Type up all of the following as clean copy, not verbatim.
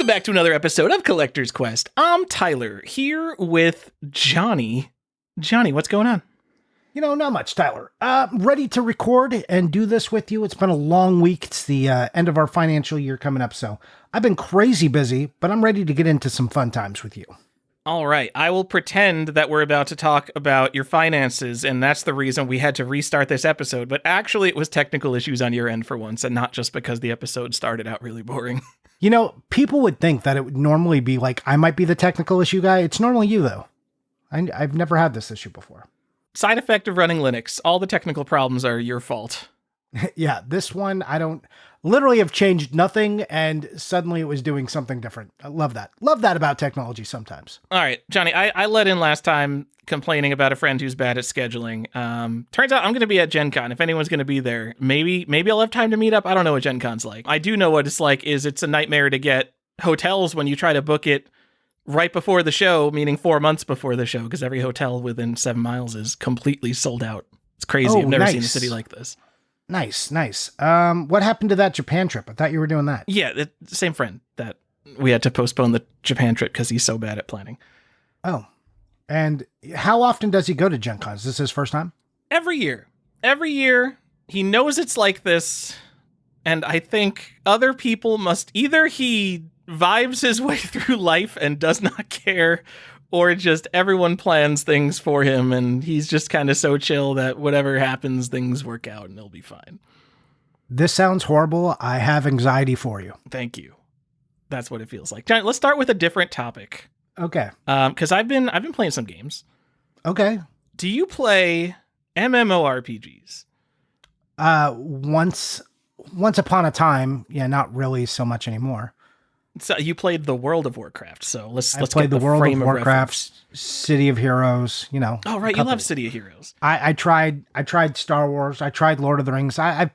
back to another episode of Collector's Quest. I'm Tyler, here with Johnny. Johnny, what's going on? You know, not much, Tyler. Ready to record and do this with you. It's been a long week. It's the end of our financial year coming up, so I've been crazy busy, but I'm ready to get into some fun times with you. All right, I will pretend that we're about to talk about your finances, and that's the reason we had to restart this episode, but actually it was technical issues on your end for once, and not just because the episode started out really boring. You know, people would think that it would normally be like, I might be the technical issue guy. It's normally you, though. I've never had this issue before. Side effect of running Linux. All the technical problems are your fault. Yeah, this one, I don't literally have changed nothing, and suddenly it was doing something different. I love that. Love that about technology sometimes. All right, Johnny, I let in last time complaining about a friend who's bad at scheduling. Turns out I'm going to be at Gen Con. If anyone's going to be there, maybe I'll have time to meet up. I don't know what Gen Con's like. I do know what it's like is it's a nightmare to get hotels when you try to book it right before the show, meaning 4 months before the show, because every hotel within 7 miles is completely sold out. It's crazy. Oh, I've never nice. seen a city like this. Nice. What happened to that Japan trip? I thought you were doing that. Yeah, the same friend that we had to postpone the Japan trip because he's so bad at planning. Oh, and how often does he go to Gen Con? Is this his first time? Every year. Every year, he knows it's like this, and I think other people must either he vibes his way through life and does not care, or just everyone plans things for him and he's just kind of so chill that whatever happens, things work out and he'll be fine. This sounds horrible. I have anxiety for you. Thank you. That's what it feels like. Johnny, let's start with a different topic. Okay. Because I've been playing some games. Okay. Do you play MMORPGs? Once upon a time. Yeah, not really so much anymore. So you played the World of Warcraft. So let's played get the World of frame Warcraft, City of Heroes. You know. Oh right, you love City of Heroes. I tried Star Wars. I tried Lord of the Rings. I've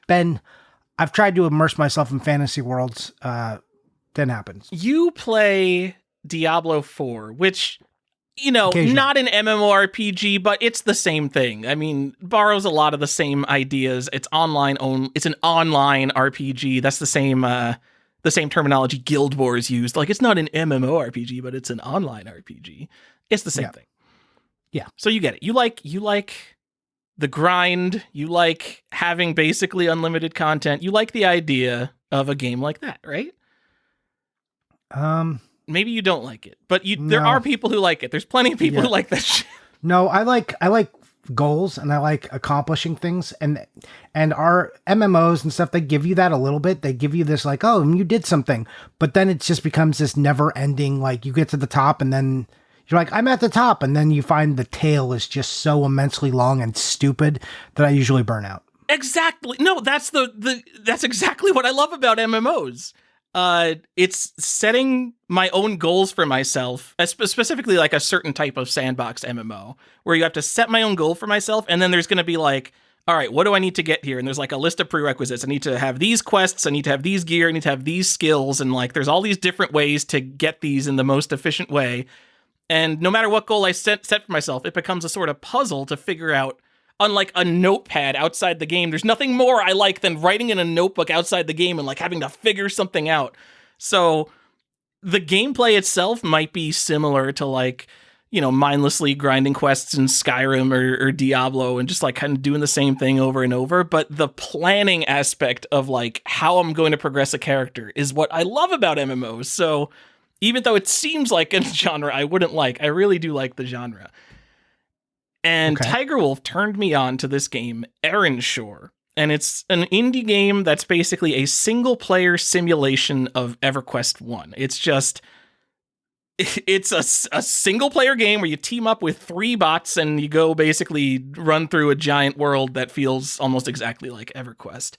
tried to immerse myself in fantasy worlds. Didn't happen. You play Diablo 4, which, you know, not an MMORPG, but it's the same thing. I mean, borrows a lot of the same ideas. It's online only. It's an online RPG. That's the same terminology Guild Wars used. Like, it's not an MMORPG, but it's an online RPG. It's the same thing. Yeah. So you get it. You like the grind. You like having basically unlimited content. You like the idea of a game like that, right? Maybe you don't like it, but there are people who like it. There's plenty of people who like that shit. No, I like goals and I like accomplishing things, and our MMOs and stuff, they give you that a little bit. They give you this like, oh, you did something, but then it just becomes this never ending, like you get to the top and then you're like, I'm at the top, and then you find the tail is just so immensely long and stupid that I usually burn out. Exactly. No, that's that's exactly what I love about MMOs. It's setting my own goals for myself, specifically like a certain type of sandbox MMO, where you have to set my own goal for myself, and then there's going to be like, all right, what do I need to get here? And there's like a list of prerequisites. I need to have these quests, I need to have these gear, I need to have these skills, and like there's all these different ways to get these in the most efficient way. And no matter what goal I set for myself, it becomes a sort of puzzle to figure out. Unlike a notepad outside the game, there's nothing more I like than writing in a notebook outside the game and like having to figure something out. So the gameplay itself might be similar to like, you know, mindlessly grinding quests in Skyrim or Diablo and just like kind of doing the same thing over and over. But the planning aspect of like how I'm going to progress a character is what I love about MMOs. So even though it seems like a genre I wouldn't like, I really do like the genre. And Tiger Wolf turned me on to this game, Shore. And it's an indie game that's basically a single-player simulation of EverQuest 1. It's a single-player game where you team up with 3 bots and you go basically run through a giant world that feels almost exactly like EverQuest.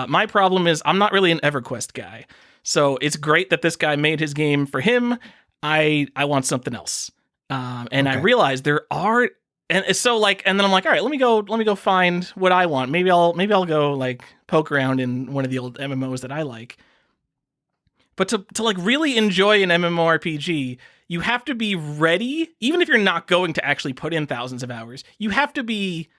My problem is I'm not really an EverQuest guy. So it's great that this guy made his game for him. I want something else. I realized there are... And so like, and then I'm like, all right, let me go find what I want. Maybe I'll go like poke around in one of the old MMOs that I like. But to like really enjoy an MMORPG, you have to be ready, even if you're not going to actually put in thousands of hours, you have to be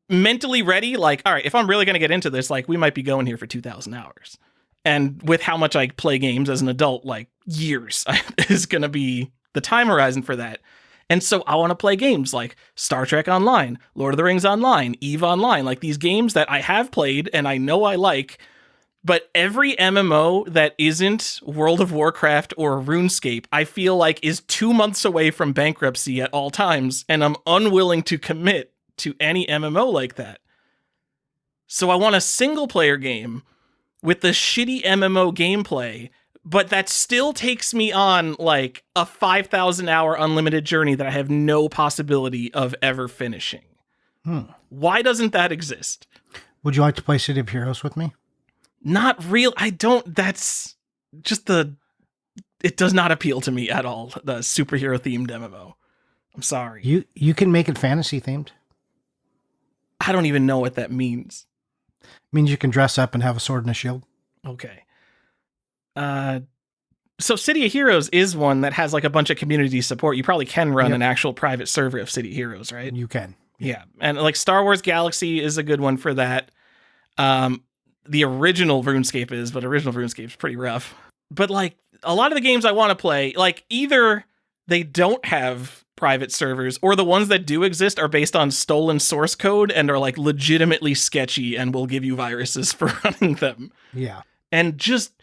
mentally ready. Like, all right, if I'm really going to get into this, like we might be going here for 2,000 hours. And with how much I play games as an adult, like years is going to be the time horizon for that. And so I want to play games like Star Trek Online, Lord of the Rings Online, EVE Online, like these games that I have played and I know I like. But every MMO that isn't World of Warcraft or RuneScape, I feel like is 2 months away from bankruptcy at all times, and I'm unwilling to commit to any MMO like that. So I want a single-player game with the shitty MMO gameplay, but that still takes me on like a 5,000-hour unlimited journey that I have no possibility of ever finishing. Why doesn't that exist? Would you like to play City of Heroes with me? Not real. I don't. That's just it does not appeal to me at all. The superhero themed MMO. I'm sorry. You can make it fantasy themed. I don't even know what that means. It means you can dress up and have a sword and a shield. Okay. So City of Heroes is one that has like a bunch of community support. You probably can run an actual private server of City of Heroes, right? You can. Yeah. And like Star Wars Galaxy is a good one for that. The original RuneScape is, but original RuneScape is pretty rough. But like a lot of the games I want to play, like either they don't have private servers or the ones that do exist are based on stolen source code and are like legitimately sketchy and will give you viruses for running them. Yeah. And just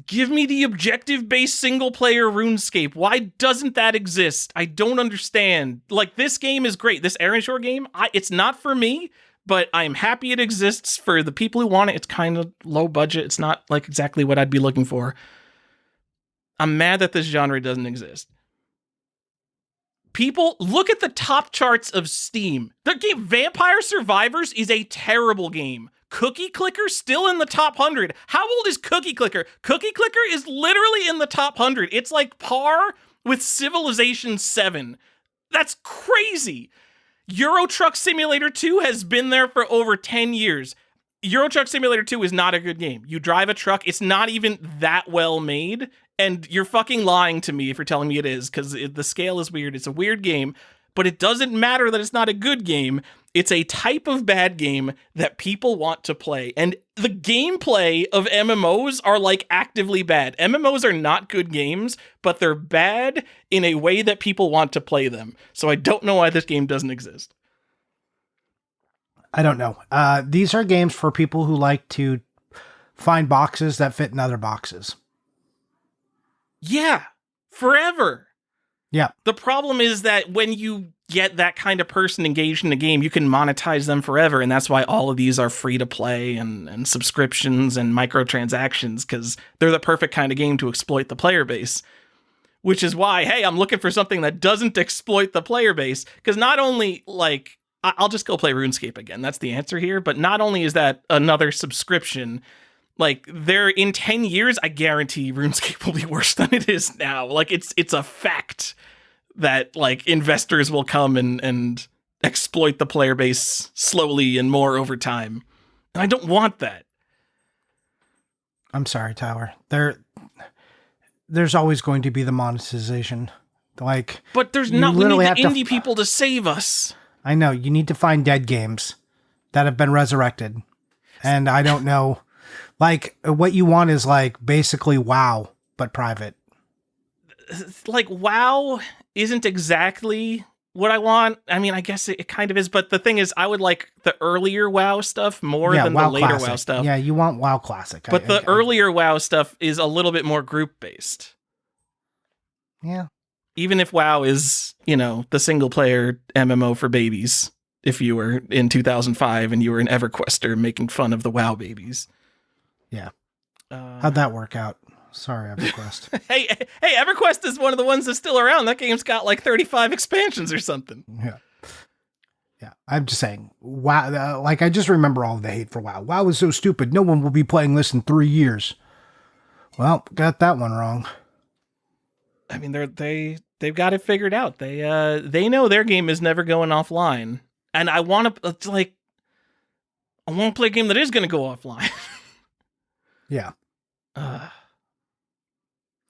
give me the objective-based single-player RuneScape. Why doesn't that exist? I don't understand. Like, this game is great. This Aaron Shore game, it's not for me, but I'm happy it exists for the people who want it. It's kind of low budget. It's not like exactly what I'd be looking for. I'm mad that this genre doesn't exist. People, look at the top charts of Steam. The game Vampire Survivors is a terrible game. Cookie Clicker still in the top 100. How old is Cookie Clicker? Cookie Clicker is literally in the top 100. It's like par with Civilization 7. That's crazy. Euro Truck Simulator 2 has been there for over 10 years. Euro Truck Simulator 2 is not a good game. You drive a truck, it's not even that well made, and you're fucking lying to me if you're telling me it is, because the scale is weird. It's a weird game, but it doesn't matter that it's not a good game. It's a type of bad game that people want to play, and the gameplay of MMOs are like actively bad. MMOs are not good games, but they're bad in a way that people want to play them. So I don't know why this game doesn't exist. I don't know. These are games for people who like to find boxes that fit in other boxes. Yeah, forever. Yeah. The problem is that when you get that kind of person engaged in a game, you can monetize them forever. And that's why all of these are free to play and subscriptions and microtransactions, because they're the perfect kind of game to exploit the player base. Which is why, hey, I'm looking for something that doesn't exploit the player base. Because not only, like, I'll just go play RuneScape again. That's the answer here. But not only is that another subscription, like, there in 10 years, I guarantee RuneScape will be worse than it is now. Like, it's a fact that, like, investors will come and exploit the player base slowly and more over time. And I don't want that. I'm sorry, Tyler. There's always going to be the monetization. Like, but there's not, we need the indie people to save us. I know, you need to find dead games that have been resurrected. And I don't know, like, what you want is like basically WoW, but private. Like, WoW isn't exactly what I want. I mean, I guess it kind of is, but the thing is, I would like the earlier WoW stuff more than WoW the later Classic. WoW stuff. Yeah, you want WoW Classic. But the earlier WoW stuff is a little bit more group-based. Yeah. Even if WoW is, the single-player MMO for babies, if you were in 2005 and you were an EverQuester making fun of the WoW babies. Yeah. How'd that work out? Sorry, EverQuest. hey, EverQuest is one of the ones that's still around. That game's got like 35 expansions or something. Yeah. Yeah. I'm just saying, WoW, like, I just remember all of the hate for WoW. WoW is so stupid. No one will be playing this in 3 years. Well, got that one wrong. I mean, they've got it figured out. They know their game is never going offline. And I want to play a game that is going to go offline. Yeah.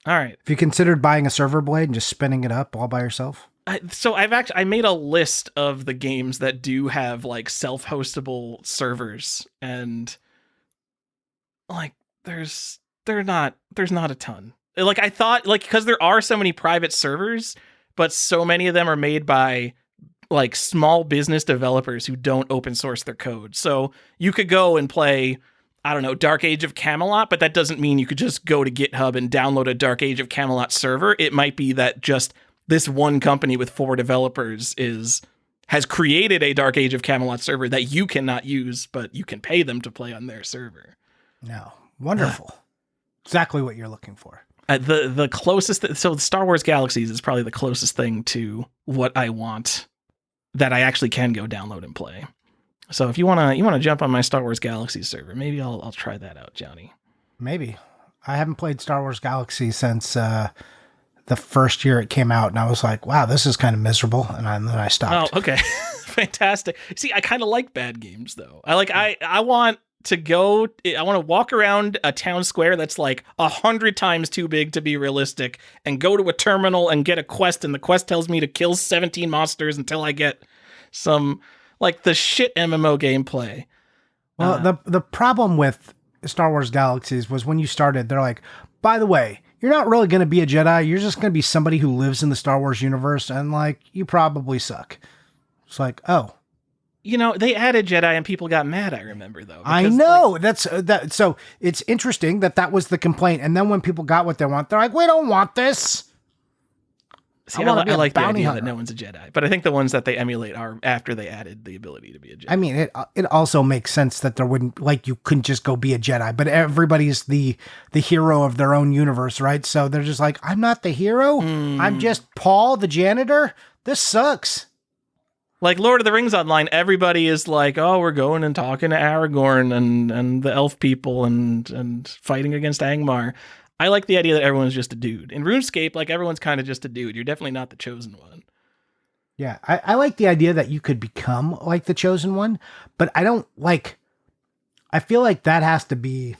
All right. Have you considered buying a server blade and just spinning it up all by yourself? I made a list of the games that do have like self-hostable servers, and like there's not a ton. Like I thought, like because there are so many private servers, but so many of them are made by like small business developers who don't open source their code. So you could go and play, I don't know, Dark Age of Camelot, but that doesn't mean you could just go to GitHub and download a Dark Age of Camelot server. It might be that just this one company with 4 developers has created a Dark Age of Camelot server that you cannot use, but you can pay them to play on their server. No. Wonderful. Exactly what you're looking for. The closest, so Star Wars Galaxies is probably the closest thing to what I want that I actually can go download and play. So if you wanna jump on my Star Wars Galaxies server, maybe I'll try that out, Johnny. Maybe. I haven't played Star Wars Galaxy since the first year it came out, and I was like, wow, this is kind of miserable, and then I stopped. Oh, okay. Fantastic. See, I kind of like bad games though. I want to walk around a town square that's like 100 times too big to be realistic and go to a terminal and get a quest, and the quest tells me to kill 17 monsters until I get some like the shit MMO gameplay. Well, the problem with Star Wars Galaxies was when you started, they're like, by the way, you're not really going to be a Jedi. You're just going to be somebody who lives in the Star Wars universe, and like, you probably suck. It's like, oh. You know, they added Jedi and people got mad, I remember, though. I know. Like, that's that. So it's interesting that was the complaint. And then when people got what they want, they're like, we don't want this. See, I like the idea that no one's a Jedi, but I think the ones that they emulate are after they added the ability to be a Jedi. I mean, it also makes sense that there wouldn't, like, you couldn't just go be a Jedi, but everybody's the hero of their own universe, right? So they're just like, I'm not the hero. I'm just Paul, the janitor. This sucks. Like Lord of the Rings Online, everybody is like, oh, we're going and talking to Aragorn and the elf people and fighting against Angmar. I like the idea that everyone's just a dude. In RuneScape, like everyone's kind of just a dude. You're definitely not the chosen one. Yeah, I like the idea that you could become like the chosen one, but I don't like, I feel like that has to be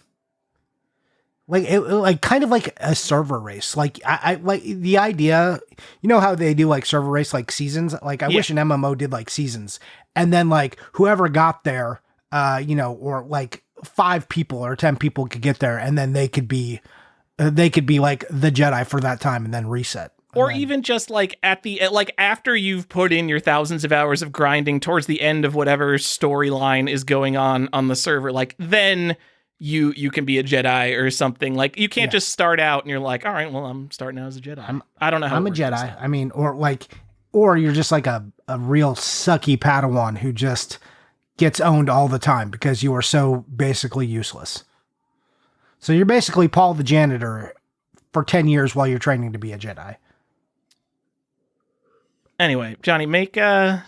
like kind of like a server race. Like I like the idea, you know how they do like server race, like seasons. Like I wish an MMO did like seasons, and then like whoever got there, or like 5 people or 10 people could get there, and then they could be like the Jedi for that time, and then reset. Or even just like after you've put in your thousands of hours of grinding towards the end of whatever storyline is going on the server, like then you can be a Jedi or something. Like you can't just start out and you're like, all right, well, I'm starting out as a Jedi. I don't know how I'm a Jedi. I mean, or you're just like a real sucky Padawan who just gets owned all the time because you are so basically useless. So you're basically Paul the janitor for 10 years while you're training to be a Jedi. Anyway, Johnny, make the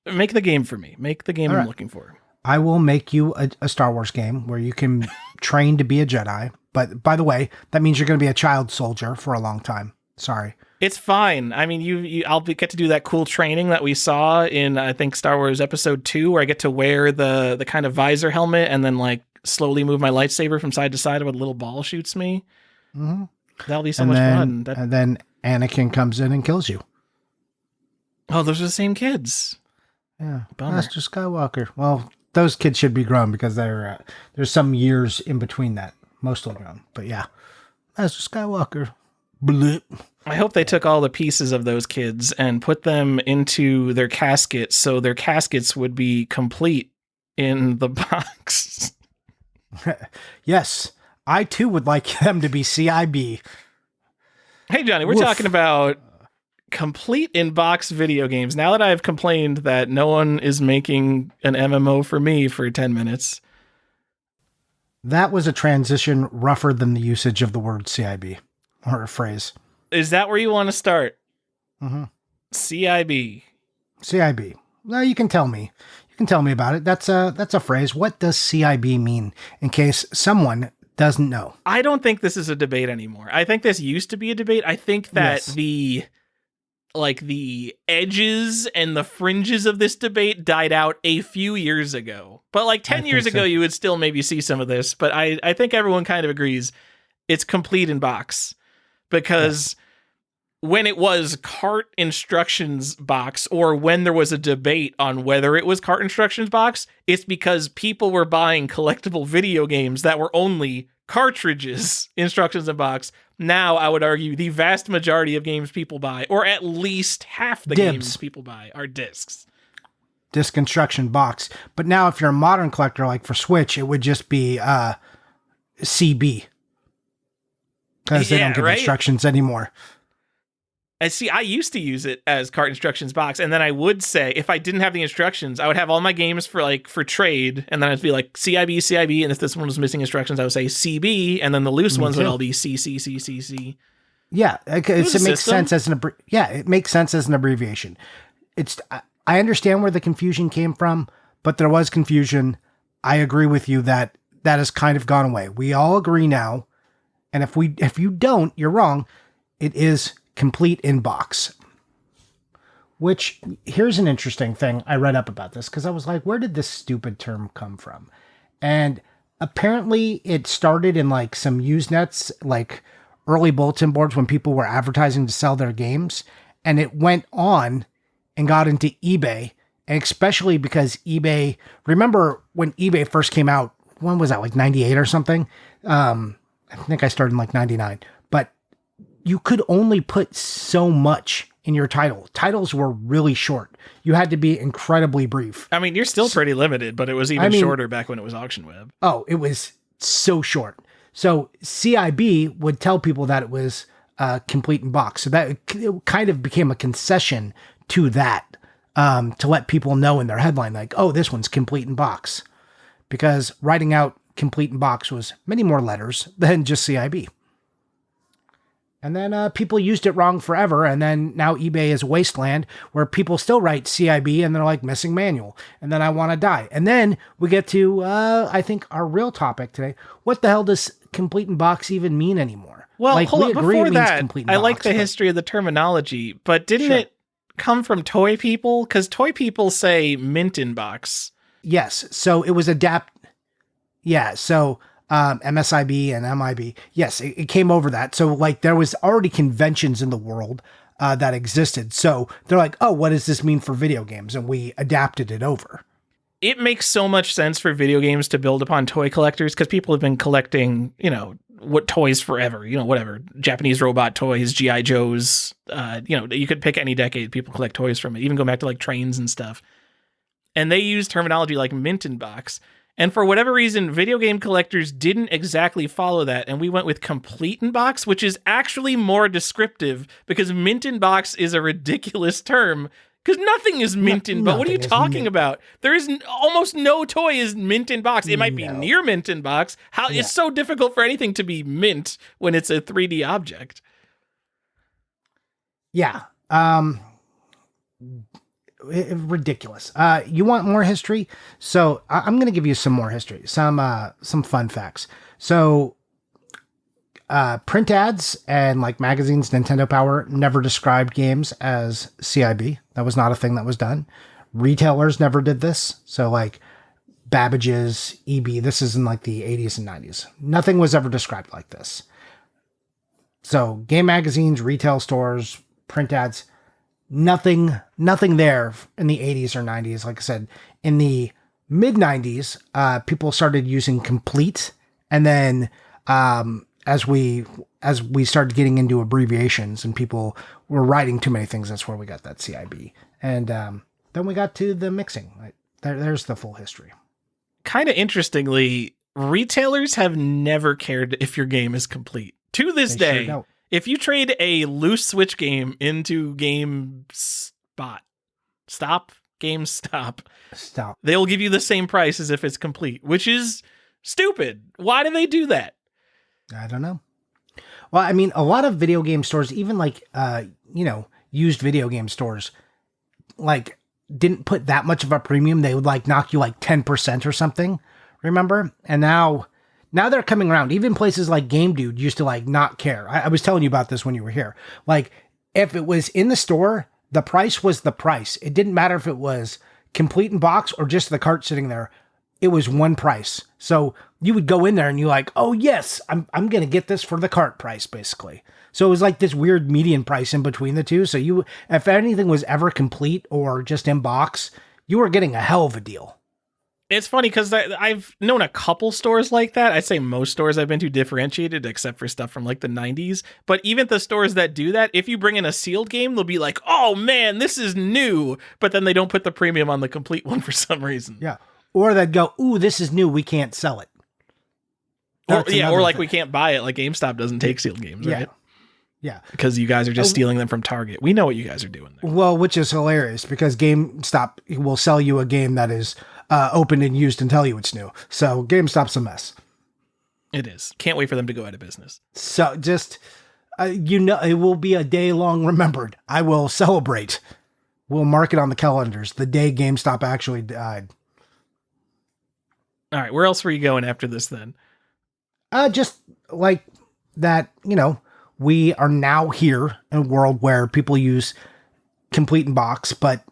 game for me. Make the game I'm looking for. I will make you a Star Wars game where you can train to be a Jedi. But by the way, that means you're going to be a child soldier for a long time. Sorry. It's fine. I mean, I'll get to do that cool training that we saw in, I think, Star Wars Episode 2, where I get to wear the kind of visor helmet and then like slowly move my lightsaber from side to side while a little ball shoots me. Mm-hmm. That'll be so much fun. And then Anakin comes in and kills you. Oh, those are the same kids. Yeah. Bummer. Master Skywalker. Well, those kids should be grown because there's some years in between that. Mostly grown. But yeah. Master Skywalker. Blip. I hope they took all the pieces of those kids and put them into their caskets so their caskets would be complete in the box. Yes. I too would like them to be CIB. Hey, Johnny, we're talking about complete in-box video games. Now that I've complained that no one is making an MMO for me for 10 minutes. That was a transition rougher than the usage of the word CIB or a phrase. Is that where you want to start? Mm-hmm. CIB. CIB. Well, you can tell me. You can tell me about it. That's a phrase. What does CIB mean in case someone doesn't know? I don't think this is a debate anymore. I think this used to be a debate. I think that the edges and the fringes of this debate died out a few years ago. But like 10 years ago, you would still maybe see some of this. But I think everyone kind of agrees it's complete in box because when it was cart instructions box, or when there was a debate on whether it was cart instructions box, it's because people were buying collectible video games that were only cartridges instructions and box. Now, I would argue the vast majority of games people buy, or at least half the games people buy, are discs. Disc instruction box. But now if you're a modern collector, like for Switch, it would just be CB. Because they don't give instructions anymore. And see, I used to use it as cart instructions box, and then I would say, if I didn't have the instructions, I would have all my games for trade, and then I'd be like CIB, and if this one was missing instructions, I would say CB, and then the loose ones would all be C. Yeah, it makes sense as it makes sense as an abbreviation. I understand where the confusion came from, but there was confusion. I agree with you that has kind of gone away. We all agree now, and if you don't, you're wrong. It is complete in box. Which, here's an interesting thing. I read up about this because I was like, where did this stupid term come from? And apparently it started in like some Usenets, like early bulletin boards when people were advertising to sell their games. And it went on and got into eBay. And especially because eBay, remember when eBay first came out, when was that, like 98 or something? I think I started in like 99. But you could only put so much in your title. Titles were really short. You had to be incredibly brief. I mean, you're still pretty limited, but it was even shorter back when it was Auction Web. Oh, it was so short. So CIB would tell people that it was complete in box. So that it kind of became a concession to that, to let people know in their headline, like, oh, this one's complete in box. Because writing out complete in box was many more letters than just CIB. And then people used it wrong forever. And then now eBay is a wasteland where people still write CIB and they're like missing manual. And then I want to die. And then we get to, I think, our real topic today. What the hell does complete in box even mean anymore? Well, like, hold on. Before that, I like the history of the terminology, but didn't it come from Toy People? Because Toy People say mint in box. Yes. So it was Yeah. So MSIB and MIB. Yes, it came over that. So like there was already conventions in the world that existed. So they're like, oh, what does this mean for video games? And we adapted it over. It makes so much sense for video games to build upon toy collectors because people have been collecting, what toys forever, whatever, Japanese robot toys, G.I. Joes, you could pick any decade, people collect toys from it, even go back to like trains and stuff. And they use terminology like mint in box. And for whatever reason, video game collectors didn't exactly follow that, and we went with complete in box, which is actually more descriptive because mint in box is a ridiculous term because nothing is mint in box. What are you talking about? There is almost no toy is mint in box. It might be near mint in box. It's so difficult for anything to be mint when it's a 3D object. Yeah. Ridiculous. You want more history? So I'm going to give you some more history, some fun facts. So print ads and like magazines, Nintendo Power never described games as CIB. That was not a thing that was done. Retailers never did this. So like Babbage's, EB, this is in like the 80s and 90s. Nothing was ever described like this. So game magazines, retail stores, print ads, nothing there in the 80s or 90s. Like I said, in the mid 90s, people started using complete. And then, as we started getting into abbreviations and people were writing too many things, that's where we got that CIB. And, then we got to the mixing. Right? There's the full history. Kind of interestingly, retailers have never cared if your game is complete. To this day, if you trade a loose Switch game into GameStop, they'll give you the same price as if it's complete, which is stupid. Why do they do that? I don't know. Well, I mean, a lot of video game stores, even like, used video game stores, like, didn't put that much of a premium. They would like knock you like 10% or something, remember? And now they're coming around. Even places like Game Dude used to like not care. I was telling you about this when you were here. Like if it was in the store, the price was the price. It didn't matter if it was complete in box or just the cart sitting there. It was one price. So you would go in there and you're like, oh yes, I'm gonna get this for the cart price, basically. So it was like this weird median price in between the two. So you, if anything was ever complete or just in box, you were getting a hell of a deal. It's funny because I've known a couple stores like that. I'd say most stores I've been to differentiated, except for stuff from like the 90s. But even the stores that do that, if you bring in a sealed game, they'll be like, oh man, this is new. But then they don't put the premium on the complete one for some reason. Yeah. Or they'd go, ooh, this is new, we can't sell it. Or like we can't buy it. Like GameStop doesn't take sealed games, right? Yeah. Because you guys are just stealing them from Target. We know what you guys are doing there. Well, which is hilarious because GameStop will sell you a game that is opened and used and tell you it's new. So GameStop's a mess. It is. Can't wait for them to go out of business. So just, it will be a day long remembered. I will celebrate. We'll mark it on the calendars the day GameStop actually died. All right. Where else were you going after this then? Just like that, we are now here in a world where people use complete in box, but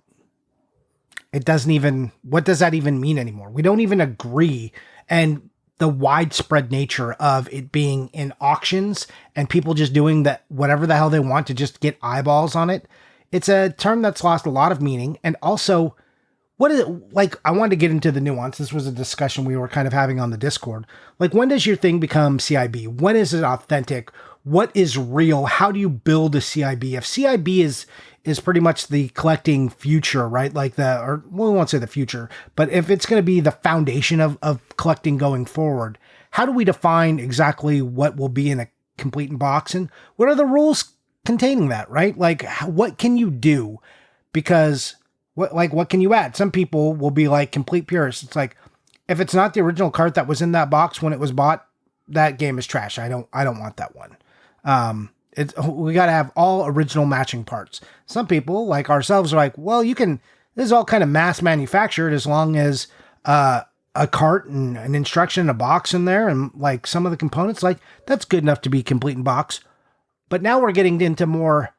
it doesn't even, what does that even mean anymore? We don't even agree. And the widespread nature of it being in auctions and people just doing that, whatever the hell they want to just get eyeballs on it. It's a term that's lost a lot of meaning. And also, what is it like? I wanted to get into the nuance. This was a discussion we were kind of having on the Discord. Like, when does your thing become CIB? When is it authentic? What is real? How do you build a CIB? If CIB is pretty much the collecting future, right? Like we won't say the future, but if it's going to be the foundation of collecting going forward, how do we define exactly what will be in a complete in box and what are the rules containing that, right? Like, what can you do? Because what can you add? Some people will be like complete purists. It's like, if it's not the original cart that was in that box when it was bought, that game is trash. I don't want that one. We got to have all original matching parts. Some people like ourselves are like, well, this is all kind of mass manufactured as long as, a cart and an instruction and a box in there. And like some of the components, like that's good enough to be complete in box. But now we're getting into more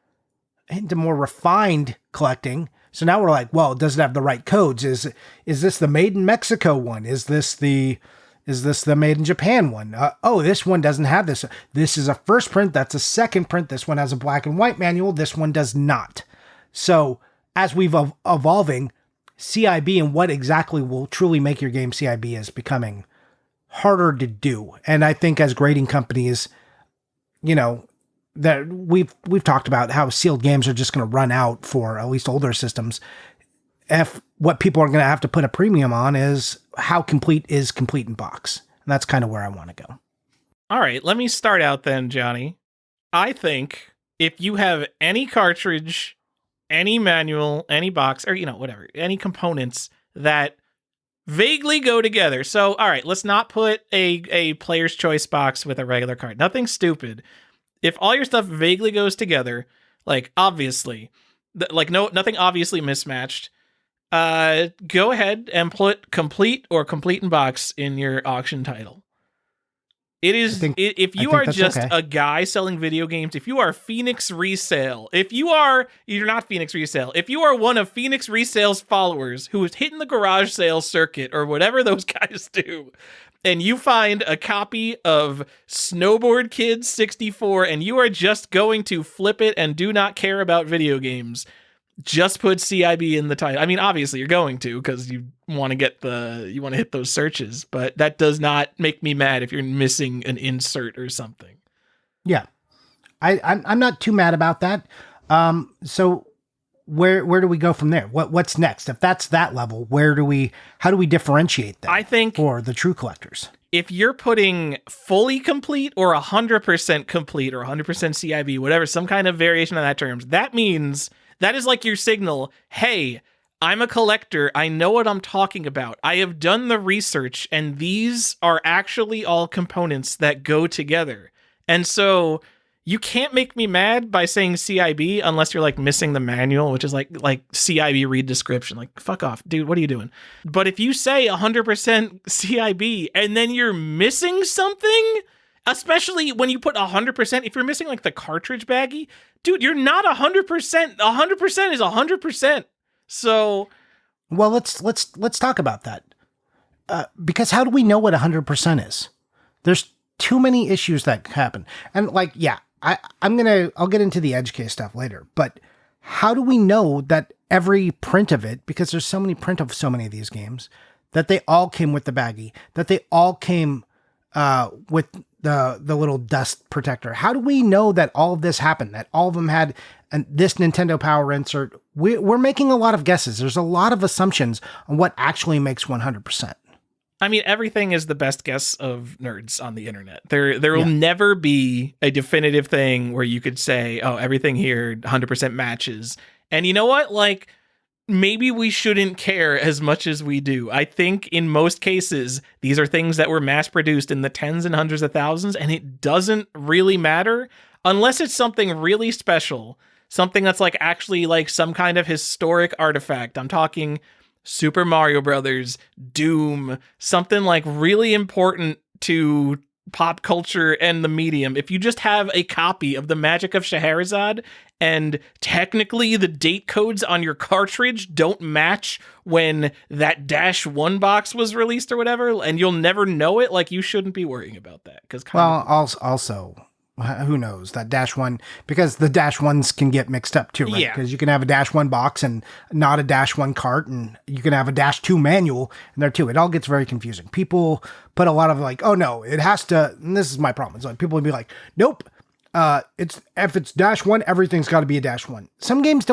refined collecting. So now we're like, well, does it have the right codes? Is this the made in Mexico one? Is this the made in Japan one? This one doesn't have this. This is a first print. That's a second print. This one has a black and white manual. This one does not. So as we've evolving, CIB and what exactly will truly make your game CIB is becoming harder to do. And I think as grading companies, that we've talked about how sealed games are just going to run out for at least older systems. If what people are going to have to put a premium on is how complete is complete in box. And that's kind of where I want to go. All right, let me start out then, Johnny. I think if you have any cartridge, any manual, any box, or, whatever, any components that vaguely go together. So, all right, let's not put a player's choice box with a regular card. Nothing stupid. If all your stuff vaguely goes together, like obviously, nothing obviously mismatched, go ahead and put complete or complete in box in your auction title. It is, if you are just a guy selling video games, if you are Phoenix Resale, you're not Phoenix Resale, if you are one of Phoenix Resale's followers who is hitting the garage sale circuit or whatever those guys do, and you find a copy of Snowboard Kids 64 and you are just going to flip it and do not care about video games, just put CIB in the title. I mean, obviously you're going to, because you want to hit those searches, but that does not make me mad if you're missing an insert or something. Yeah. I'm not too mad about that. So where do we go from there? What's next? If that's that level, how do we differentiate that? I think for the true collectors, if you're putting fully complete or 100% complete or 100% CIB, whatever, some kind of variation on that terms, that means that is like your signal. Hey, I'm a collector. I know what I'm talking about. I have done the research, and these are actually all components that go together. And so you can't make me mad by saying CIB unless you're like missing the manual, which is like CIB read description. Like, fuck off, dude. What are you doing? But if you say 100% CIB and then you're missing something, especially when you put 100%, if you're missing like the cartridge baggie, dude, you're not 100%. 100% is 100%. So, well, let's talk about that. Because how do we know what 100% is? There's too many issues that happen. And like, yeah, I'll get into the edge case stuff later, but how do we know that every print of it, because there's so many print of so many of these games, that they all came with the baggie, that they all came with the little dust protector? How do we know that all of this happened, that all of them had this Nintendo Power insert? We're making a lot of guesses. There's a lot of assumptions on what actually makes 100%. I mean, everything is the best guess of nerds on the internet. There will never be a definitive thing where you could say, oh, everything here 100% matches. And you know what? Like, maybe we shouldn't care as much as we do. I think in most cases, these are things that were mass produced in the tens and hundreds of thousands, and it doesn't really matter unless it's something really special, something that's like actually like some kind of historic artifact. I'm talking Super Mario Brothers, Doom, something like really important to pop culture and the medium. If you just have a copy of the Magic of Scheherazade and technically the date codes on your cartridge don't match when that -1 box was released or whatever, and you'll never know it, like, you shouldn't be worrying about that. Also, who knows that -1, because the -1s can get mixed up too, right? Yeah. Because you can have a -1 box and not a -1 cart, and you can have a -2 manual in there too. It all gets very confusing. People put a lot of like, oh no, it has to, and this is my problem. It's like people would be like, nope, if it's -1, everything's got to be a -1. Some games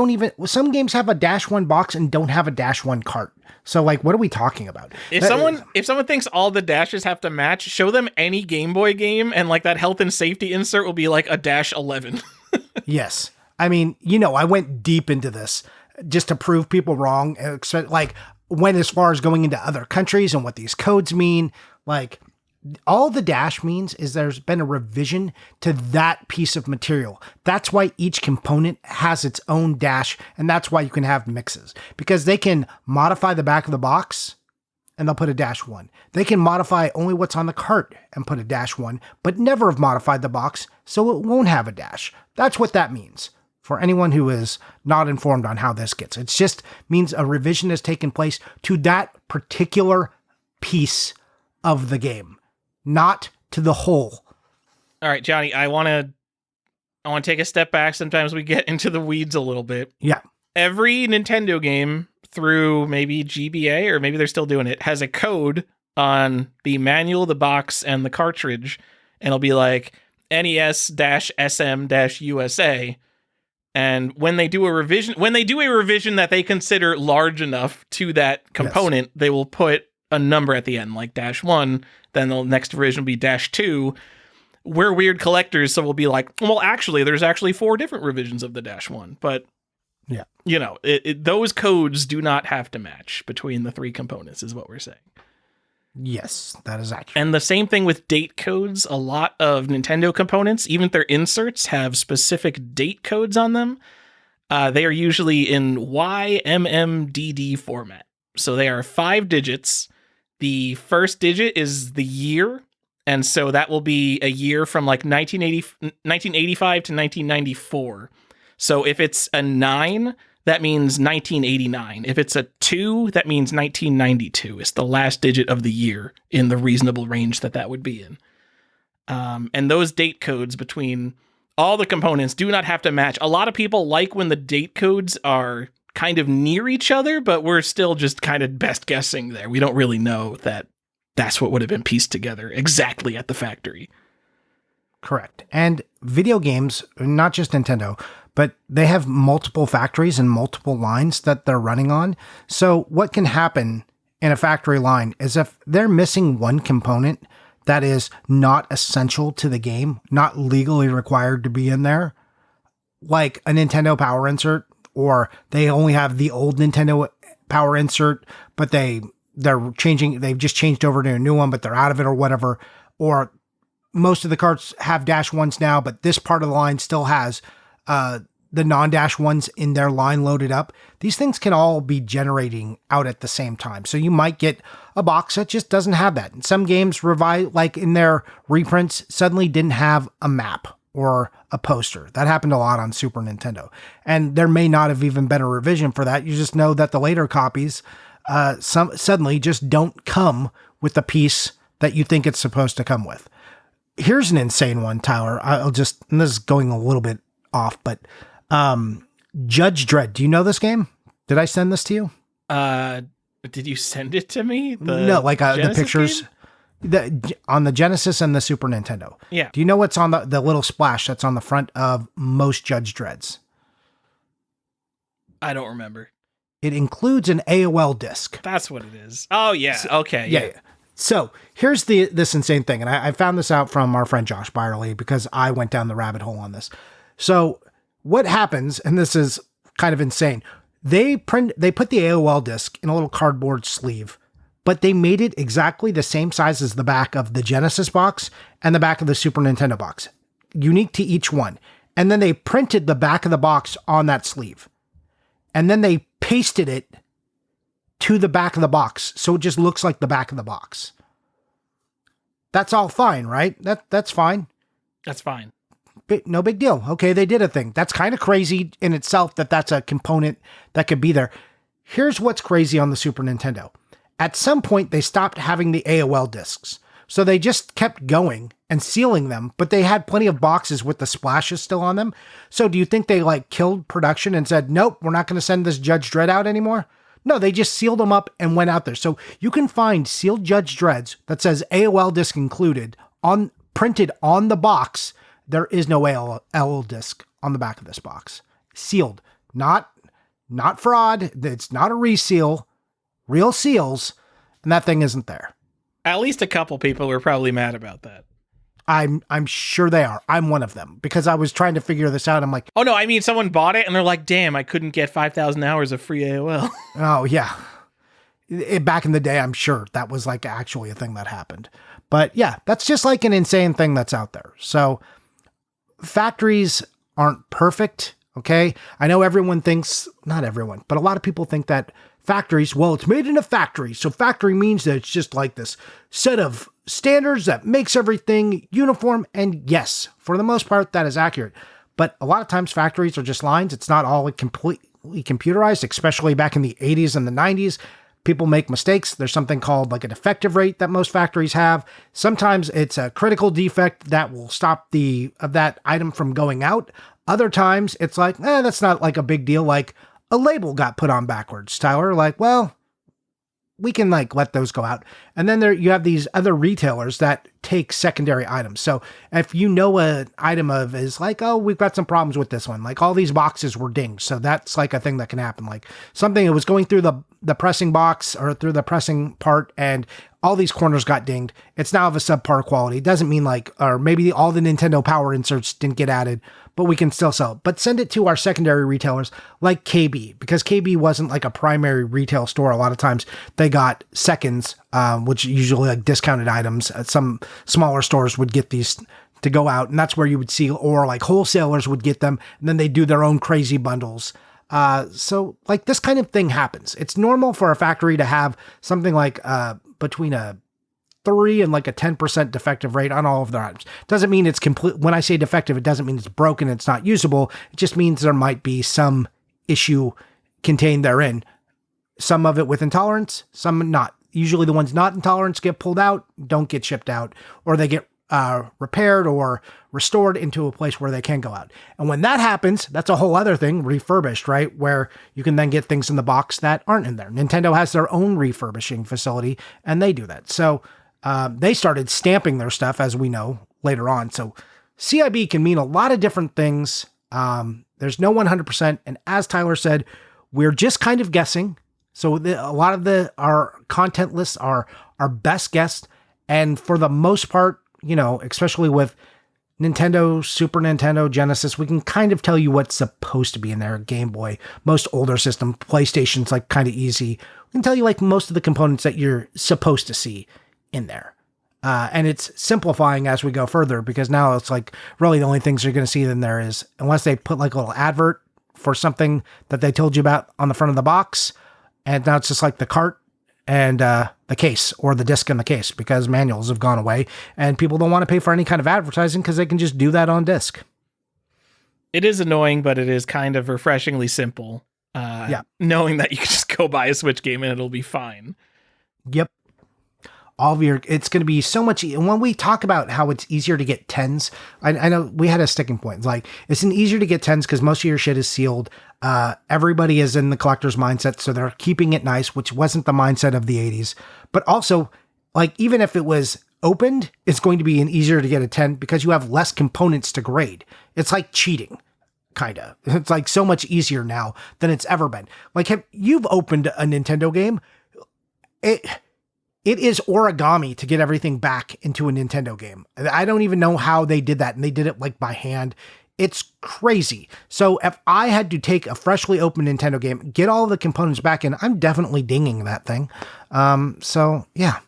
have a -1 box and don't have a -1 cart. So like, what are we talking about? If someone thinks all the dashes have to match, show them any Game Boy game, and like that health and safety insert will be like a -11. Yes. I mean, I went deep into this just to prove people wrong. Like, went as far as going into other countries and what these codes mean. Like, all the dash means is there's been a revision to that piece of material. That's why each component has its own dash, and that's why you can have mixes. Because they can modify the back of the box, and they'll put a -1. They can modify only what's on the cart and put a -1, but never have modified the box, so it won't have a dash. That's what that means. For anyone who is not informed on how this gets. It just means a revision has taken place to that particular piece of the game, not to the whole. All right, Johnny, I want to take a step back. Sometimes we get into the weeds a little bit. Yeah. Every Nintendo game through maybe GBA, or maybe they're still doing it, has a code on the manual, the box, and the cartridge, and it'll be like NES-SM-USA. And when they do a revision that they consider large enough to that component, they will put a number at the end, like -1. Then the next version will be -2. We're weird collectors, so we'll be like, well, actually, there's actually 4 different revisions of the -1. But, yeah, those codes do not have to match between the 3 components, is what we're saying. Yes, that is accurate. And the same thing with date codes. A lot of Nintendo components, even if their inserts have specific date codes on them, they are usually in YMMDD format. So they are 5 digits. The first digit is the year, and so that will be a year from like 1985 to 1994. So if it's a 9, that means 1989. If it's a 2, that means 1992. It's the last digit of the year in the reasonable range that would be in. And those date codes between all the components do not have to match. A lot of people like when the date codes are kind of near each other, but we're still just kind of best guessing there. We don't really know that that's what would have been pieced together exactly at the factory. Correct. And video games, not just Nintendo, but they have multiple factories and multiple lines that they're running on. So what can happen in a factory line is if they're missing one component that is not essential to the game, not legally required to be in there, like a Nintendo Power insert, or they only have the old Nintendo Power insert, but they've just changed over to a new one, but they're out of it or whatever. Or most of the carts have -1s now, but this part of the line still has the non--1s in their line loaded up. These things can all be generating out at the same time. So you might get a box that just doesn't have that. And some games like in their reprints, suddenly didn't have a map or a poster. That happened a lot on Super Nintendo. And there may not have even been a revision for that. You just know that the later copies suddenly just don't come with the piece that you think it's supposed to come with. Here's an insane one, Tyler. And this is going a little bit off, but Judge Dredd. Do you know this game? Did I send this to you? Did you send it to me? No, like the pictures on the Genesis and the Super Nintendo. Yeah. Do you know what's on the little splash that's on the front of most Judge Dredds? I don't remember. It includes an AOL disc. That's what it is. Oh, yeah. Okay. Yeah. So here's this insane thing. And I found this out from our friend Josh Byerly because I went down the rabbit hole on this. So what happens, and this is kind of insane, they put the AOL disc in a little cardboard sleeve, but they made it exactly the same size as the back of the Genesis box and the back of the Super Nintendo box, unique to each one. And then they printed the back of the box on that sleeve. And then they pasted it to the back of the box, so it just looks like the back of the box. That's all fine, right? That's fine. That's fine. No big deal. Okay, they did a thing. That's kind of crazy in itself that that's a component that could be there. Here's what's crazy on the Super Nintendo. At some point, they stopped having the AOL discs. So they just kept going and sealing them, but they had plenty of boxes with the splashes still on them. So do you think they killed production and said, nope, we're not going to send this Judge Dredd out anymore? No, they just sealed them up and went out there. So you can find sealed Judge Dredds that says AOL disc included printed on the box. There is no AOL disc on the back of this box. Sealed. Not fraud. It's not a reseal. Real seals. And that thing isn't there. At least a couple people were probably mad about that. I'm sure they are. I'm one of them because I was trying to figure this out. I'm like, oh no, I mean someone bought it and they're like, damn, I couldn't get 5,000 hours of free AOL. Oh yeah. Back in the day, I'm sure that was actually a thing that happened. But yeah, that's just an insane thing that's out there. So factories aren't perfect. Okay. I know everyone thinks, not everyone, but a lot of people think that factories, well, it's made in a factory. So factory means that it's just this set of standards that makes everything uniform. And yes, for the most part, that is accurate. But a lot of times factories are just lines. It's not all completely computerized, especially back in the 80s and the 90s. People make mistakes. There's something called a defective rate that most factories have. Sometimes it's a critical defect that will stop that item from going out. Other times it's that's not a big deal. A label got put on backwards, Tyler. Well, we can let those go out. And then you have these other retailers that take secondary items. So if you know an item is oh, we've got some problems with this one. All these boxes were dinged. So that's a thing that can happen. Something that was going through the pressing box or through the pressing part and all these corners got dinged. It's now of a subpar quality. It doesn't mean or maybe all the Nintendo Power inserts didn't get added, but we can still sell it. But send it to our secondary retailers like KB, because KB wasn't a primary retail store. A lot of times they got seconds, which usually discounted items. Some smaller stores would get these to go out, and that's where you would see, or wholesalers would get them, and then they do their own crazy bundles. So this kind of thing happens. It's normal for a factory to have something between a 3 and a 10% defective rate on all of their items. Doesn't mean it's complete. When I say defective, it doesn't mean it's broken. It's not usable. It just means there might be some issue contained therein. Some of it with intolerance, some not. Usually the ones not intolerance get pulled out, don't get shipped out, or they get repaired or restored into a place where they can go out. And when that happens, that's a whole other thing, refurbished, right? Where you can then get things in the box that aren't in there. Nintendo has their own refurbishing facility, and they do that. So they started stamping their stuff, as we know, later on. So CIB can mean a lot of different things. There's no 100%. And as Tyler said, we're just kind of guessing. So a lot of our content lists are our best guess. And for the most part, especially with Nintendo, Super Nintendo, Genesis, we can kind of tell you what's supposed to be in there. Game Boy, most older system, PlayStation's kind of easy. We can tell you most of the components that you're supposed to see in there. And it's simplifying as we go further, because now it's really the only things you're going to see in there is, unless they put a little advert for something that they told you about on the front of the box. And now it's just the cart and the case, or the disc in the case, because manuals have gone away and people don't want to pay for any kind of advertising because they can just do that on disc. It is annoying, but it is kind of refreshingly simple. Knowing that you can just go buy a Switch game and it'll be fine. Yep. It's going to be so much. And when we talk about how it's easier to get 10s, I know we had a sticking point. Like, it's easier to get 10s because most of your shit is sealed. Everybody is in the collector's mindset, so they're keeping it nice, which wasn't the mindset of the 80s. But also, like, even if it was opened, it's going to be easier to get a 10 because you have less components to grade. It's like cheating. Kind of. It's like so much easier now than it's ever been. Like, you've opened a Nintendo game. It is origami to get everything back into a Nintendo game. I don't even know how they did that. And they did it like by hand. It's crazy. So if I had to take a freshly opened Nintendo game, get all the components back in, I'm definitely dinging that thing. So yeah,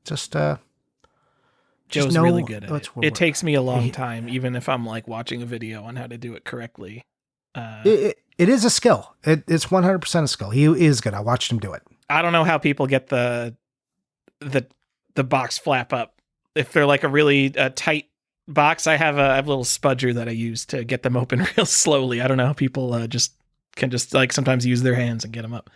just Joe's really good at it. It takes me a long time, even if I'm like watching a video on how to do it correctly. It is a skill. It's 100% a skill. He is good. I watched him do it. I don't know how people get the box flap up. If they're like a really tight box, I have a little spudger that I use to get them open real slowly. I don't know how people can like sometimes use their hands and get them up.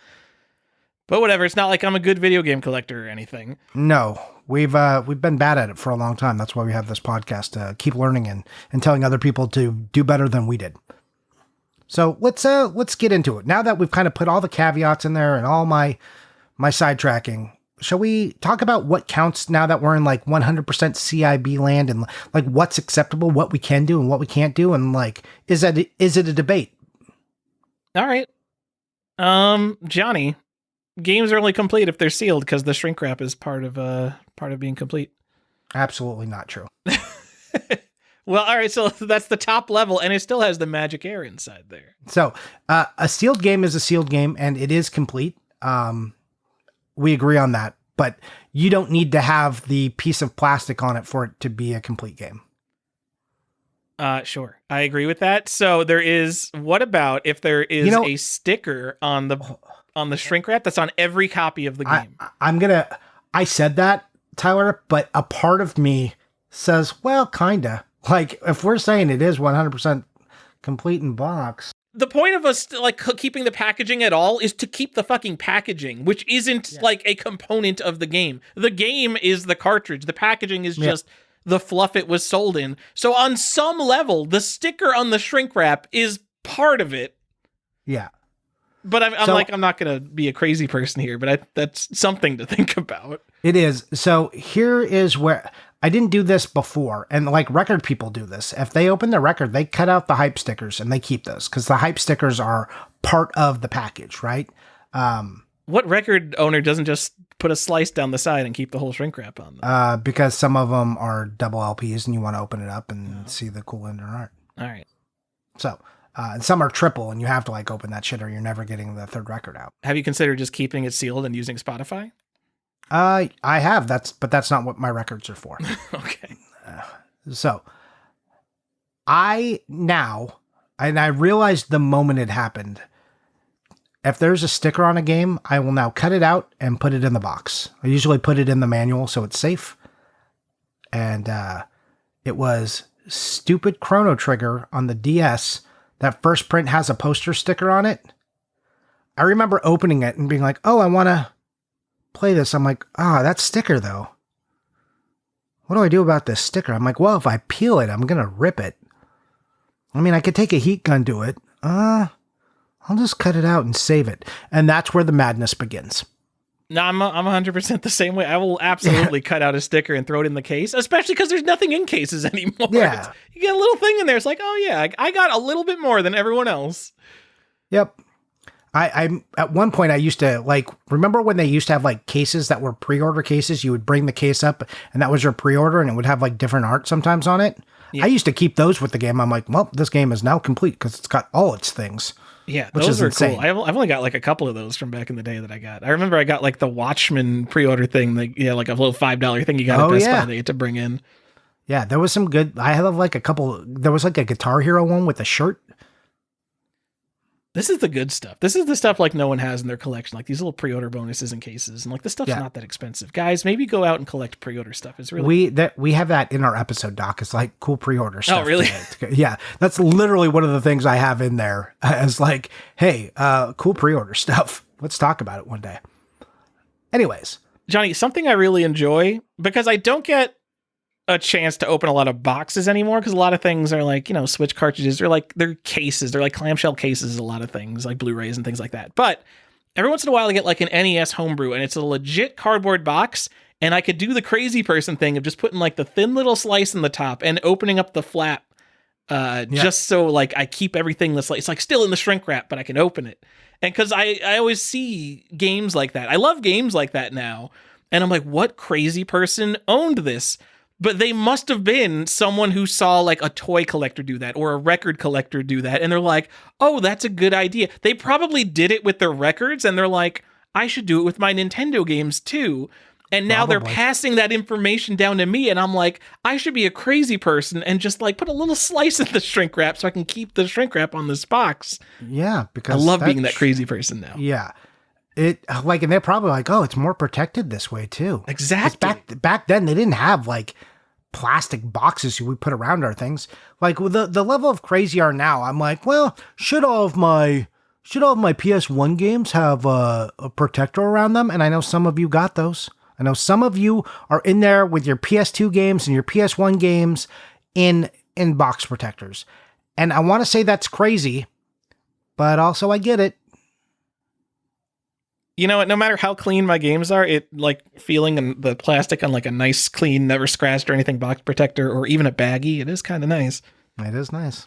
But whatever, it's not like I'm a good video game collector or anything. No, we've been bad at it for a long time. That's why we have this podcast to keep learning and telling other people to do better than we did. So let's get into it. Now that we've kind of put all the caveats in there and all my sidetracking, shall we talk about what counts now that we're in like 100% CIB land and like what's acceptable, what we can do and what we can't do, and like is it a debate? All right, Johnny. Games are only complete if they're sealed because the shrink wrap is part of being complete. Absolutely not true. Well, all right, so that's the top level, and it still has the magic air inside there. So a sealed game is a sealed game, and it is complete. We agree on that, but you don't need to have the piece of plastic on it for it to be a complete game. Sure. I agree with that. So what about if there is a sticker on the shrink wrap that's on every copy of the game? I said that, Tyler, but a part of me says, well, kinda. Like, if we're saying it is 100% complete in box. The point of us like keeping the packaging at all is to keep the fucking packaging, which isn't like a component of the game. The game is the cartridge. The packaging is just the fluff it was sold in. So on some level, the sticker on the shrink wrap is part of it. Yeah. But I'm not going to be a crazy person here, but that's something to think about. It is. So here is where I didn't do this before. And like record people do this. If they open the record, they cut out the hype stickers and they keep those because the hype stickers are part of the package, right? What record owner doesn't just put a slice down the side and keep the whole shrink wrap on them? Because some of them are double LPs and you want to open it up and see the cool inner art. All right. So, and some are triple and you have to like open that shit or you're never getting the third record out. Have you considered just keeping it sealed and using Spotify? I have. But that's not what my records are for. Okay. So I realized the moment it happened, if there's a sticker on a game, I will now cut it out and put it in the box. I usually put it in the manual so it's safe. And it was stupid Chrono Trigger on the DS. That first print has a poster sticker on it. I remember opening it and being like, oh, I want to play this. I'm like, that sticker though. What do I do about this sticker? I'm like, well, if I peel it, I'm going to rip it. I mean, I could take a heat gun to it. I'll just cut it out and save it. And that's where the madness begins. No, I'm 100% the same way. I will absolutely cut out a sticker and throw it in the case, especially because there's nothing in cases anymore. Yeah. You get a little thing in there. It's like, oh yeah, I got a little bit more than everyone else. Yep. I at one point I used to remember when they used to have like cases that were pre-order cases. You would bring the case up and that was your pre-order and it would have like different art sometimes on it. Yeah. I used to keep those with the game. I'm like, well, this game is now complete because it's got all its things. Yeah, those are insane. Cool. I've only got like a couple of those from back in the day that I got. I remember I got like the Watchmen pre-order thing, like like a little $5 thing you got at Best Buy that you had to bring in. Yeah, there was some good. I had like a couple. There was like a Guitar Hero one with a shirt. This is the good stuff. This is the stuff like no one has in their collection, like these little pre-order bonuses and cases, and like the stuff's not that expensive. Guys, maybe go out and collect pre-order stuff. It's really we have that in our episode doc. It's like cool pre-order stuff. Oh, really? Yeah, that's literally one of the things I have in there as like, hey, cool pre-order stuff. Let's talk about it one day. Anyways, Johnny, something I really enjoy because I don't get a chance to open a lot of boxes anymore because a lot of things are like, Switch cartridges. They're cases. They're like clamshell cases, a lot of things like Blu-rays and things like that. But every once in a while I get like an NES homebrew and it's a legit cardboard box and I could do the crazy person thing of just putting like the thin little slice in the top and opening up the flap just so like I keep everything that's like, it's like still in the shrink wrap, but I can open it. And because I always see games like that. I love games like that now. And I'm like, what crazy person owned this? But they must have been someone who saw like a toy collector do that or a record collector do that. And they're like, oh, that's a good idea. They probably did it with their records. And they're like, I should do it with my Nintendo games too. And now they're passing that information down to me. And I'm like, I should be a crazy person and just like put a little slice in the shrink wrap so I can keep the shrink wrap on this box. Yeah, because I love being that crazy person now. Yeah. It like, and they're probably like, oh, it's more protected this way too. Exactly. Back then they didn't have like plastic boxes we put around our things. Like with the level of crazy are now, I'm like, well, should all of my PS1 games have a protector around them? And I know some of you got those. I know some of you are in there with your PS2 games and your PS1 games in box protectors. And I want to say that's crazy, but also I get it. You know what? No matter how clean my games are, it like feeling the plastic on like a nice, clean, never scratched or anything box protector, or even a baggie. It is kind of nice. It is nice.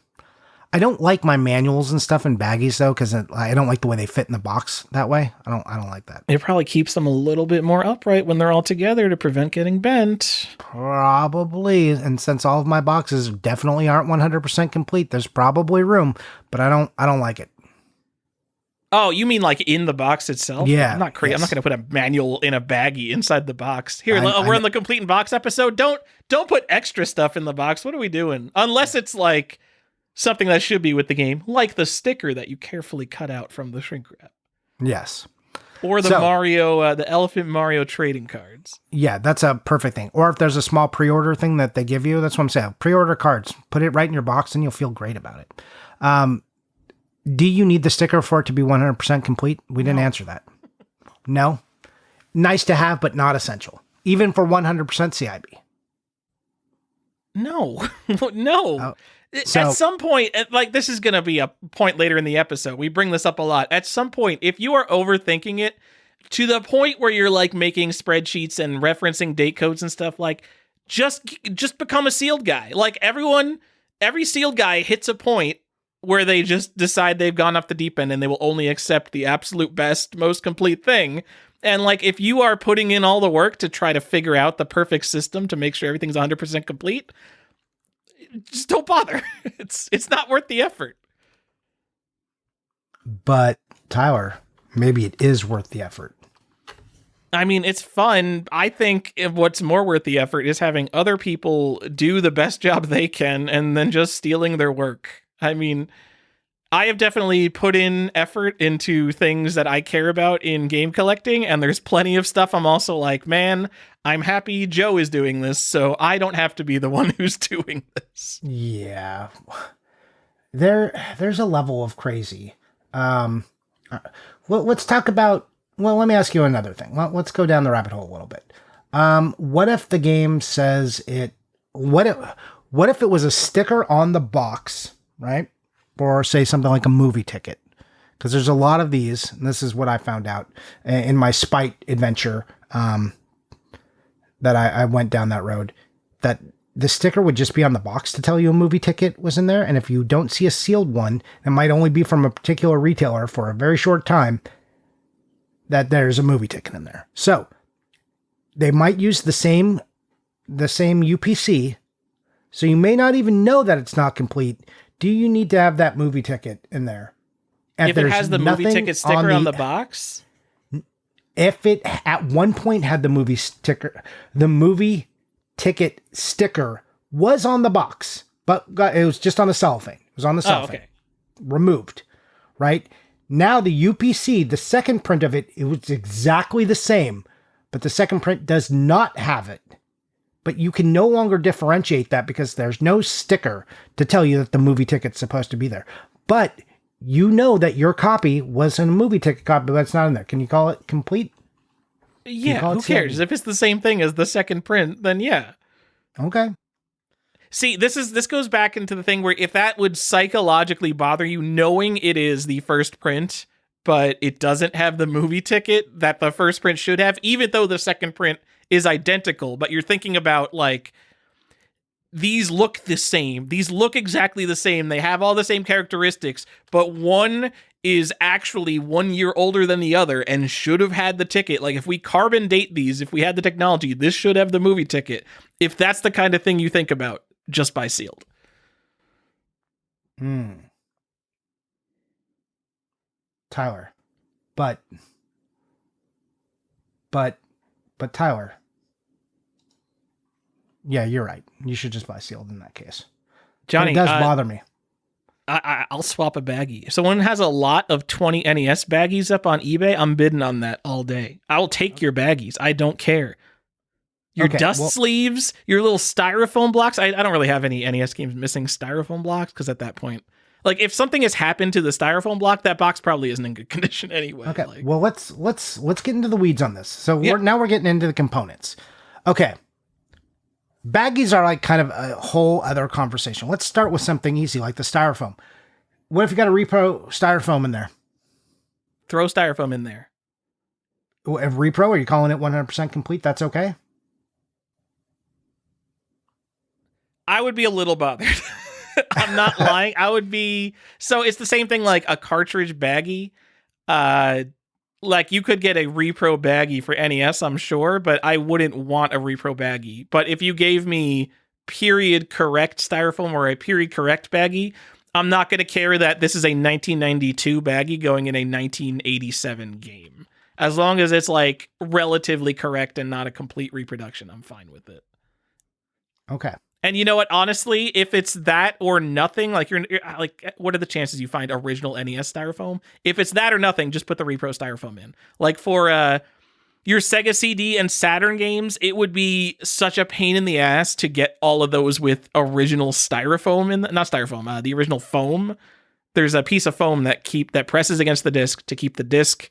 I don't like my manuals and stuff in baggies though, because I don't like the way they fit in the box that way. I don't like that. It probably keeps them a little bit more upright when they're all together to prevent getting bent. Probably. And since all of my boxes definitely aren't 100% complete, there's probably room, but I don't like it. Oh, you mean like in the box itself? Yeah. I'm not crazy. Yes. I'm not going to put a manual in a baggie inside the box. Here, we're in the complete in box episode. Don't put extra stuff in the box. What are we doing? Unless it's like something that should be with the game, like the sticker that you carefully cut out from the shrink wrap. Yes. Or the the Elephant Mario trading cards. Yeah, that's a perfect thing. Or if there's a small pre-order thing that they give you, that's what I'm saying. Pre-order cards. Put it right in your box and you'll feel great about it. Do you need the sticker for it to be 100% complete? We didn't answer that. No? Nice to have, but not essential. Even for 100% CIB. No. No. So, at some point, like this is going to be a point later in the episode. We bring this up a lot. At some point, if you are overthinking it to the point where you're like making spreadsheets and referencing date codes and stuff, like just become a sealed guy. Like every sealed guy hits a point where they just decide they've gone off the deep end and they will only accept the absolute best, most complete thing. And like, if you are putting in all the work to try to figure out the perfect system to make sure everything's 100% complete, just don't bother. It's not worth the effort. But Tyler, maybe it is worth the effort. I mean, it's fun. I think what's more worth the effort is having other people do the best job they can and then just stealing their work. I mean, I have definitely put in effort into things that I care about in game collecting, and there's plenty of stuff I'm also like, man, I'm happy Joe is doing this, so I don't have to be the one who's doing this. Yeah. There's a level of crazy. Let's talk about, well, let me ask you another thing. Let's go down the rabbit hole a little bit. What if the game says what if it was a sticker on the box, right? Or say something like a movie ticket. Because there's a lot of these, and this is what I found out in my Spite adventure, that I went down that road, that the sticker would just be on the box to tell you a movie ticket was in there. And if you don't see a sealed one, it might only be from a particular retailer for a very short time, that there's a movie ticket in there. So they might use the same UPC. So you may not even know that it's not complete. Do you need to have that movie ticket in there? If it has the movie ticket sticker on the box? If it at one point had the movie ticket sticker was on the box, but it was just on the cellophane. It was on the cellophane. Okay. Removed, right? Now the UPC, the second print of it, it was exactly the same, but the second print does not have it. But you can no longer differentiate that because there's no sticker to tell you that the movie ticket's supposed to be there. But you know that your copy was a movie ticket copy, but it's not in there. Can you call it complete? Yeah, who cares? If it's the same thing as the second print, then yeah. Okay. See, this goes back into the thing where if that would psychologically bother you, knowing it is the first print, but it doesn't have the movie ticket that the first print should have, even though the second print is identical, but you're thinking about like, these look the same. These look exactly the same. They have all the same characteristics, but one is actually 1 year older than the other and should have had the ticket. Like, if we carbon date these, if we had the technology, this should have the movie ticket. If that's the kind of thing you think about, just buy sealed. Tyler. But Tyler. Yeah, you're right. You should just buy sealed in that case. Johnny, but it does bother me. I'll swap a baggie. If someone has a lot of 20 NES baggies up on eBay, I'm bidding on that all day. I'll take your baggies. I don't care. Your sleeves, your little styrofoam blocks. I don't really have any NES games missing styrofoam blocks because at that point, like if something has happened to the styrofoam block, that box probably isn't in good condition anyway. Okay. Like, well, let's get into the weeds on this. So now we're getting into the components. Okay. Baggies are like kind of a whole other conversation. Let's start with something easy like the styrofoam. What if you got a repro styrofoam in there? Throw styrofoam in there. A repro, are you calling it 100% complete? That's okay? I would be a little bothered. I'm not lying. I would be. So it's the same thing like a cartridge baggie. Like you could get a repro baggie for NES, I'm sure, but I wouldn't want a repro baggie. But if you gave me period correct styrofoam or a period correct baggie, I'm not going to care that this is a 1992 baggie going in a 1987 game. As long as it's like relatively correct and not a complete reproduction, I'm fine with it. Okay. And you know what? Honestly, if it's that or nothing, like you're like, what are the chances you find original NES styrofoam? If it's that or nothing, just put the repro styrofoam in. Like for your Sega CD and Saturn games, it would be such a pain in the ass to get all of those with original styrofoam in, not styrofoam, the original foam. There's a piece of foam that presses against the disc to keep the disc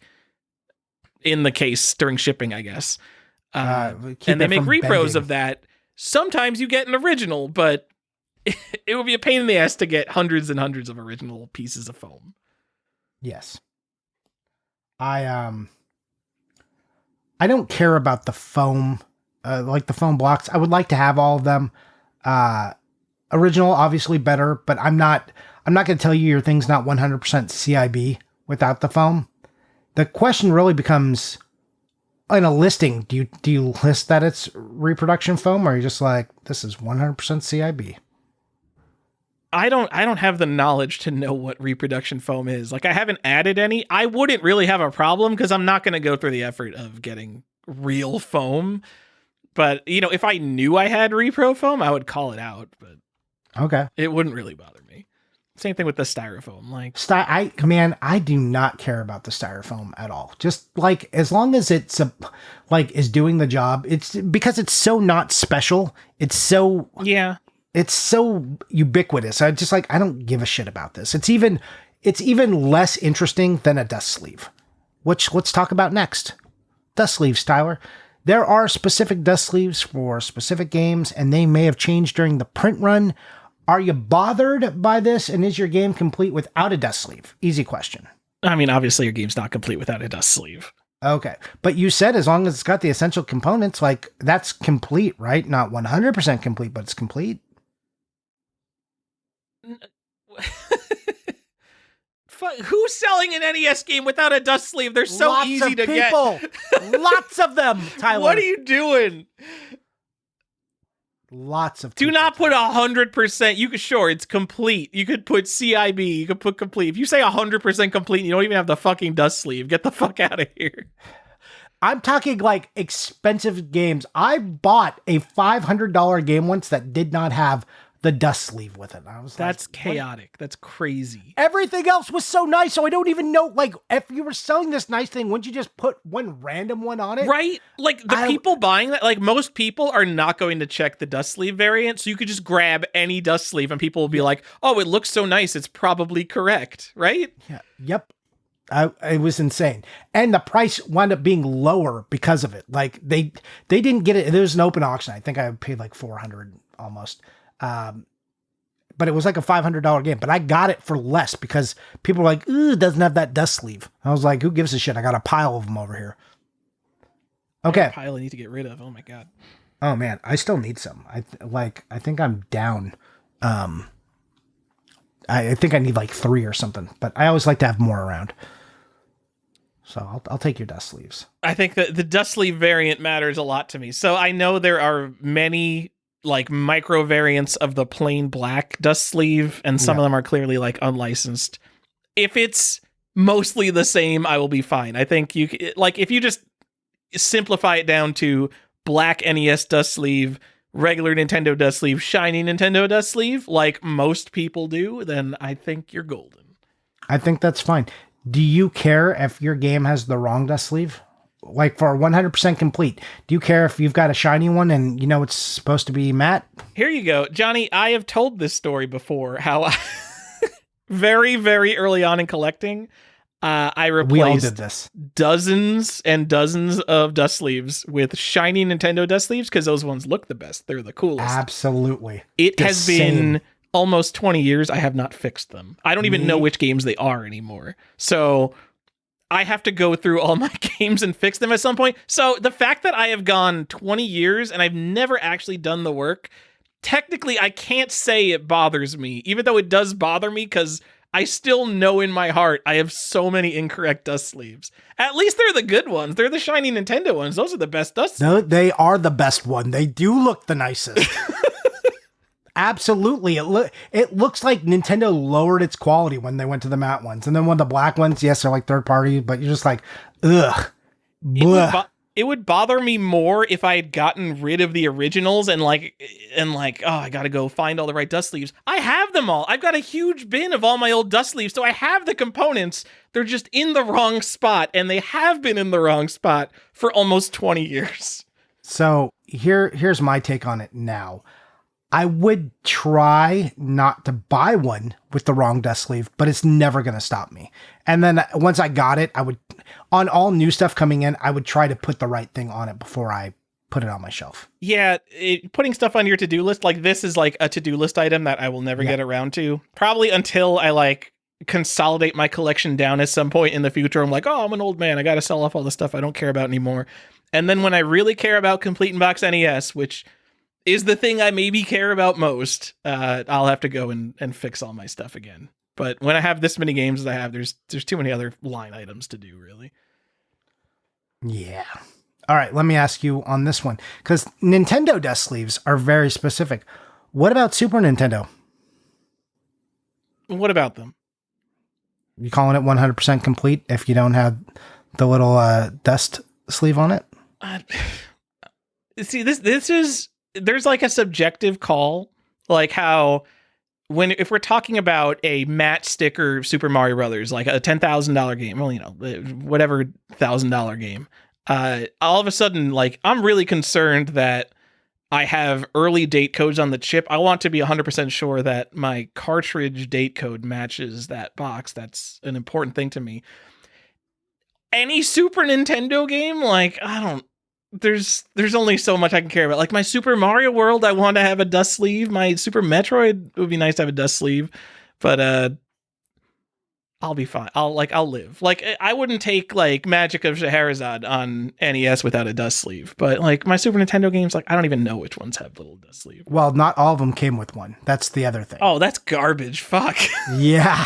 in the case during shipping, I guess. And they make repros of that. Sometimes you get an original, but it would be a pain in the ass to get hundreds and hundreds of original pieces of foam. Yes. I don't care about the foam, like the foam blocks. I would like to have all of them. Original, obviously better, but I'm not going to tell you your thing's not 100% CIB without the foam. The question really becomes, in a listing, do you list that it's reproduction foam, or are you just like, this is 100% CIB? I don't have the knowledge to know what reproduction foam is. Like, I haven't added any. I wouldn't really have a problem because I'm not going to go through the effort of getting real foam. But, you know, if I knew I had repro foam, I would call it out. But okay, it wouldn't really bother me. Same thing with the styrofoam. Like, I do not care about the styrofoam at all. Just like as long as it's is doing the job. It's because it's so not special. It's so It's so ubiquitous. I don't give a shit about this. It's even less interesting than a dust sleeve, which let's talk about next. Dust sleeves, Tyler. There are specific dust sleeves for specific games, and they may have changed during the print run. Are you bothered by this, and is your game complete without a dust sleeve? Easy question. I mean, obviously your game's not complete without a dust sleeve. Okay. But you said as long as it's got the essential components, like, that's complete, right? Not 100% complete, but it's complete. Who's selling an NES game without a dust sleeve? They're so Lots easy of to people. get. Lots of them, Tyler. What are you doing? Lots of people. Do not put 100%. You could, sure, it's complete. You could put CIB. You could put complete. If you say 100% complete and you don't even have the fucking dust sleeve, get the fuck out of here. I'm talking like expensive games. I bought a $500 game once that did not have the dust sleeve with it. I was That's like, chaotic. What? That's crazy. Everything else was so nice, so I don't even know, like, if you were selling this nice thing, wouldn't you just put one random one on it? Right? Like, the people buying that, like, most people are not going to check the dust sleeve variant, so you could just grab any dust sleeve and people will be like, oh, it looks so nice, it's probably correct, right? Yeah. Yep. It was insane. And the price wound up being lower because of it. Like, they didn't get it. There was an open auction. I think I paid like $400 almost. But it was like a $500 game. But I got it for less because people were like, ooh, it doesn't have that dust sleeve. I was like, who gives a shit? I got a pile of them over here. Okay. A pile I need to get rid of. Oh my God. Oh man, I still need some. I think I'm down. I think I need like 3 or something, but I always like to have more around. So I'll take your dust sleeves. I think that the dust sleeve variant matters a lot to me. So I know there are many like micro variants of the plain black dust sleeve, and some of them are clearly like unlicensed. If it's mostly the same, I will be fine. I think like if you just simplify it down to black NES dust sleeve, regular Nintendo dust sleeve, shiny Nintendo dust sleeve, like most people do, then I think you're golden. I think that's fine. Do you care if your game has the wrong dust sleeve? Like for 100% complete, do you care if you've got a shiny one and you know it's supposed to be matte? Here you go. Johnny, I have told this story before, how very, very early on in collecting, I replaced dozens and dozens of dust sleeves with shiny Nintendo dust sleeves because those ones look the best. They're the coolest. Absolutely. It has been almost 20 years. I have not fixed them. I don't even know which games they are anymore. So I have to go through all my games and fix them at some point. So the fact that I have gone 20 years and I've never actually done the work, technically I can't say it bothers me, even though it does bother me because I still know in my heart I have so many incorrect dust sleeves. At least they're the good ones. They're the shiny Nintendo ones. Those are the best dust sleeves. No, they are the best one. They do look the nicest. Absolutely. It looks like Nintendo lowered its quality when they went to the matte ones. And then when the black ones, yes, they're like third party, but you're just like, ugh. It would bother me more if I had gotten rid of the originals and like, oh, I gotta go find all the right dust sleeves. I have them all. I've got a huge bin of all my old dust sleeves, so I have the components. They're just in the wrong spot, and they have been in the wrong spot for almost 20 years. So here's my take on it now. I would try not to buy one with the wrong dust sleeve, but it's never going to stop me. And then once I got it, I would, on all new stuff coming in, I would try to put the right thing on it before I put it on my shelf. Yeah, putting stuff on your to-do list, like this is like a to-do list item that I will never get around to. Probably until I like consolidate my collection down at some point in the future. I'm like, oh, I'm an old man. I got to sell off all the stuff I don't care about anymore. And then when I really care about Complete in Box NES, which is the thing I maybe care about most, I'll have to go and fix all my stuff again. But when I have this many games as I have, there's too many other line items to do, really. Yeah. All right, let me ask you on this one, because Nintendo dust sleeves are very specific. What about Super Nintendo? What about them? You calling it 100% complete if you don't have the little dust sleeve on it? See, this is... There's like a subjective call, like how if we're talking about a matte sticker Super Mario Brothers, like a $10,000 game, well, you know, whatever $1,000 game, all of a sudden, like I'm really concerned that I have early date codes on the chip. I want to be 100% sure that my cartridge date code matches that box. That's an important thing to me. Any Super Nintendo game, like there's only so much I can care about. Like my Super Mario World, I want to have a dust sleeve. My Super Metroid, it would be nice to have a dust sleeve, but I'll be fine. I'll live. Like I wouldn't take like Magic of Scheherazade on NES without a dust sleeve, but like my Super Nintendo games, like I don't even know which ones have little dust sleeve. Well, not all of them came with one. That's the other thing. Oh, that's garbage. Fuck. Yeah.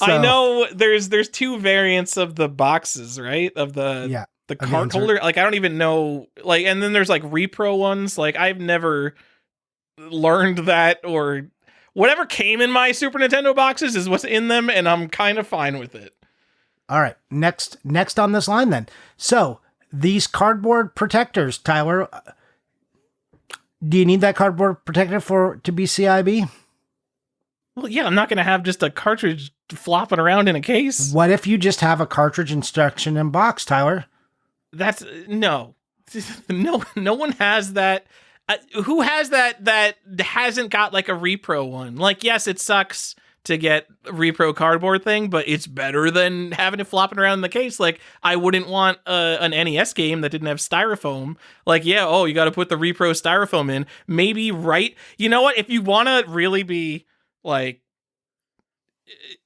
I know there's 2 variants of the boxes, right? Of the card holder. Like I don't even know, like, and then there's like repro ones. Like I've never learned that, or whatever came in my Super Nintendo boxes is what's in them, and I'm kind of fine with it. All right, next on this line then. So these cardboard protectors, Tyler, Do you need that cardboard protector to be CIB? Well, yeah, I'm not going to have just a cartridge flopping around in a case. What if you just have a cartridge instruction in box, Tyler? That's no. No one has that. Who has that hasn't got like a repro one? Like, yes, it sucks to get repro cardboard thing, but it's better than having it flopping around in the case. Like, I wouldn't want an NES game that didn't have styrofoam. Like, yeah, oh, you got to put the repro styrofoam in. Maybe you know what? If you want to really be like,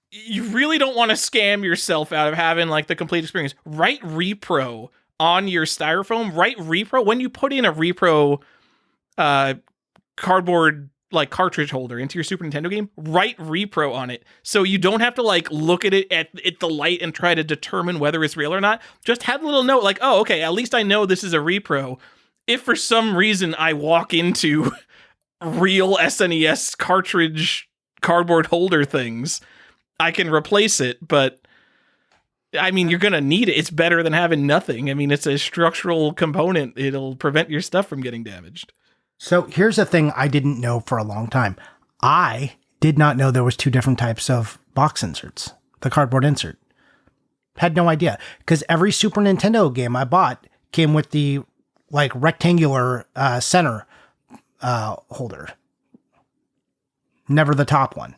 you really don't want to scam yourself out of having like the complete experience. Write repro on your styrofoam. Write repro when you put in a repro cardboard like cartridge holder into your Super Nintendo game. Write repro on it, so you don't have to like look at it at the light and try to determine whether it's real or not. Just have a little note like, oh, okay, at least I know this is a repro. If for some reason I walk into real SNES cartridge cardboard holder things, I can replace it. But I mean, you're gonna need it. It's better than having nothing. I mean, it's a structural component. It'll prevent your stuff from getting damaged. So here's a thing I didn't know for a long time. I did not know there was two different types of box inserts. The cardboard insert. Had no idea. Because every Super Nintendo game I bought came with the like rectangular center holder. Never the top one.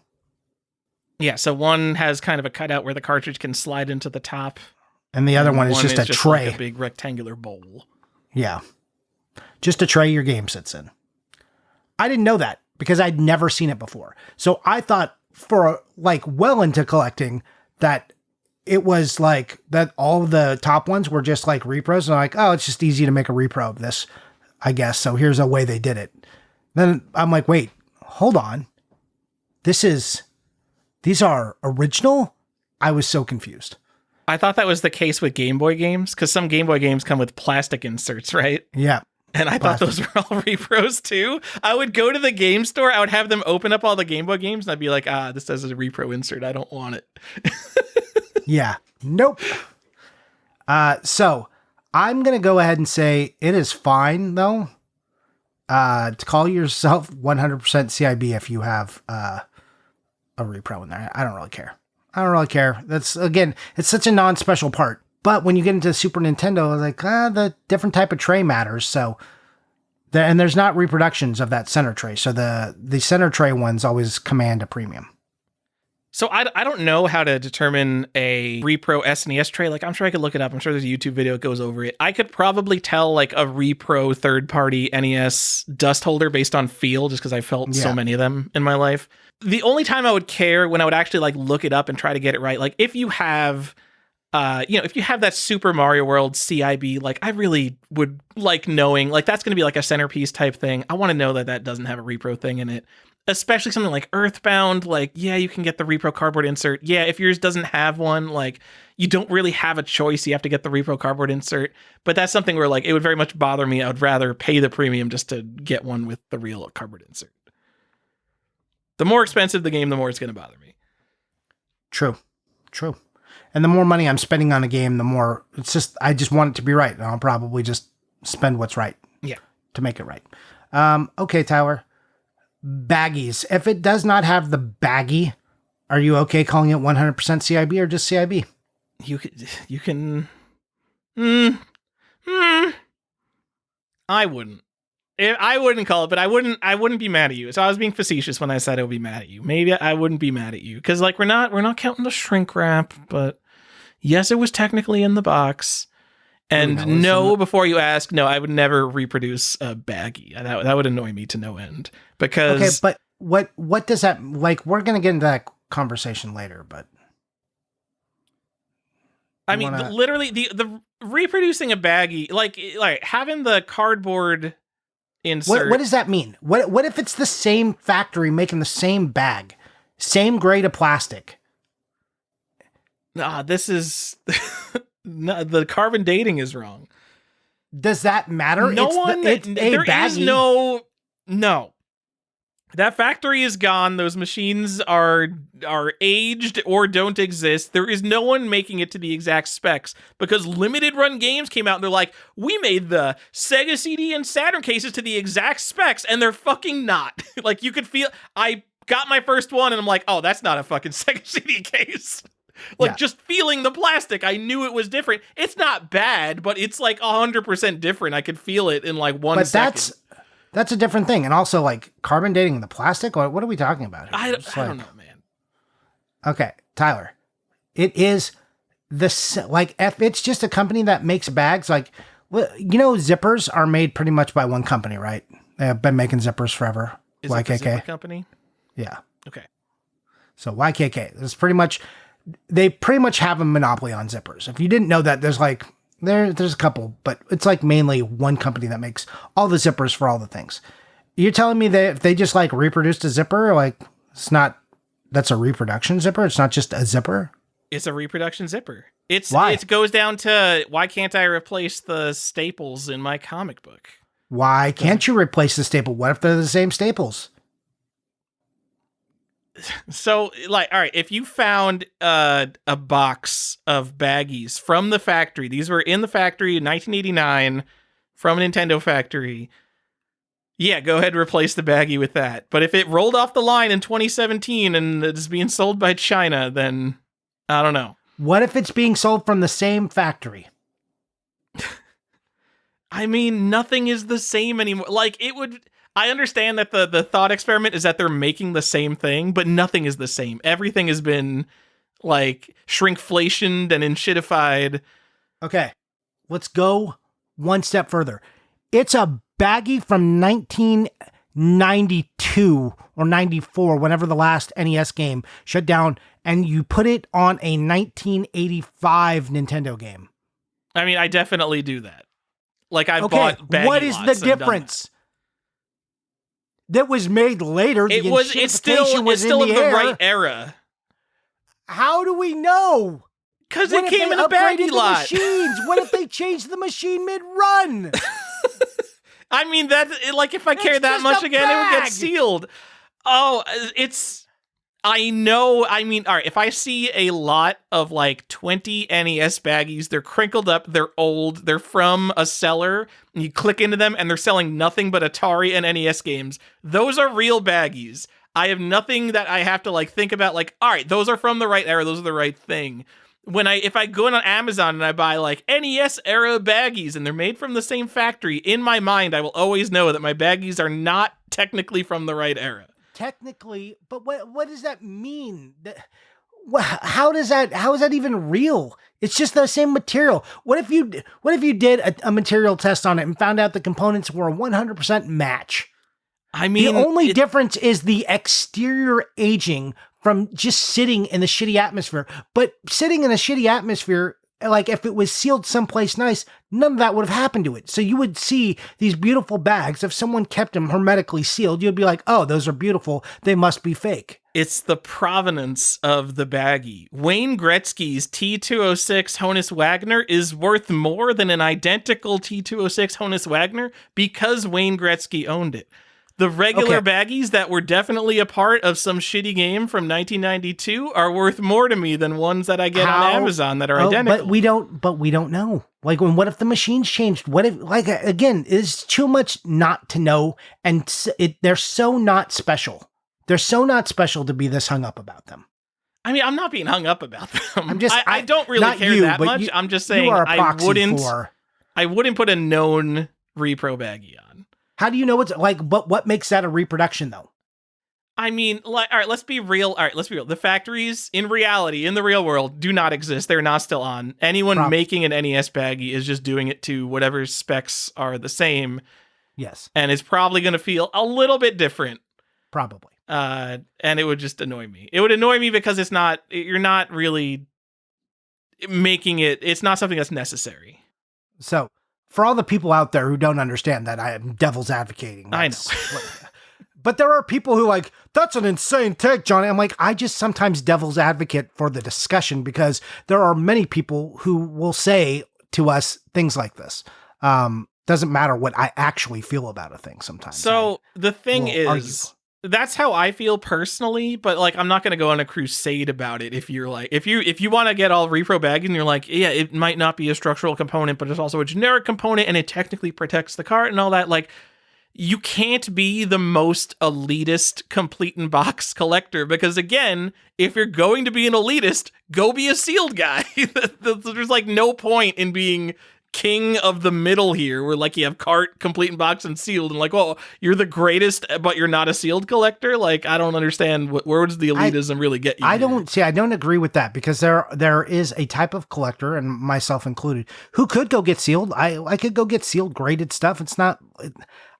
Yeah, so one has kind of a cutout where the cartridge can slide into the top. And the other one is just a tray. Like a big rectangular bowl. Yeah. Just a tray your game sits in. I didn't know that because I'd never seen it before. So I thought for like well into collecting that it was like that all the top ones were just like repros. And I'm like, oh, it's just easy to make a repro of this, I guess. So here's a way they did it. Then I'm like, wait, hold on. These are original? I was so confused. I thought that was the case with Game Boy games, because some Game Boy games come with plastic inserts, right? Yeah. And I thought those were all repros too. I would go to the game store, I would have them open up all the Game Boy games, and I'd be like, this has a repro insert. I don't want it. Yeah. Nope. So I'm going to go ahead and say it is fine, though, to call yourself 100% CIB if you have a repro in there. I don't really care. That's, again, it's such a non-special part. But when you get into Super Nintendo, it's like, the different type of tray matters. So, and there's not reproductions of that center tray. So the center tray ones always command a premium. So I don't know how to determine a repro SNES tray. Like, I'm sure I could look it up. I'm sure there's a YouTube video that goes over it. I could probably tell like a repro third-party NES dust holder based on feel, just because I felt so many of them in my life. The only time I would care when I would actually like look it up and try to get it right, like if you have if you have that Super Mario World CIB, like I really would like knowing, like that's going to be like a centerpiece type thing. I want to know that doesn't have a repro thing in it, especially something like Earthbound. Like, yeah, you can get the repro cardboard insert. Yeah, if yours doesn't have one, like you don't really have a choice. You have to get the repro cardboard insert. But that's something where like it would very much bother me. I would rather pay the premium just to get one with the real cardboard insert. The more expensive the game, the more it's going to bother me. True. And the more money I'm spending on a game, the more it's just, I just want it to be right. And I'll probably just spend what's right. Yeah. To make it right. Okay, Tyler. Baggies. If it does not have the baggie, are you okay calling it 100% CIB or just CIB? You can. I wouldn't. I wouldn't call it, but I wouldn't be mad at you. So I was being facetious when I said I would be mad at you. Maybe I wouldn't be mad at you because like we're not counting the shrink wrap, but yes, it was technically in the box. And no, before you ask, no, I would never reproduce a baggie. That would annoy me to no end. Because okay, but what does that like? We're gonna get into that conversation later, but I mean, literally the reproducing a baggie, like having the cardboard insert. What does that mean? What if it's the same factory making the same bag, same grade of plastic? This is no, the carbon dating is wrong. Does that matter? No. That factory is gone. Those machines are aged or don't exist. There is no one making it to the exact specs because limited run games came out and they're like, we made the Sega CD and Saturn cases to the exact specs, and they're fucking not. Like, you could feel, I got my first one and I'm like, oh, that's not a fucking Sega CD case. Like, just feeling the plastic, I knew it was different. It's not bad, but it's like 100% different. I could feel it in like 1 second. That's a different thing. And also, like, carbon dating the plastic? What are we talking about here? I don't know, man. Okay, Tyler. It is like, if it's just a company that makes bags, like, well, you know, zippers are made pretty much by one company, right? They have been making zippers forever. Is YKK. it the zipper company? Yeah. Okay. So YKK. They pretty much have a monopoly on zippers. If you didn't know that, there's a couple, but it's like mainly one company that makes all the zippers for all the things. You're telling me that if they just like reproduced a zipper, like that's a reproduction zipper? It's not just a zipper? It's a reproduction zipper. Why? It goes down to, why can't I replace the staples in my comic book? Why can't you replace the staple? What if they're the same staples? So, like, all right, if you found a box of baggies from the factory, these were in the factory in 1989 from a Nintendo factory, yeah, go ahead and replace the baggie with that. But if it rolled off the line in 2017 and it's being sold by China, then I don't know. What if it's being sold from the same factory? I mean, nothing is the same anymore. Like, it would... I understand that the thought experiment is that they're making the same thing, but nothing is the same. Everything has been, like, shrinkflationed and enshittified. Okay, let's go one step further. It's a baggie from 1992 or 94, whenever the last NES game shut down, and you put it on a 1985 Nintendo game. I mean, I definitely do that. Like, I've bought baggie what is lots the and done difference? That was made later. It's still of the right era. How do we know? Because it came in a baggie lot. Machines? What if they changed the machine mid-run? I mean, if I cared that much again, it would get sealed. Oh, I know. I mean, all right, if I see a lot of like 20 NES baggies, they're crinkled up, they're old, they're from a seller, and you click into them and they're selling nothing but Atari and NES games, those are real baggies. I have nothing that I have to like think about, like, all right, those are from the right era, those are the right thing. If I go on Amazon and I buy like NES era baggies and they're made from the same factory, in my mind, I will always know that my baggies are not technically from the right era. Technically, but what does that mean? How is that even real? It's just the same material. What if you did a material test on it and found out the components were a 100% match? I mean, the only difference is the exterior aging from just sitting in the shitty atmosphere. But sitting in a shitty atmosphere, like if it was sealed someplace nice, none of that would have happened to it. So you would see these beautiful bags. If someone kept them hermetically sealed, you'd be like, oh, those are beautiful. They must be fake. It's the provenance of the baggie. Wayne Gretzky's T206 Honus Wagner is worth more than an identical T206 Honus Wagner because Wayne Gretzky owned it. The regular baggies that were definitely a part of some shitty game from 1992 are worth more to me than ones that I get on Amazon that are identical. But we don't know. Like, what if the machines changed? What if, like, again, it's too much not to know, and they're so not special. They're so not special to be this hung up about them. I mean, I'm not being hung up about them. I don't really care that much. I'm just saying I wouldn't put a known repro baggie on. How do you know what makes that a reproduction though? I mean, like, all right, let's be real. The factories in reality, in the real world, do not exist. They're not still on. Anyone making an NES baggie is just doing it to whatever specs are the same. Yes. And it's probably going to feel a little bit different. Probably. And it would just annoy me. It would annoy me because you're not really making it, it's not something that's necessary. So, for all the people out there who don't understand that I am devil's advocating. I know. But there are people who like, that's an insane take, Johnny. I'm like, I just sometimes devil's advocate for the discussion because there are many people who will say to us things like this. Doesn't matter what I actually feel about a thing sometimes. So the thing is, That's how I feel personally, but like I'm not gonna go on a crusade about it. If you're like, if you want to get all repro bagged and you're like, yeah, it might not be a structural component, but it's also a generic component and it technically protects the cart and all that. Like, you can't be the most elitist complete in box collector because again, if you're going to be an elitist, go be a sealed guy. There's like no point in being king of the middle here where like you have cart, complete in box, and sealed and like, well, you're the greatest but you're not a sealed collector. Like, I don't understand where does the elitism really get you. I don't agree with that because there is a type of collector, and myself included, who could go get sealed. I could go get sealed graded stuff. It's not,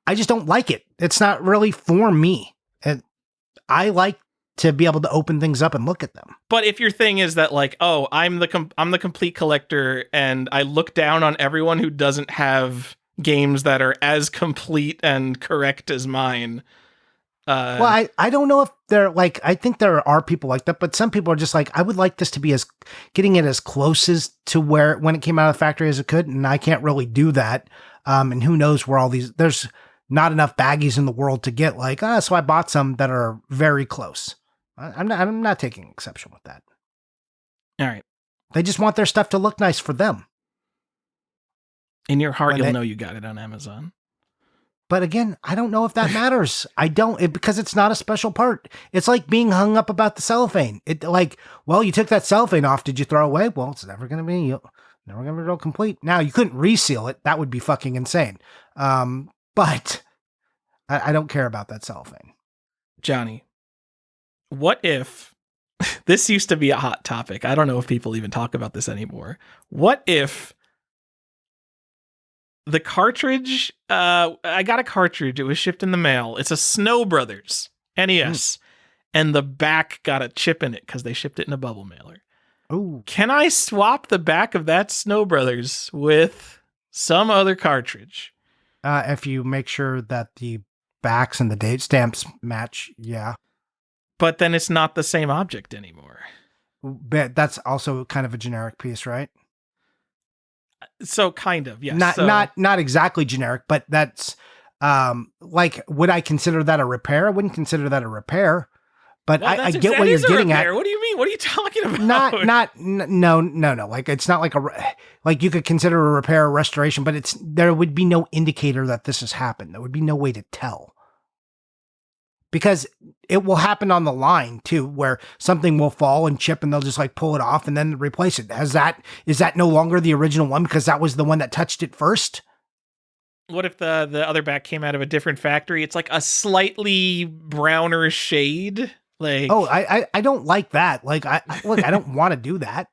I just don't like it. It's not really for me. And I like to be able to open things up and look at them. But if your thing is that like, oh, I'm the complete collector and I look down on everyone who doesn't have games that are as complete and correct as mine. Well, I don't know if they're like, I think there are people like that, but some people are just like, I would like this to be getting it as close as to where when it came out of the factory as it could. And I can't really do that. And who knows where there's not enough baggies in the world to get like, so I bought some that are very close. I'm not taking exception with that. All right. They just want their stuff to look nice for them. In your heart, you'll know you got it on Amazon. But again, I don't know if that matters. Because it's not a special part. It's like being hung up about the cellophane. You took that cellophane off. Did you throw away? Well, it's never going to be real complete. Now, you couldn't reseal it. That would be fucking insane. But I don't care about that cellophane. Johnny, what if this used to be a hot topic? I don't know if people even talk about this anymore. What if the cartridge, I got a cartridge, it was shipped in the mail. It's a Snow Brothers NES, and the back got a chip in it because they shipped it in a bubble mailer. Oh, can I swap the back of that Snow Brothers with some other cartridge? If you make sure that the backs and the date stamps match, yeah. But then it's not the same object anymore. But that's also kind of a generic piece, right? So kind of, yes. Not exactly generic, but that's would I consider that a repair? I wouldn't consider that a repair. But I get what you're getting at. What do you mean? What are you talking about? No. Like, it's not like you could consider a repair or restoration, but there would be no indicator that this has happened. There would be no way to tell. Because it will happen on the line too, where something will fall and chip and they'll just like pull it off and then replace it. Is that no longer the original one because that was the one that touched it first? What if the other back came out of a different factory? It's like a slightly browner shade. Like, oh, I don't like that. Like, I don't want to do that.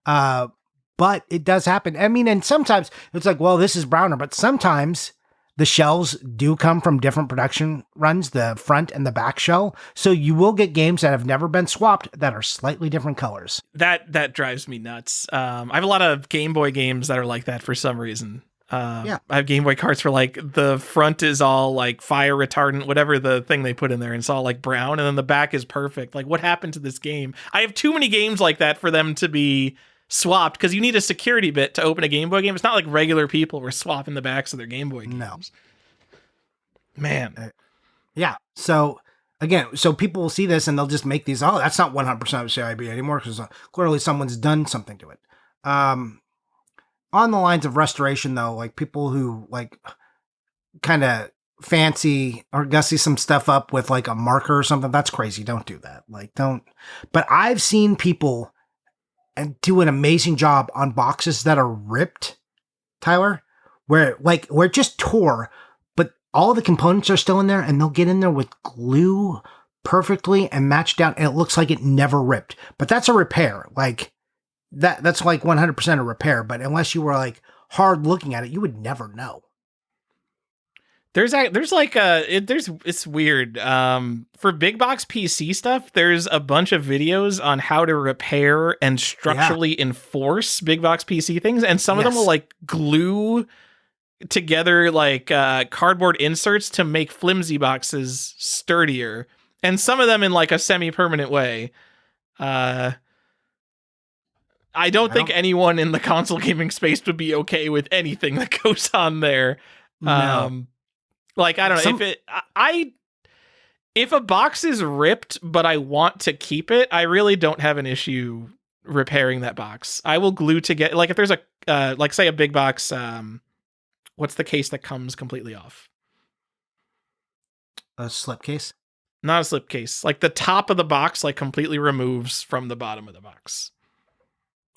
But it does happen. I mean, and sometimes it's like, well, this is browner, but sometimes the shells do come from different production runs, the front and the back shell. So you will get games that have never been swapped that are slightly different colors. That drives me nuts. I have a lot of Game Boy games that are like that for some reason. I have Game Boy carts where like the front is all like fire retardant, whatever the thing they put in there, and it's all like brown, and then the back is perfect. Like, what happened to this game? I have too many games like that for them to be swapped because you need a security bit to open a Game Boy game. It's not like regular people were swapping the backs of their Game Boy games. No. Man. Yeah. So again, people will see this and they'll just make these, oh, that's not 100% of CIB anymore because clearly someone's done something to it. On the lines of restoration, though, like people who like kind of fancy or gussy some stuff up with like a marker or something, that's crazy. Don't do that. Like, don't. But I've seen people and do an amazing job on boxes that are ripped, Tyler, where it just tore, but all the components are still in there, and they'll get in there with glue perfectly and matched down, and it looks like it never ripped. But that's a repair. Like, that's like 100% a repair, but unless you were like hard looking at it, you would never know. It's weird. For big box PC stuff, there's a bunch of videos on how to repair and structurally enforce big box PC things, and some of them will like glue together like cardboard inserts to make flimsy boxes sturdier, and some of them in like a semi-permanent way. I don't think anyone in the console gaming space would be okay with anything that goes on there. No. Like, I don't know if If a box is ripped, but I want to keep it, I really don't have an issue repairing that box. I will glue together, like if there's a, like say a big box, what's the case that comes completely off? A slipcase? Not a slipcase. Like the top of the box, like completely removes from the bottom of the box.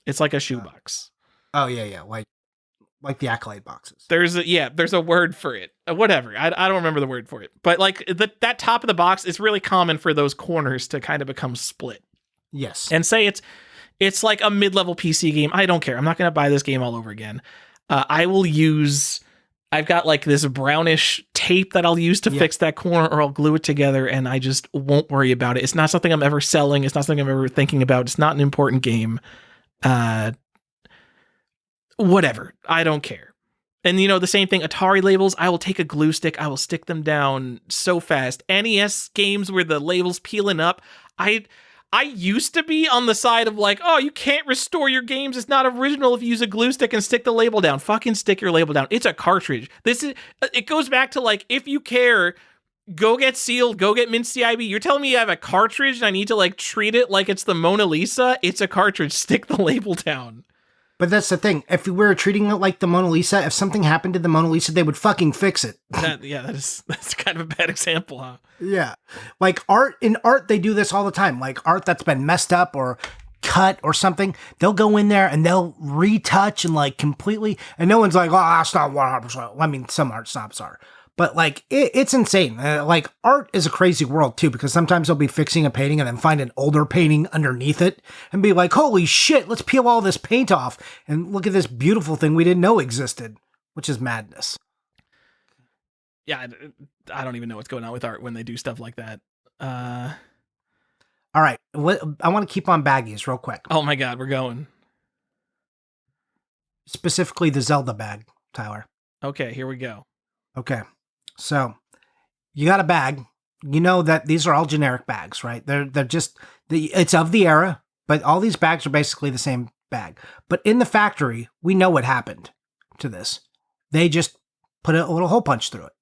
It's like a shoebox. Oh yeah, like the Accolade boxes. There's a word for it. Whatever. I don't remember the word for it. But like that top of the box is really common for those corners to kind of become split. Yes. And say it's like a mid-level PC game. I don't care. I'm not going to buy this game all over again. I've got like this brownish tape that I'll use to fix that corner, or I'll glue it together, and I just won't worry about it. It's not something I'm ever selling. It's not something I'm ever thinking about. It's not an important game. Whatever. I don't care. And the same thing, Atari labels, I will take a glue stick, I will stick them down so fast. NES games where the labels peeling up, I used to be on the side of like, oh, you can't restore your games. It's not original if you use a glue stick and stick the label down. Fucking stick your label down. It's a cartridge. It goes back to like, if you care, go get sealed, go get mint CIB. You're telling me I have a cartridge and I need to like treat it like it's the Mona Lisa? It's a cartridge. Stick the label down. But that's the thing. If we were treating it like the Mona Lisa, if something happened to the Mona Lisa, they would fucking fix it. That's kind of a bad example, huh? Yeah. Like in art, they do this all the time. Like art that's been messed up or cut or something, they'll go in there and they'll retouch and like completely, and no one's like, oh, that's not 100%. I mean, some art stops are. But like, it's insane. Like art is a crazy world too, because sometimes they'll be fixing a painting and then find an older painting underneath it and be like, holy shit, let's peel all this paint off and look at this beautiful thing we didn't know existed, which is madness. Yeah, I don't even know what's going on with art when they do stuff like that. All right, I want to keep on baggies real quick. Oh my God, we're going. Specifically the Zelda bag, Tyler. Okay, here we go. Okay. So you got a bag, you know that these are all generic bags, right? They're just, it's of the era, but all these bags are basically the same bag. But in the factory, we know what happened to this. They just put a little hole punch through it.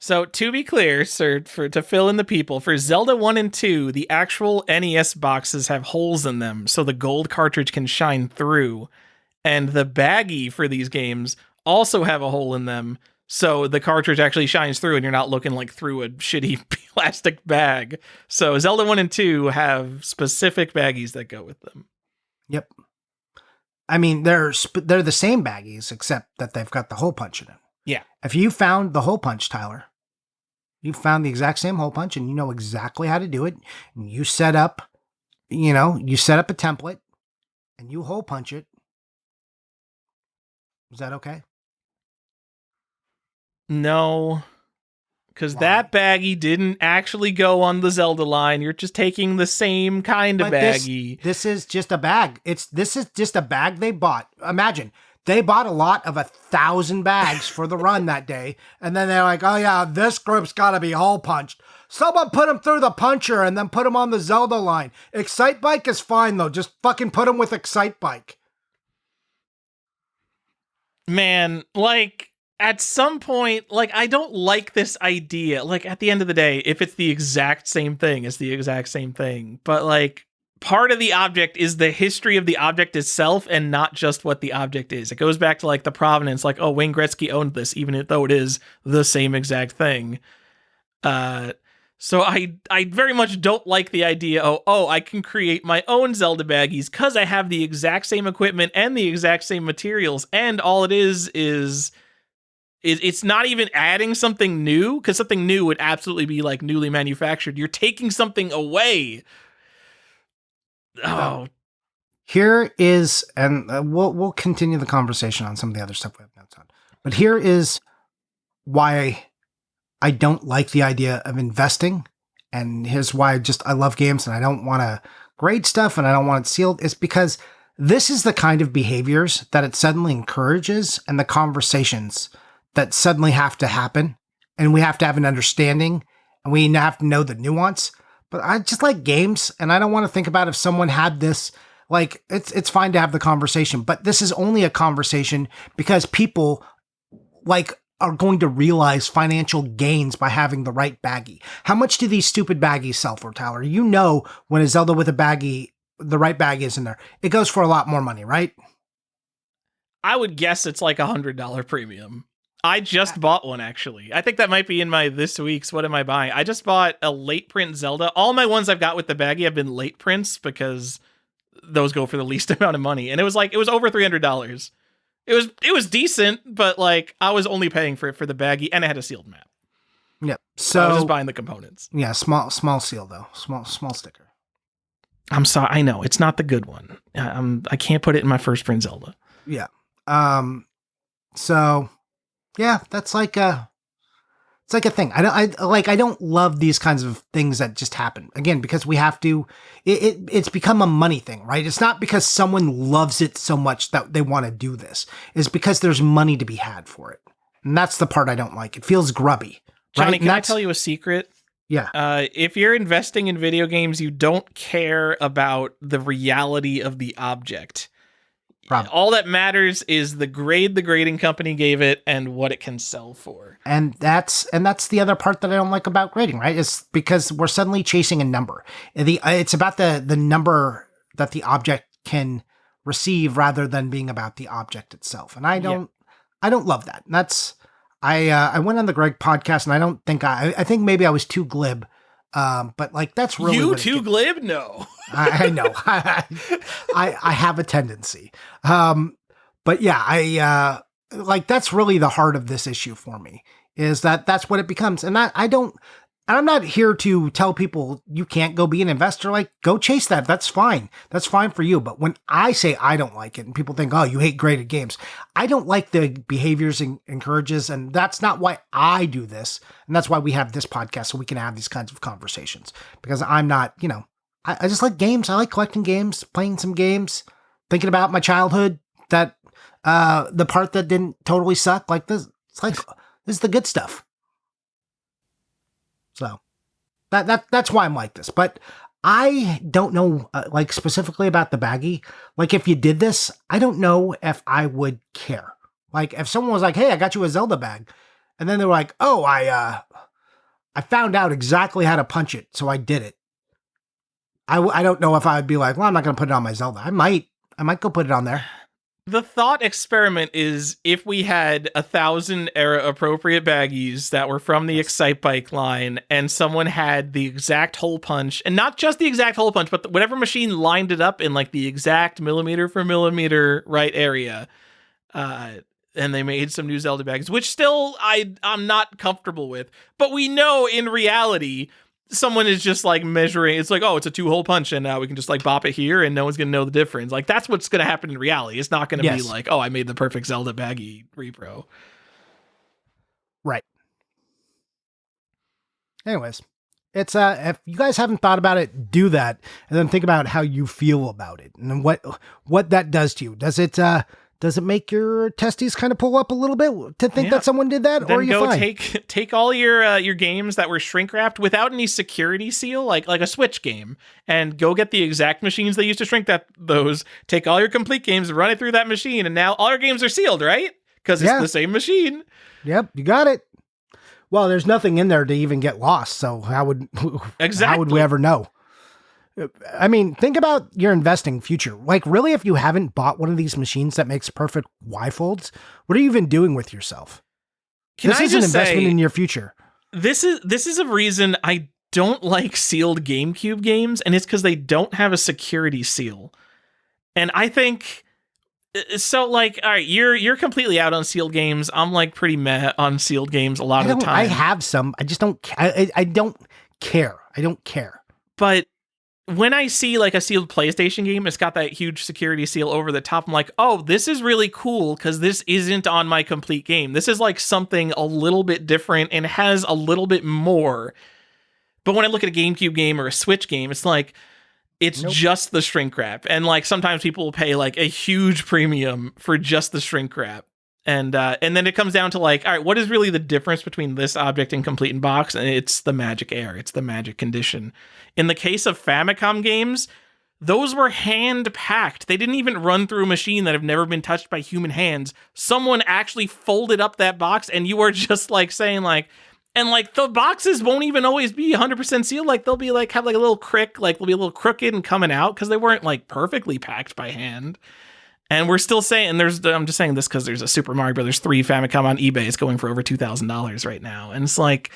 So to be clear, sir, to fill in the people, for Zelda 1 and 2, the actual NES boxes have holes in them so the gold cartridge can shine through. And the baggie for these games also have a hole in them, so the cartridge actually shines through and you're not looking like through a shitty plastic bag. So Zelda 1 and 2 have specific baggies that go with them. Yep. I mean, they're the same baggies, except that they've got the hole punch in it. Yeah. If you found the hole punch, Tyler, you found the exact same hole punch and you know exactly how to do it, and you set up a template and you hole punch it. Is that okay? No, because that baggie didn't actually go on the Zelda line. You're just taking the same kind of baggie. This is just a bag. This is just a bag they bought. Imagine, they bought a lot of 1,000 bags for the run that day, and then they're like, oh yeah, this group's got to be hole punched. Someone put them through the puncher and then put them on the Zelda line. Excite Bike is fine though. Just fucking put them with Excite Bike. Man, like, at some point, like, I don't like this idea. Like, at the end of the day, if it's the exact same thing, it's the exact same thing. But, like, part of the object is the history of the object itself and not just what the object is. It goes back to, like, the provenance. Like, oh, Wayne Gretzky owned this, even though it is the same exact thing. So I very much don't like the idea, oh, I can create my own Zelda baggies because I have the exact same equipment and the exact same materials, and all it is it's not even adding something new, because something new would absolutely be like newly manufactured. You're taking something away. Oh. Here is, and we'll continue the conversation on some of the other stuff we have notes on, but here is why I don't like the idea of investing, and here's why I love games and I don't want to grade stuff and I don't want it sealed. It's because this is the kind of behaviors that it suddenly encourages and the conversations that suddenly have to happen, and we have to have an understanding and we have to know the nuance. But I just like games, and I don't want to think about if someone had this. Like, it's fine to have the conversation, but this is only a conversation because people, like, are going to realize financial gains by having the right baggie. How much do these stupid baggies sell for, Tyler? You know, when a Zelda with a baggie, the right baggie is in there, it goes for a lot more money, right? I would guess it's like $100 premium. I just bought one, actually. I think that might be in my this week's What Am I Buying? I just bought a late print Zelda. All my ones I've got with the baggie have been late prints because those go for the least amount of money. And it was over $300. It was decent, but like I was only paying for it for the baggie, and it had a sealed map. Yep. So I was just buying the components. Yeah, small seal though. Small sticker. I'm sorry. I know it's not the good one. I can't put it in my first print Zelda. Yeah. So yeah, that's like it's like a thing. I don't love these kinds of things that just happen again because we have to. It's become a money thing, right? It's not because someone loves it so much that they want to do this. It's because there's money to be had for it, and that's the part I don't like. It feels grubby. Johnny, right? can I tell you a secret? Yeah. If you're investing in video games, you don't care about the reality of the object. Probably. All that matters is the grade the grading company gave it and what it can sell for. And that's the other part that I don't like about grading, right? It's because we're suddenly chasing a number. It's about the number that the object can receive rather than being about the object itself. And I don't love that. And that's I went on the Greg podcast and I don't think I think maybe I was too glib. But like that's really you too glib? No, I know. I have a tendency. But yeah, I like that's really the heart of this issue for me is that's what it becomes. And I'm not here to tell people you can't go be an investor. Like go chase that. That's fine. That's fine for you. But when I say I don't like it and people think, oh, you hate graded games, I don't like the behaviors and encourages. And that's not why I do this. And that's why we have this podcast. So we can have these kinds of conversations because I'm not, I just like games. I like collecting games, playing some games, thinking about my childhood, that, the part that didn't totally suck like this. It's like, this is the good stuff. So that's why I'm like this, but I don't know, like specifically about the baggie. Like if you did this, I don't know if I would care. Like if someone was like, hey, I got you a Zelda bag. And then they were like, oh, I found out exactly how to punch it. So I did it. I don't know if I'd be like, well, I'm not going to put it on my Zelda. I might go put it on there. The thought experiment is if we had 1,000 era appropriate baggies that were from the Excite Bike line and someone had the exact hole punch and not just the exact hole punch, but whatever machine lined it up in like the exact millimeter for millimeter right area. And they made some new Zelda bags, which still I'm not comfortable with, but we know in reality, someone is just like measuring. It's like, oh, it's a 2-hole punch, and now we can just like bop it here, and no one's gonna know the difference. Like that's what's gonna happen in reality. It's not gonna be like, oh, I made the perfect Zelda baggy repro. Right. Anyways, it's if you guys haven't thought about it, do that, and then think about how you feel about it and what that does to you. Does it make your testes kind of pull up a little bit to think that someone did that, then or are you go fine? take all your games that were shrink wrapped without any security seal, like a Switch game, and go get the exact machines they used to shrink those. Take all your complete games, run it through that machine, and now all your games are sealed, right? Because it's the same machine. Yep, you got it. Well, there's nothing in there to even get lost, so how would we ever know? I mean, think about your investing future. Like, really, if you haven't bought one of these machines that makes perfect Y-folds, what are you even doing with yourself? This is an investment in your future. This is a reason I don't like sealed GameCube games, and it's because they don't have a security seal. And I think so. Like, all right, you're completely out on sealed games. I'm like pretty meh on sealed games a lot of the time. I have some. I just don't. I don't care. I don't care. But when I see like a sealed PlayStation game, it's got that huge security seal over the top. I'm like, oh, this is really cool because this isn't on my complete game. This is like something a little bit different and has a little bit more. But when I look at a GameCube game or a Switch game, it's like, it's just the shrink wrap. And like sometimes people will pay like a huge premium for just the shrink wrap. And then it comes down to like, all right, what is really the difference between this object and complete in box? And it's the magic air. It's the magic condition. In the case of Famicom games, those were hand packed. They didn't even run through a machine that have never been touched by human hands. Someone actually folded up that box, and you are just like saying like, and like the boxes won't even always be 100% sealed. Like they'll be like, have like a little crick, like they'll be a little crooked and coming out because they weren't like perfectly packed by hand. And we're still saying, I'm just saying this because there's a Super Mario Brothers 3 Famicom on eBay. It's going for over $2,000 right now. And it's like,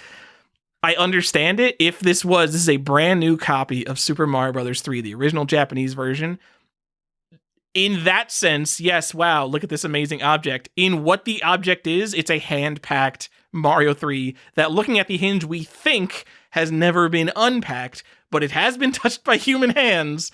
I understand it if this is a brand new copy of Super Mario Brothers 3, the original Japanese version. In that sense, yes, wow, look at this amazing object. In what the object is, it's a hand-packed Mario 3 that, looking at the hinge, we think has never been unpacked, but it has been touched by human hands.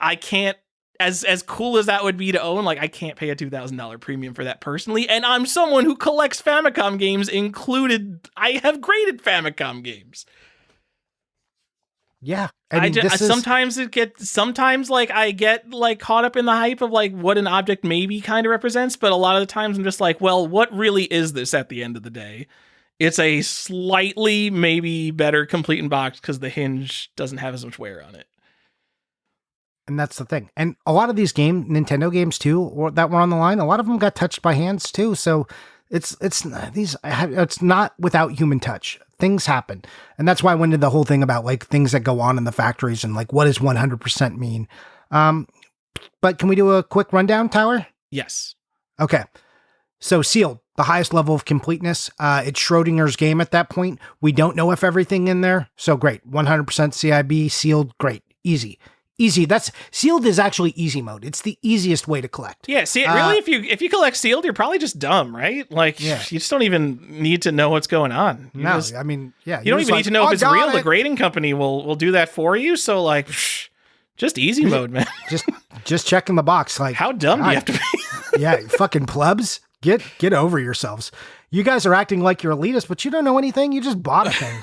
I can't, as cool as that would be to own, like I can't pay a $2,000 premium for that personally. And I'm someone who collects Famicom games, included, I have graded Famicom games. Yeah. Sometimes like I get like caught up in the hype of like what an object maybe kind of represents, but a lot of the times I'm just like, well, what really is this at the end of the day? It's a slightly maybe better complete in box because the hinge doesn't have as much wear on it. And that's the thing. And a lot of these Nintendo games too, that were on the line, a lot of them got touched by hands too. So it's not without human touch. Things happen. And that's why I went into the whole thing about like things that go on in the factories and like, what does 100% mean? But can we do a quick rundown, Tyler? Yes. Okay. So sealed, the highest level of completeness. It's Schrodinger's game at that point. We don't know if everything in there. So great. 100% CIB, sealed, great. Easy. That's sealed is actually easy mode. It's the easiest way to collect. Yeah, see, really, if you collect sealed, you're probably just dumb, right? Like, you just don't even need to know what's going on. You don't even need to know if it's real. The grading company will do that for you. So, like, just easy mode, man. just checking the box. Like, how dumb do you have to be? Yeah, fucking plebs, get over yourselves. You guys are acting like you're elitist, but you don't know anything. You just bought a thing.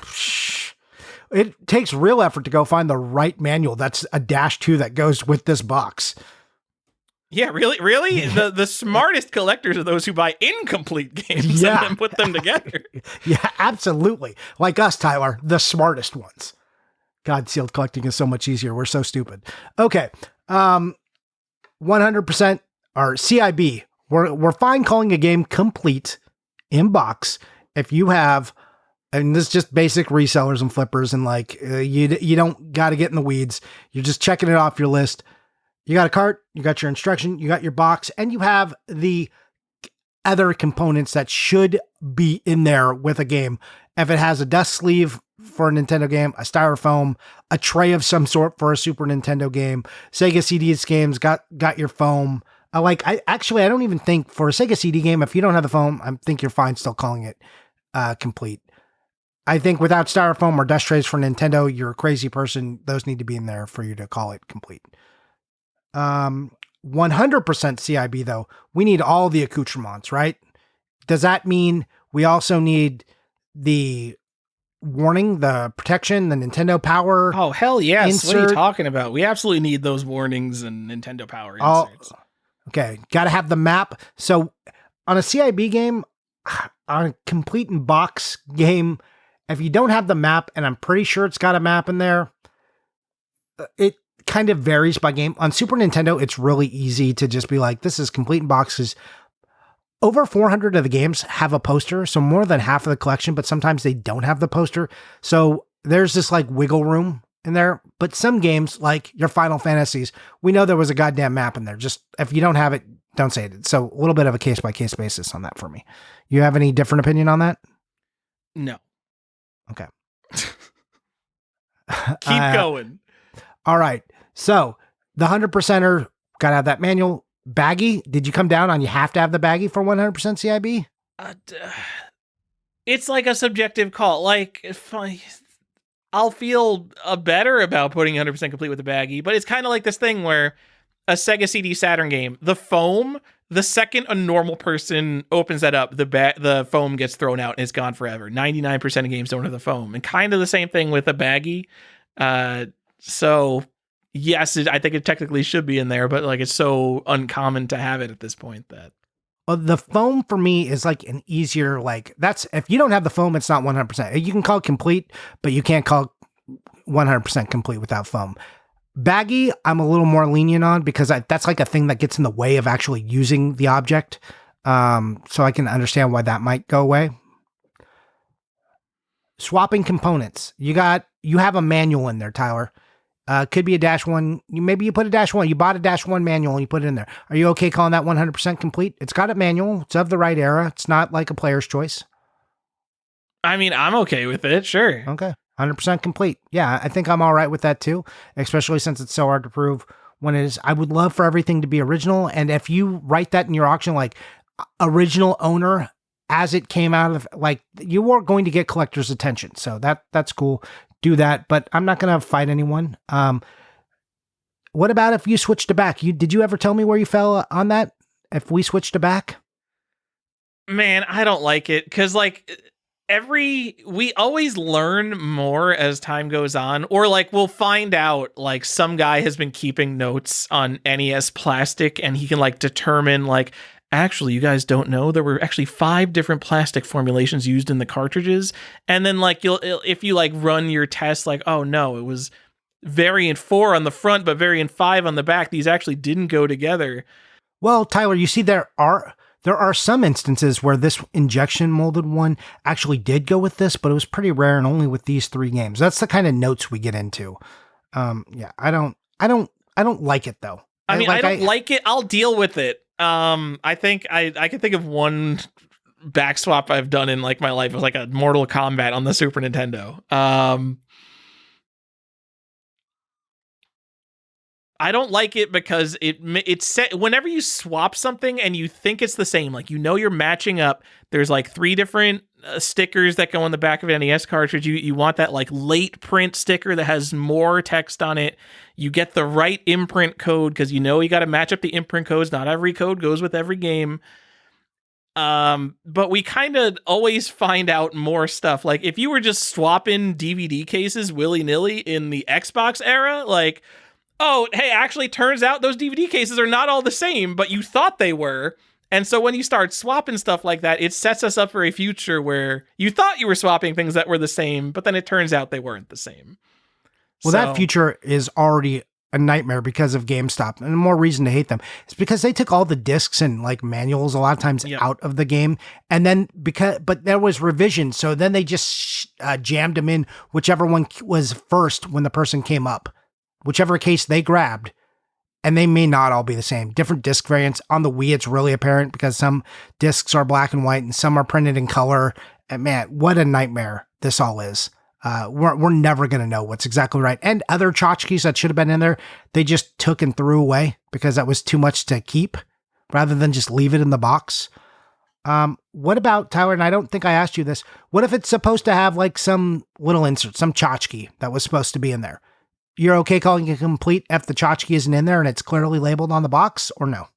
It takes real effort to go find the right manual. That's a -2 that goes with this box. Yeah, really? The smartest collectors are those who buy incomplete games and then put them together. Yeah, absolutely. Like us, Tyler, the smartest ones. God, sealed collecting is so much easier. We're so stupid. Okay. 100% or CIB. We're fine calling a game complete in box if you have, and this is just basic resellers and flippers, and like you don't got to get in the weeds. You're just checking it off your list. You got a cart, you got your instruction, you got your box, and you have the other components that should be in there with a game. If it has a dust sleeve for a Nintendo game, a styrofoam, a tray of some sort for a Super Nintendo game, Sega CD's games got your foam. I don't even think for a Sega CD game, if you don't have the foam, I think you're fine still calling it complete. I think without styrofoam or dust trays for Nintendo, you're a crazy person. Those need to be in there for you to call it complete. 100% CIB though, we need all the accoutrements, right? Does that mean we also need the warning, the protection, the Nintendo Power? Oh, hell yes. Insert? What are you talking about? We absolutely need those warnings and Nintendo Power inserts. Okay. Got to have the map. So on a CIB game, on a complete in box game, if you don't have the map, and I'm pretty sure it's got a map in there, it kind of varies by game. On Super Nintendo, it's really easy to just be like, this is complete in boxes. Over 400 of the games have a poster, so more than half of the collection, but sometimes they don't have the poster. So there's this like wiggle room in there. But some games, like your Final Fantasies, we know there was a goddamn map in there. Just if you don't have it, don't say it. So a little bit of a case-by-case basis on that for me. You have any different opinion on that? No. Okay. Keep going. All right. So the 100%er got to have that manual. Baggy, did you come down on you have to have the baggy for 100% CIB? It's like a subjective call. Like, if I'll feel better about putting 100% complete with the baggy, but it's kind of like this thing where a Sega CD Saturn game, the foam, the second a normal person opens that up, the foam gets thrown out and it's gone forever. 99% of games don't have the foam. And kind of the same thing with a baggy. So yes, I think it technically should be in there, but like it's so uncommon to have it at this point that. The foam for me is like an easier, like that's, if you don't have the foam, it's not 100%. You can call it complete, but you can't call 100% complete without foam. Baggy, I'm a little more lenient on because that's like a thing that gets in the way of actually using the object. So I can understand why that might go away. Swapping components. You have a manual in there, Tyler. Could be a -1. Maybe you put a -1. You bought a -1 manual and you put it in there. Are you okay calling that 100% complete? It's got a manual. It's of the right era. It's not like a player's choice. I mean, I'm okay with it. Sure. Okay. 100% complete. Yeah, I think I'm all right with that too, especially since it's so hard to prove when it is. I would love for everything to be original. And if you write that in your auction, like original owner as it came out of, like, you are going to get collectors' attention. So that's cool. Do that, but I'm not going to fight anyone. What about if you switched to back? Did you ever tell me where you fell on that? If we switched to back? Man, I don't like it because like we always learn more as time goes on, or like we'll find out like some guy has been keeping notes on NES plastic and he can like determine like, actually, you guys don't know there were actually 5 different plastic formulations used in the cartridges. And then like if you like run your test, like, oh no, it was variant 4 on the front, but variant 5 on the back. These actually didn't go together. Well, Tyler, you see, there are some instances where this injection molded one actually did go with this, but it was pretty rare and only with these 3 games. That's the kind of notes we get into. Yeah, I don't like it though. I mean, I don't like it. I'll deal with it. I think I can think of one back swap I've done in like my life. It was like a Mortal Kombat on the Super Nintendo. I don't like it because it's set whenever you swap something and you think it's the same, like, you know, you're matching up. There's like 3 different stickers that go on the back of an NES cartridge. You want that like late print sticker that has more text on it. You get the right imprint code because you know you got to match up the imprint codes. Not every code goes with every game. But we kind of always find out more stuff. Like if you were just swapping DVD cases willy-nilly in the Xbox era, like, oh, hey, actually turns out those DVD cases are not all the same, but you thought they were. And so when you start swapping stuff like that, it sets us up for a future where you thought you were swapping things that were the same, but then it turns out they weren't the same. Well, that future is already a nightmare because of GameStop, and more reason to hate them. It's because they took all the discs and like manuals a lot of times out of the game, and then but there was revisions, so then they just jammed them in whichever one was first when the person came up, whichever case they grabbed. And they may not all be the same. Different disc variants. On the Wii, it's really apparent because some discs are black and white and some are printed in color. And man, what a nightmare this all is. We're never going to know what's exactly right. And other tchotchkes that should have been in there, they just took and threw away because that was too much to keep rather than just leave it in the box. What about, Tyler, and I don't think I asked you this, what if it's supposed to have like some little insert, some tchotchke that was supposed to be in there? You're okay calling it complete if the tchotchke isn't in there and it's clearly labeled on the box, or no?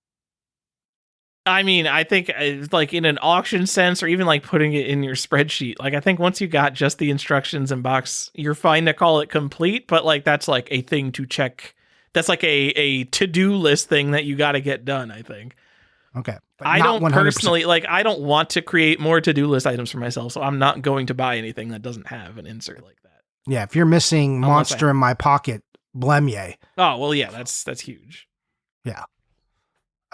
I mean, I think like in an auction sense, or even like putting it in your spreadsheet, like I think once you got just the instructions in box, you're fine to call it complete, but like that's like a thing to check. That's like a to-do list thing that you got to get done, I think. Okay. I don't 100%. Personally, like, I don't want to create more to-do list items for myself, so I'm not going to buy anything that doesn't have an insert like that. Yeah, if you're missing Monster in My Pocket, blemye. Oh, well, yeah, that's huge. Yeah.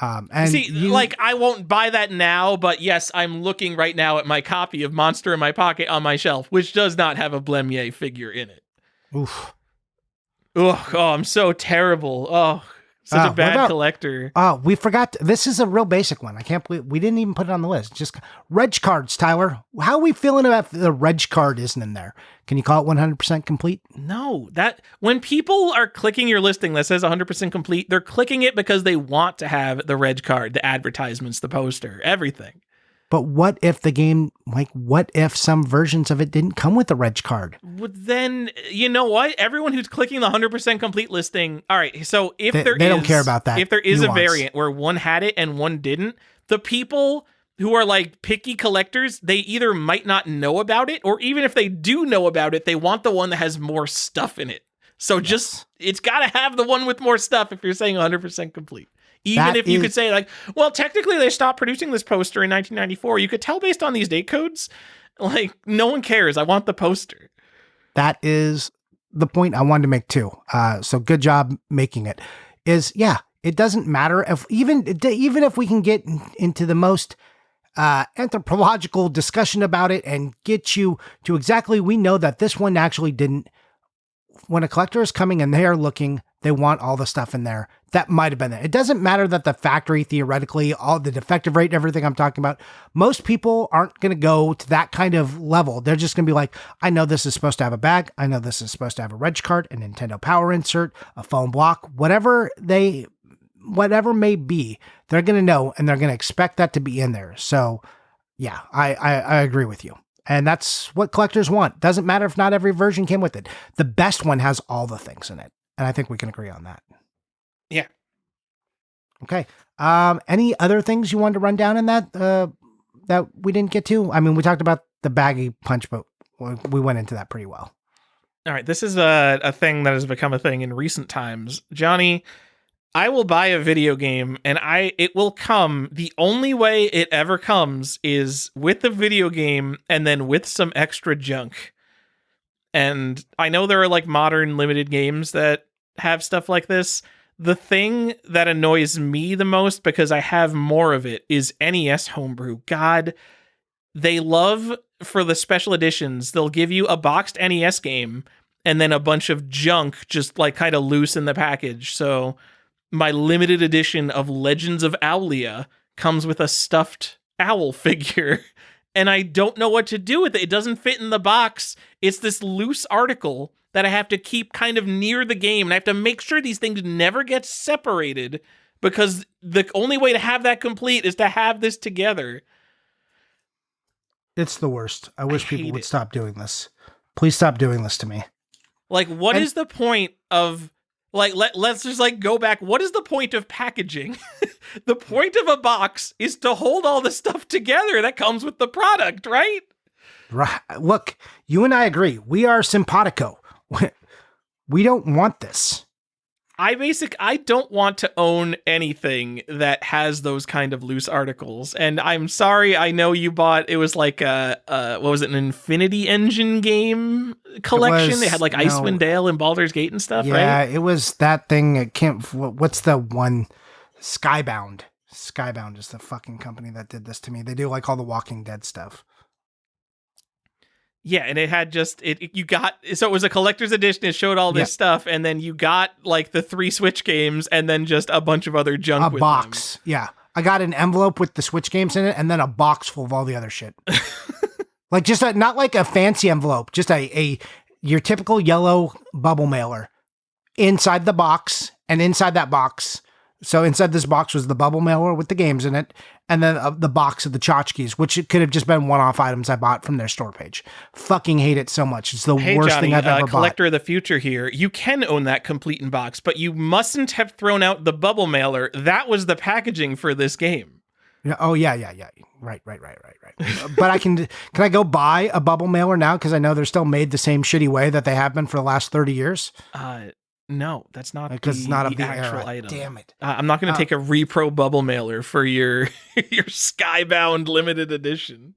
And see, like, I won't buy that now, but yes, I'm looking right now at my copy of Monster in My Pocket on my shelf, which does not have a blemye figure in it. Oof. Ugh, oh, I'm so terrible. Oh, such a bad collector. Oh, we forgot. This is a real basic one. I can't believe we didn't even put it on the list. Just reg cards, Tyler. How are we feeling about the reg card isn't in there? Can you call it 100% complete? No, that when people are clicking your listing that says 100% complete, they're clicking it because they want to have the reg card, the advertisements, the poster, everything. But what if the game, like, what if some versions of it didn't come with the reg card? Well, then, you know what? Everyone who's clicking the 100% complete listing, all right, so if they don't care about that. If there is nuance. A variant where one had it and one didn't, the people who are like picky collectors, they either might not know about it, or even if they do know about it, they want the one that has more stuff in it. So just, it's got to have the one with more stuff if you're saying 100% complete. Even that if you could say, like, well, technically they stopped producing this poster in 1994. You could tell based on these date codes. Like, no one cares. I want the poster. That is the point I wanted to make too. So good job making it. Is it doesn't matter if even if we can get into the most anthropological discussion about it and get you to exactly, we know that this one actually didn't. When a collector is coming and they are looking, they want all the stuff in there. That might have been there. It doesn't matter that the factory, theoretically, all the defective rate and everything I'm talking about, most people aren't going to go to that kind of level. They're just going to be like, I know this is supposed to have a bag. I know this is supposed to have a reg card, a Nintendo Power insert, a phone block, whatever may be, they're going to know and they're going to expect that to be in there. So yeah, I agree with you. And that's what collectors want. Doesn't matter if not every version came with it. The best one has all the things in it. And I think we can agree on that. Yeah. Okay. Any other things you wanted to run down in that that we didn't get to? I mean, we talked about the baggy punch, but we went into that pretty well. All right. This is a thing that has become a thing in recent times. Johnny, I will buy a video game and it will come. The only way it ever comes is with the video game and then with some extra junk. And I know there are like modern limited games that have stuff like this. The thing that annoys me the most, because I have more of it, is NES homebrew. God, they love, for the special editions, they'll give you a boxed NES game and then a bunch of junk just like kind of loose in the package. So my limited edition of Legends of Owlia comes with a stuffed owl figure, and I don't know what to do with it. It doesn't fit in the box. It's this loose article that I have to keep kind of near the game, and I have to make sure these things never get separated, because the only way to have that complete is to have this together. It's the worst. I wish people would stop doing this. Please stop doing this to me. Like, what is the point of... Like, let's just, like, go back. What is the point of packaging? The point of a box is to hold all the stuff together that comes with the product, right? Right. Look, you and I agree. We are simpatico. We don't want this. I don't want to own anything that has those kind of loose articles. And I'm sorry, I know you bought, it was like what was it, an Infinity Engine game collection? They had like Icewind Dale and Baldur's Gate and stuff, right? Yeah, it was that thing. It can't, what's the one? Skybound. Skybound is the fucking company that did this to me. They do like all the Walking Dead stuff. Yeah, and it had just you got, so it was a collector's edition. It showed all this stuff, and then you got like the 3 Switch games, and then just a bunch of other junk. A box, yeah. I got an envelope with the Switch games in it, and then a box full of all the other shit. Like just not like a fancy envelope, just your typical yellow bubble mailer inside the box, and inside that box. So inside this box was the bubble mailer with the games in it, and then the box of the tchotchkes, which it could have just been one-off items I bought from their store page. Fucking hate it so much. It's the worst thing I've ever bought. Collector of the future here. You can own that complete in box, but you mustn't have thrown out the bubble mailer. That was the packaging for this game. Yeah. Oh yeah. Right. But can I go buy a bubble mailer now? Because I know they're still made the same shitty way that they have been for the last 30 years. No, that's not because it's not the actual era. Item. Damn it! I'm not going to take a repro bubble mailer for your your Skybound limited edition.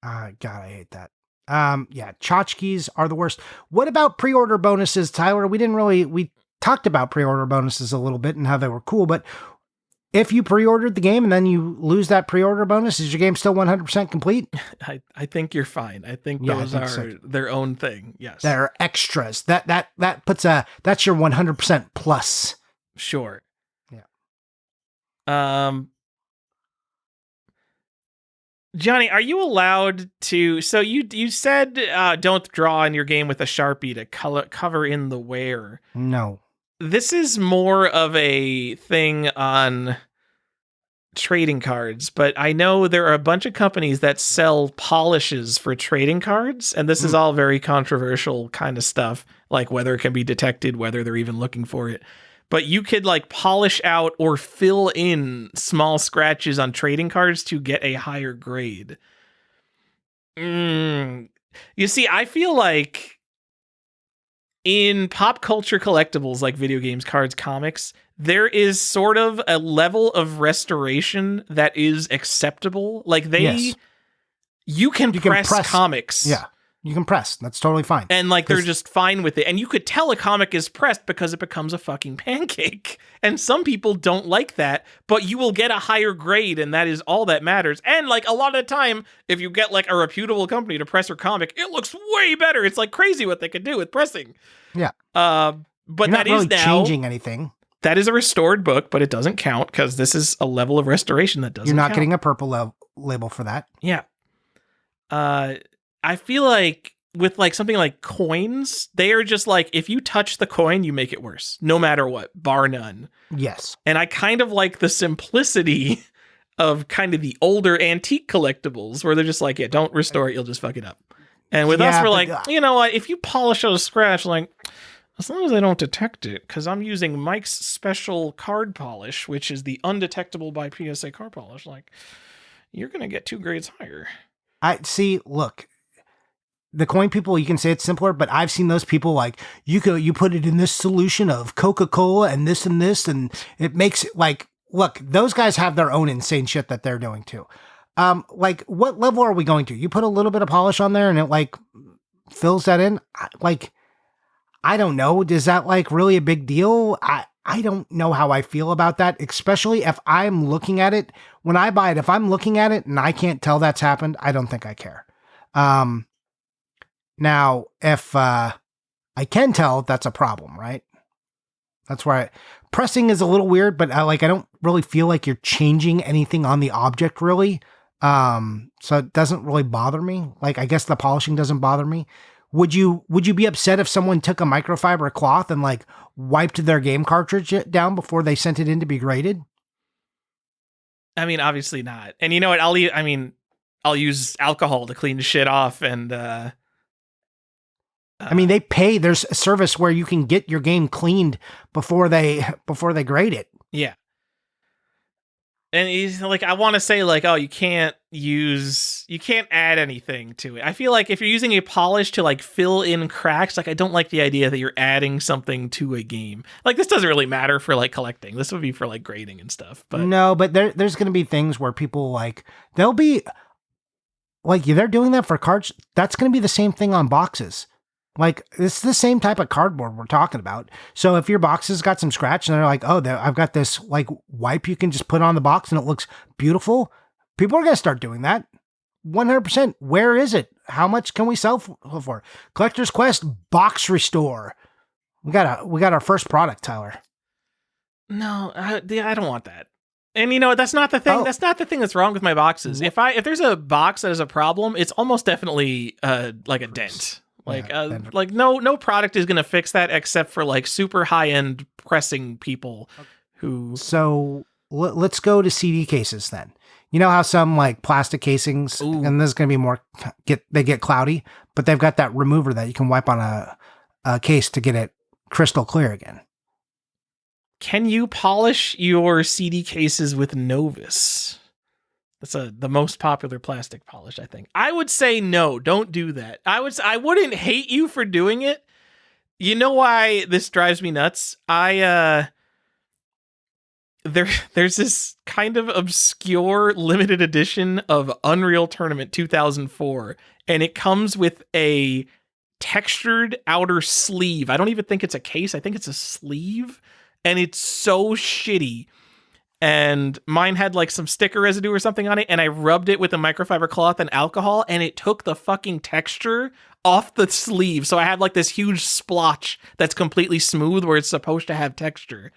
God, I hate that. Yeah, tchotchkes are the worst. What about pre-order bonuses, Tyler? We talked about pre-order bonuses a little bit and how they were cool, but if you pre-ordered the game and then you lose that pre-order bonus, is your game still 100% complete? I think you're fine. I think those are their own thing. Yes. They're extras. That's your 100% plus. Sure. Yeah. Johnny, are you allowed to, so you said don't draw in your game with a Sharpie to cover in the wear. No. This is more of a thing on trading cards, but I know there are a bunch of companies that sell polishes for trading cards, and this is all very controversial kind of stuff, like whether it can be detected, whether they're even looking for it. But you could like polish out or fill in small scratches on trading cards to get a higher grade. You see, I feel like in pop culture collectibles like video games, cards, comics, there is sort of a level of restoration that is acceptable. Like you can press comics. Yeah. You can press. That's totally fine. And like they're just fine with it. And you could tell a comic is pressed because it becomes a fucking pancake. And some people don't like that, but you will get a higher grade, and that is all that matters. And like a lot of the time, if you get like a reputable company to press your comic, it looks way better. It's like crazy what they could do with pressing. Yeah. But You're that not really is now changing anything. That is a restored book, but it doesn't count because this is a level of restoration that doesn't You're not count. getting a purple label for that. Yeah. I feel like with like something like coins, they are just like, if you touch the coin, you make it worse, no matter what, bar none. Yes. And I kind of like the simplicity of kind of the older antique collectibles where they're just like, yeah, don't restore it, you'll just fuck it up. And with us, we're like, you know what, if you polish out a scratch, like, as long as I don't detect it, because I'm using Mike's special card polish, which is the undetectable by PSA card polish, like, you're going to get 2 grades higher. Look, the coin people, you can say it's simpler, but I've seen those people like, you put it in this solution of Coca-Cola and this, and it makes it like, look, those guys have their own insane shit that they're doing too. Like, what level are we going to? You put a little bit of polish on there and it like fills that in? Like, I don't know. Is that like really a big deal? I don't know how I feel about that, especially if I'm looking at it. When I buy it, if I'm looking at it and I can't tell that's happened, I don't think I care. Now, if I can tell, that's a problem, right? That's why pressing is a little weird, but I don't really feel like you're changing anything on the object, really. So it doesn't really bother me. Like, I guess the polishing doesn't bother me. Would you be upset if someone took a microfiber cloth and like wiped their game cartridge down before they sent it in to be graded? I mean, obviously not. And you know what? I'll use alcohol to clean the shit off. And I mean, there's a service where you can get your game cleaned before they grade it. Yeah. And he's like, I want to say like, oh, you can't add anything to it. I feel like if you're using a polish to like fill in cracks, like I don't like the idea that you're adding something to a game. Like this doesn't really matter for like collecting. This would be for like grading and stuff. But no, but there's going to be things where people like, they'll be like, they're doing that for cards. That's going to be the same thing on boxes. Like, it's the same type of cardboard we're talking about. So if your box has got some scratch and they're like, oh, I've got this like wipe you can just put on the box and it looks beautiful, people are going to start doing that. 100%. Where is it? How much can we sell for? Collector's Quest box restore. We got our first product, Tyler. No, I don't want that. And you know, that's not the thing. Oh. That's not the thing that's wrong with my boxes. If there's a box that has a problem, it's almost definitely like a dent. Like no product is going to fix that except for like super high-end pressing people who... So let's go to CD cases then. You know how some like plastic casings, Ooh. And this is going to be more, they get cloudy, but they've got that remover that you can wipe on a case to get it crystal clear again. Can you polish your CD cases with Novus? That's the most popular plastic polish, I think. I would say no, don't do that. I wouldn't hate you for doing it. You know why this drives me nuts? There's this kind of obscure limited edition of Unreal Tournament 2004, and it comes with a textured outer sleeve. I don't even think it's a case. I think it's a sleeve, and it's so shitty. And mine had like some sticker residue or something on it, and I rubbed it with a microfiber cloth and alcohol, and it took the fucking texture off the sleeve. So I had like this huge splotch that's completely smooth where it's supposed to have texture.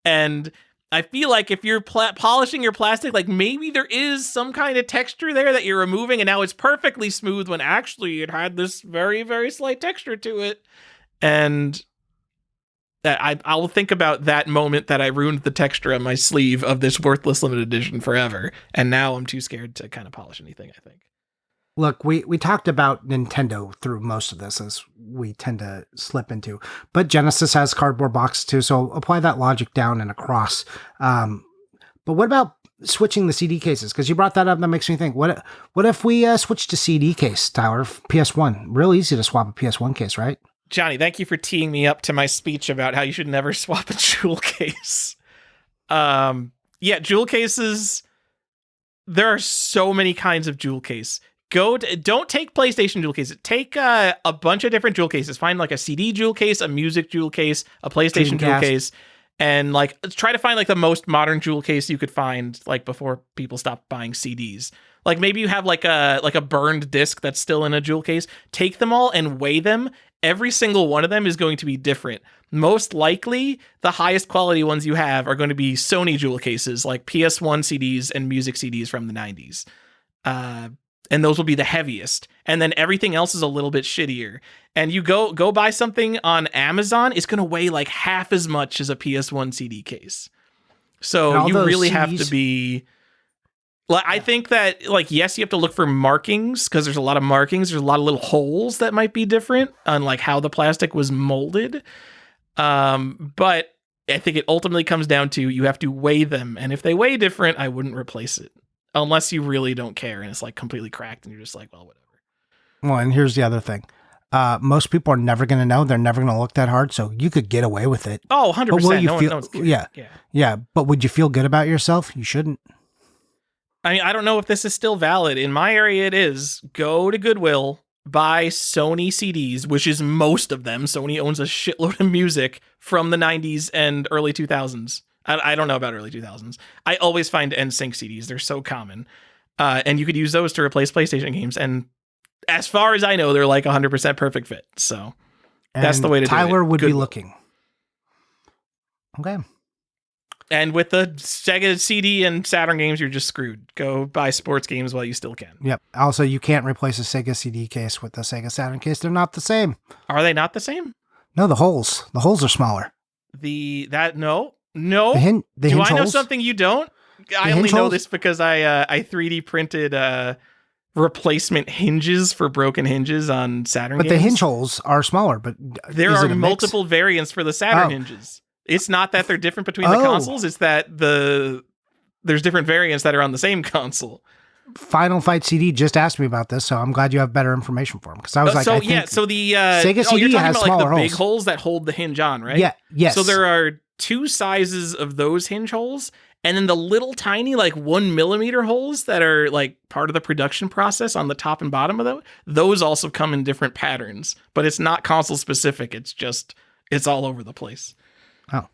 And I feel like if you're polishing your plastic, like maybe there is some kind of texture there that you're removing, and now it's perfectly smooth when actually it had this very, very slight texture to it. And I'll think about that moment that I ruined the texture on my sleeve of this worthless limited edition forever. And now I'm too scared to kind of polish anything, I think. Look, we talked about Nintendo through most of this, as we tend to slip into. But Genesis has cardboard boxes too, so apply that logic down and across. But what about switching the CD cases? Because you brought that up, that makes me think. What if we switch to CD case, Tyler? PS1. Real easy to swap a PS1 case, right? Johnny, thank you for teeing me up to my speech about how you should never swap a jewel case. Yeah, jewel cases. There are so many kinds of jewel case. don't take PlayStation jewel cases. Take a bunch of different jewel cases. Find like a CD jewel case, a music jewel case, a PlayStation jewel case, and like try to find like the most modern jewel case you could find, like before people stopped buying CDs. Like maybe you have like a burned disc that's still in a jewel case. Take them all and weigh them. Every single one of them is going to be different. Most likely, the highest quality ones you have are going to be Sony jewel cases, like PS1 CDs and music CDs from the 90s. And those will be the heaviest. And then everything else is a little bit shittier. And you go buy something on Amazon, it's going to weigh like half as much as a PS1 CD case. So you really have to be... Like, I think that, like, yes, you have to look for markings because there's a lot of markings. There's a lot of little holes that might be different on, like, how the plastic was molded. But I think it ultimately comes down to you have to weigh them. And if they weigh different, I wouldn't replace it. Unless you really don't care and it's, like, completely cracked and you're just like, well, whatever. Well, and here's the other thing. Most people are never going to know. They're never going to look that hard. So you could get away with it. Oh, 100%. But will you no feel, one's yeah. But would you feel good about yourself? You shouldn't. I mean, I don't know if this is still valid. In my area, it is. Go to Goodwill, buy Sony CDs, which is most of them. Sony owns a shitload of music from the 90s and early 2000s. I don't know about early 2000s. I always find NSYNC CDs. They're so common. And you could use those to replace PlayStation games. And as far as I know, they're like 100% perfect fit. So that's the way to do it. Tyler would be looking. Okay. And with the Sega CD and Saturn games, you're just screwed. Go buy sports games while you still can. Yep. Also, you can't replace a Sega CD case with a Sega Saturn case. They're not the same. Are they not the same? No, the holes. The holes are smaller. No. The hinge Do I know holes? something you don't? I only know this because I 3D printed replacement hinges for broken hinges on Saturn games. But the hinge holes are smaller. But there are multiple variants for the Saturn hinges. It's not that they're different between the consoles. It's that there's different variants that are on the same console. Final Fight CD just asked me about this, so I'm glad you have better information for him. Because I was like, so the Sega CD you're talking has about smaller like the big holes. holes that hold the hinge on, right? Yeah, yes. So there are two sizes of those hinge holes, and then the little tiny like 1 millimeter holes that are like part of the production process on the top and bottom of those. Those also come in different patterns, but it's not console specific. It's all over the place. Oh.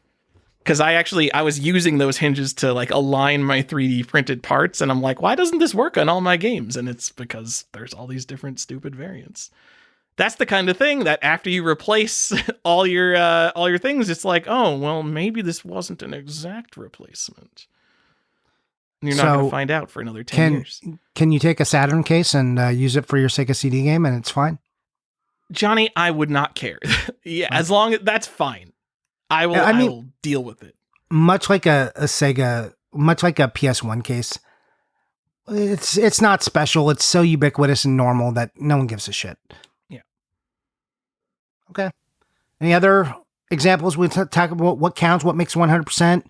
Because I was using those hinges to like align my 3D printed parts, and I'm like, why doesn't this work on all my games? And it's because there's all these different stupid variants. That's the kind of thing that after you replace all your things, it's like, oh, well, maybe this wasn't an exact replacement. And you're not going to find out for another 10 years. Can you take a Saturn case and use it for your Sega CD game, and it's fine? Johnny, I would not care. Yeah, as long as that's fine. I will deal with it. Much like a Sega, much like a PS1 case, it's not special. It's so ubiquitous and normal that no one gives a shit. Yeah. Okay. Any other examples? We talk about what counts, what makes 100%.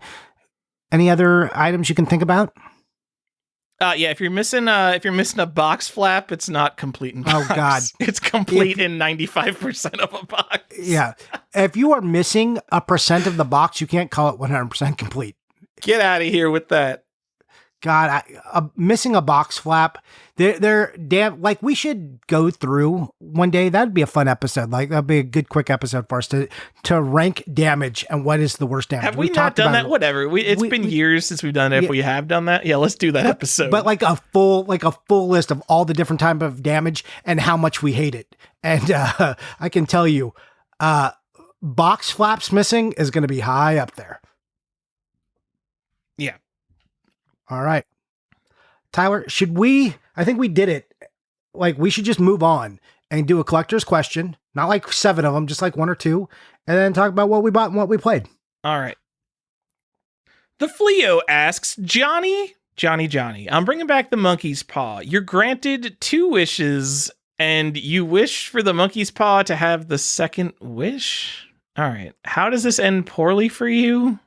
Any other items you can think about? Yeah, if you're missing a box flap, it's not complete in box. Oh God, it's complete in 95% of a box. Yeah, if you are missing a percent of the box, you can't call it 100% complete. Get out of here with that. God, missing a box flap. They're damn. Like, we should go through one day. That'd be a fun episode. Like, that'd be a good quick episode for us to rank damage and what is the worst damage. Have we not done that? Whatever. It's been years since we've done it. If we have done that, yeah, let's do that episode. But like a full list of all the different type of damage and how much we hate it. And I can tell you, box flaps missing is going to be high up there. Yeah. All right. Tyler, I think we did it. Like, we should just move on and do a collector's question. Not like 7 of them, just like 1 or 2. And then talk about what we bought and what we played. All right. The Fleo asks, Johnny, I'm bringing back the monkey's paw. You're granted 2 wishes, and you wish for the monkey's paw to have the second wish? All right. How does this end poorly for you?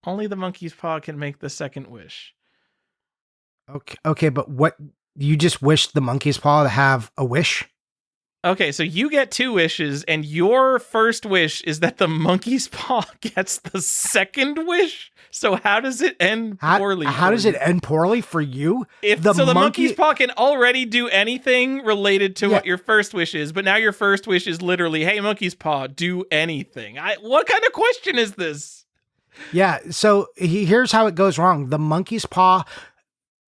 Only the monkey's paw can make the second wish. Okay, but what, you just wish the monkey's paw to have a wish? Okay, so you get 2 wishes, and your first wish is that the monkey's paw gets the second wish. So how does it end poorly? How does it end poorly for you? If the monkey's paw can already do anything related to what your first wish is, but now your first wish is literally, hey, monkey's paw, do anything. What kind of question is this? Yeah, so here's how it goes wrong. The monkey's paw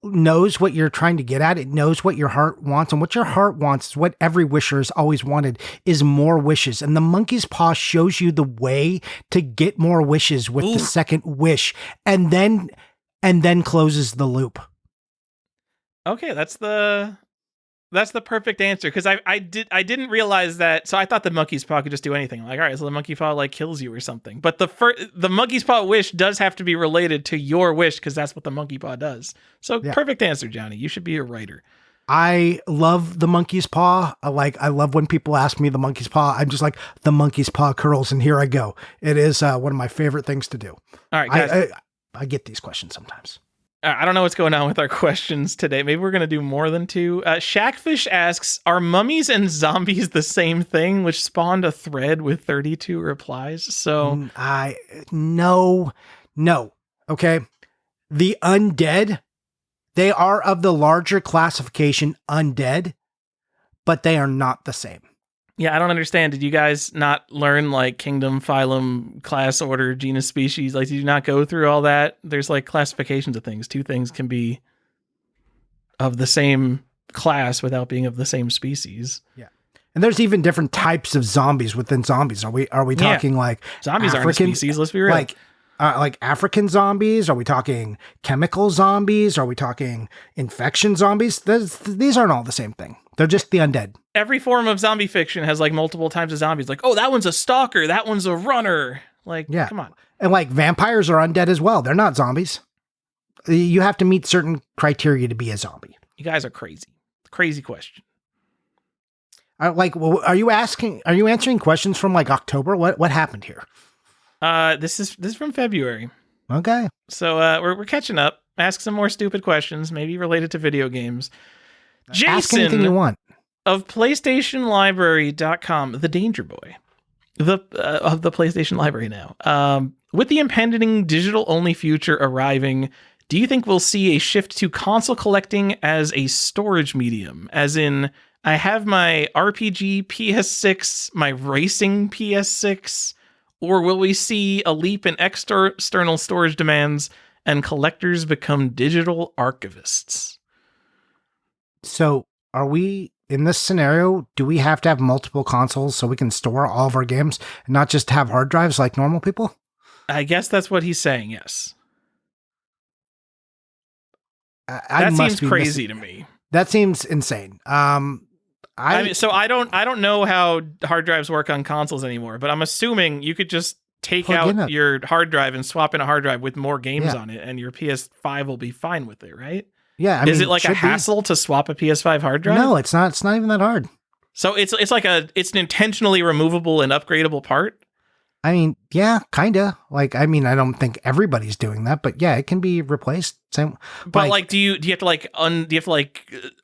knows what you're trying to get at. It knows what your heart wants, and what your heart wants is what every wisher has always wanted, is more wishes. And the monkey's paw shows you the way to get more wishes with the second wish, and then closes the loop. Okay, that's the perfect answer, because I didn't realize that. So I thought the monkey's paw could just do anything. Like, all right, so the monkey paw like kills you or something. But the monkey's paw wish does have to be related to your wish, because that's what the monkey paw does. So perfect answer, Johnny. You should be a writer. I love the monkey's paw. I love when people ask me the monkey's paw. I'm just like, the monkey's paw curls, and here I go. It is one of my favorite things to do. All right, guys. I get these questions sometimes. I don't know what's going on with our questions today. Maybe we're going to do more than 2. Shackfish asks, are mummies and zombies the same thing? Which spawned a thread with 32 replies. So no. Okay. The undead, they are of the larger classification undead, but they are not the same. Yeah, I don't understand. Did you guys not learn like kingdom, phylum, class, order, genus, species? Like, did you not go through all that? There's like classifications of things. 2 things can be of the same class without being of the same species. Yeah. And there's even different types of zombies within zombies. Are we talking like zombies African, aren't a species? Let's be real. Like African zombies? Are we talking chemical zombies? Are we talking infection zombies? These aren't all the same thing. They're just the undead. Every form of zombie fiction has like multiple types of zombies. Like, oh, that one's a stalker. That one's a runner. Like, come on. And like vampires are undead as well. They're not zombies. You have to meet certain criteria to be a zombie. You guys are crazy. Crazy question. Are you answering questions from like October? What happened here? This is from February. Okay. So we're catching up. Ask some more stupid questions, maybe related to video games. Jason, ask anything you want. Of PlayStationLibrary.com, the Danger Boy, of the PlayStation Library now. With the impending digital-only future arriving, do you think we'll see a shift to console collecting as a storage medium? As in, I have my RPG PS6, my racing PS6, or will we see a leap in external storage demands and collectors become digital archivists? So, are we, in this scenario, do we have to have multiple consoles so we can store all of our games and not just have hard drives like normal people? I guess that's what he's saying, yes. That seems crazy to me. That seems insane. I don't know how hard drives work on consoles anymore, but I'm assuming you could just take out your hard drive and swap in a hard drive with more games on it, and your PS5 will be fine with it, right? Yeah. Is it like a hassle to swap a PS5 hard drive? No, it's not. It's not even that hard. So it's an intentionally removable and upgradable part? I mean, yeah, kind of. Like, I mean, I don't think everybody's doing that, but yeah, it can be replaced. Same. But do you have to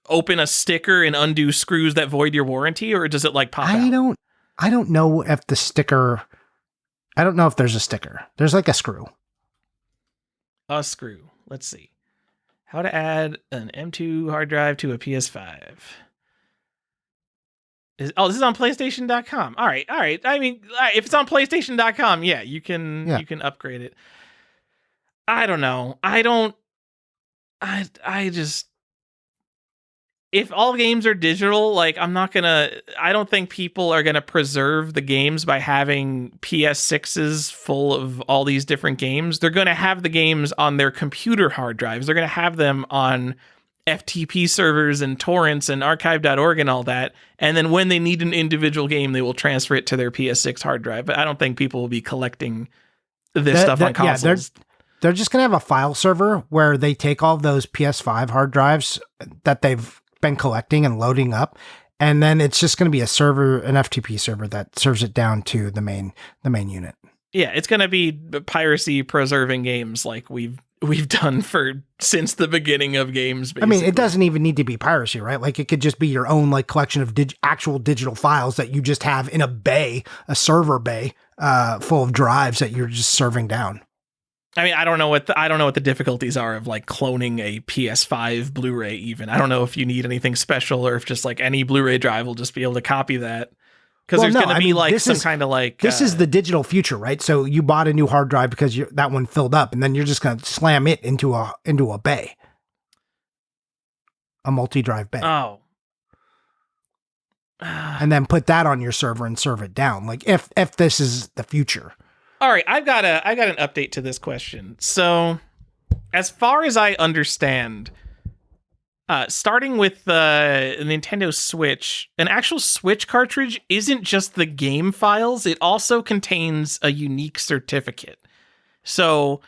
open a sticker and undo screws that void your warranty, or does it like pop out? I don't know if the sticker. I don't know if there's a sticker. There's like a screw. A screw. Let's see. How to add an M2 hard drive to a PS5. This is on PlayStation.com. All right. I mean, if it's on PlayStation.com, yeah, you can upgrade it. I don't know. I just, if all games are digital, like I don't think people are gonna preserve the games by having PS6s full of all these different games. They're gonna have the games on their computer hard drives. They're gonna have them on FTP servers and torrents and archive.org and all that. And then when they need an individual game, they will transfer it to their PS6 hard drive. But I don't think people will be collecting this stuff on consoles. Yeah, they're just going to have a file server where they take all of those PS5 hard drives that they've been collecting and loading up. And then it's just going to be a server, an FTP server that serves it down to the main unit. Yeah, it's going to be piracy preserving games like we've we've done since the beginning of games. Basically. I mean, it doesn't even need to be piracy, right? Like it could just be your own like collection of actual digital files that you just have in a server bay, full of drives that you're just serving down. I mean, I don't know what the difficulties are of like cloning a PS5 Blu-ray. Even I don't know if you need anything special or if just like any Blu-ray drive will just be able to copy that. Because there's going to be like some kind of like this is the digital future, right? So you bought a new hard drive because that one filled up, and then you're just going to slam it into a bay, a multi-drive bay. Oh. And then put that on your server and serve it down. Like if this is the future. All right, I got an update to this question. So, as far as I understand, starting with the Nintendo Switch, an actual Switch cartridge isn't just the game files; it also contains a unique certificate. So,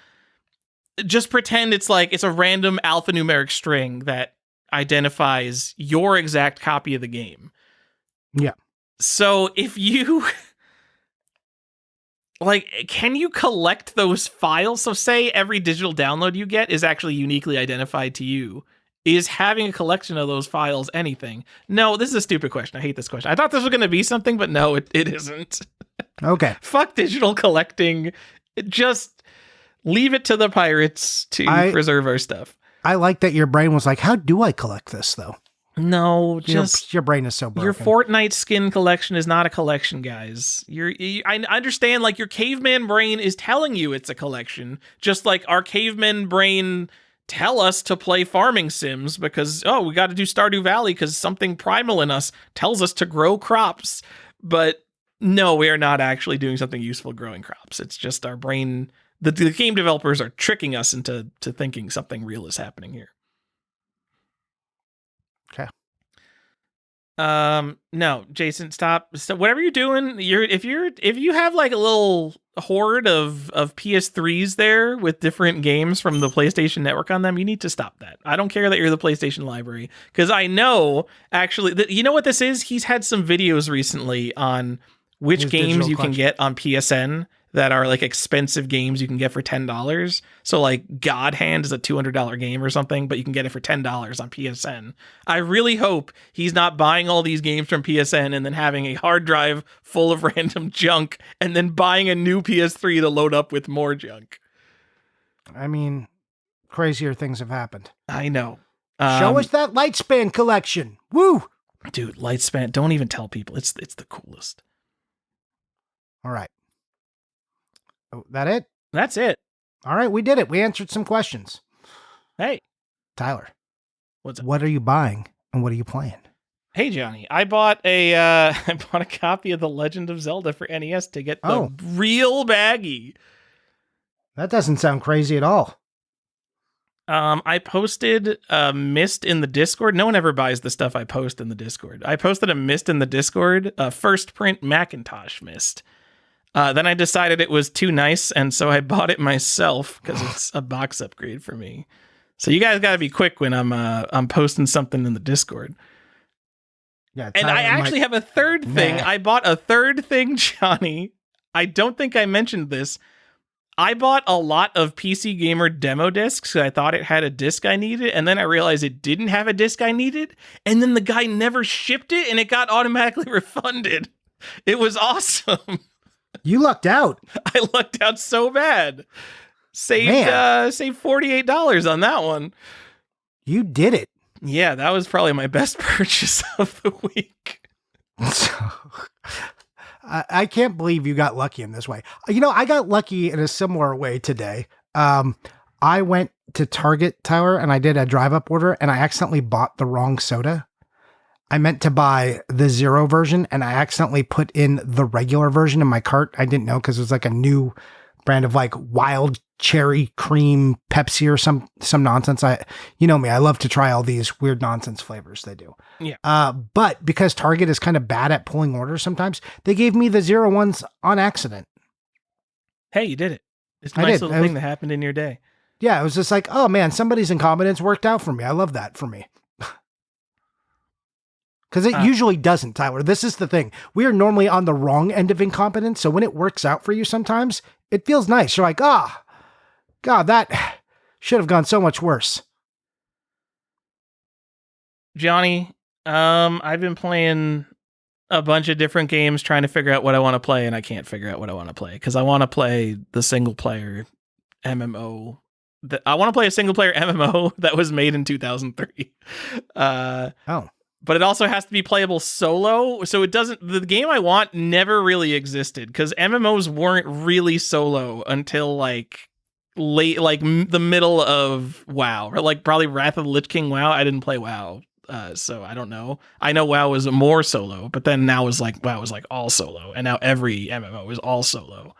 just pretend it's a random alphanumeric string that identifies your exact copy of the game. Yeah. So if you can you collect those files? So say every digital download you get is actually uniquely identified to you. Is having a collection of those files anything? No, this is a stupid question. I hate this question. I thought this was going to be something, but no, it isn't. Okay. Fuck digital collecting. Just leave it to the pirates to preserve our stuff. I like that your brain was like, how do I collect this, though? No, just your brain is so broken. Your Fortnite skin collection is not a collection, guys. I understand, like, your caveman brain is telling you it's a collection, just like our caveman brain tell us to play farming sims because, we got to do Stardew Valley because something primal in us tells us to grow crops. But no, we are not actually doing something useful growing crops. It's just our brain. The game developers are tricking us into thinking something real is happening here. Okay. No, Jason, stop. Whatever you're doing, if you have like a little horde of PS3s there with different games from the PlayStation Network on them, you need to stop that. I don't care that you're the PlayStation library, because I know actually that you know what this is. He's had some videos recently on which games you can get on PSN that are like expensive games you can get for $10. So like God Hand is a $200 game or something, but you can get it for $10 on PSN. I really hope he's not buying all these games from PSN and then having a hard drive full of random junk and then buying a new PS3 to load up with more junk. I mean, crazier things have happened. I know. Show us that Lightspan collection. Woo! Dude, Lightspan, don't even tell people. It's the coolest. All right. Oh, that it? That's it. All right, we did it. We answered some questions. Hey, Tyler. What's up? What are you buying and what are you playing? Hey, Johnny. I bought a copy of The Legend of Zelda for NES to get the real baggie. That doesn't sound crazy at all. I posted a mist in the Discord. No one ever buys the stuff I post in the Discord. I posted a mist in the Discord, a first print Macintosh mist. Then I decided it was too nice, and so I bought it myself because it's a box upgrade for me. So you guys got to be quick when I'm posting something in the Discord. Yeah, and I actually have a third thing. I bought a third thing, Johnny. I don't think I mentioned this. I bought a lot of PC Gamer demo discs because I thought it had a disc I needed, and then I realized it didn't have a disc I needed, and then the guy never shipped it, and it got automatically refunded. It was awesome. You lucked out. I lucked out so bad. Saved $48 on that one. You did it. Yeah, that was probably my best purchase of the week. I can't believe you got lucky in this way. You know, I got lucky in a similar way today. I went to Target, Tyler, and I did a drive-up order, and I accidentally bought the wrong soda. I meant to buy the zero version, and I accidentally put in the regular version in my cart. I didn't know because it was like a new brand of like wild cherry cream Pepsi or some nonsense. You know me, I love to try all these weird nonsense flavors they do. Yeah. But because Target is kind of bad at pulling orders sometimes, they gave me the zero ones on accident. Hey, you did it. It's a nice little thing that happened in your day. Yeah, it was just like, oh man, somebody's incompetence worked out for me. I love that for me. Because it usually doesn't, Tyler. This is the thing. We are normally on the wrong end of incompetence. So when it works out for you sometimes, it feels nice. You're like, God, that Should have gone so much worse. Johnny, I've been playing a bunch of different games trying to figure out what I want to play, and I can't figure out what I want to play because I want to play the single player MMO. I want to play a single player MMO that was made in 2003. But it also has to be playable solo. So the game I want never really existed because MMOs weren't really solo until like late, like the middle of WoW, or like probably Wrath of the Lich King WoW. I didn't play WoW. So I don't know. I know WoW was more solo, but then now WoW was like all solo, and now every MMO is all solo.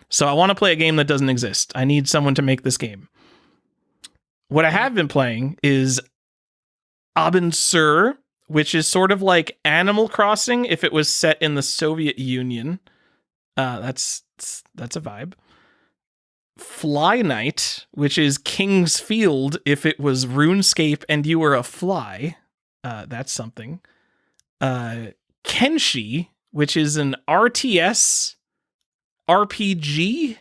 So I want to play a game that doesn't exist. I need someone to make this game. What I have been playing is Abend Sur, which is sort of like Animal Crossing if it was set in the Soviet Union. That's a vibe. Fly Knight, which is King's Field if it was RuneScape and you were a fly. That's something. Kenshi, which is an RTS RPG.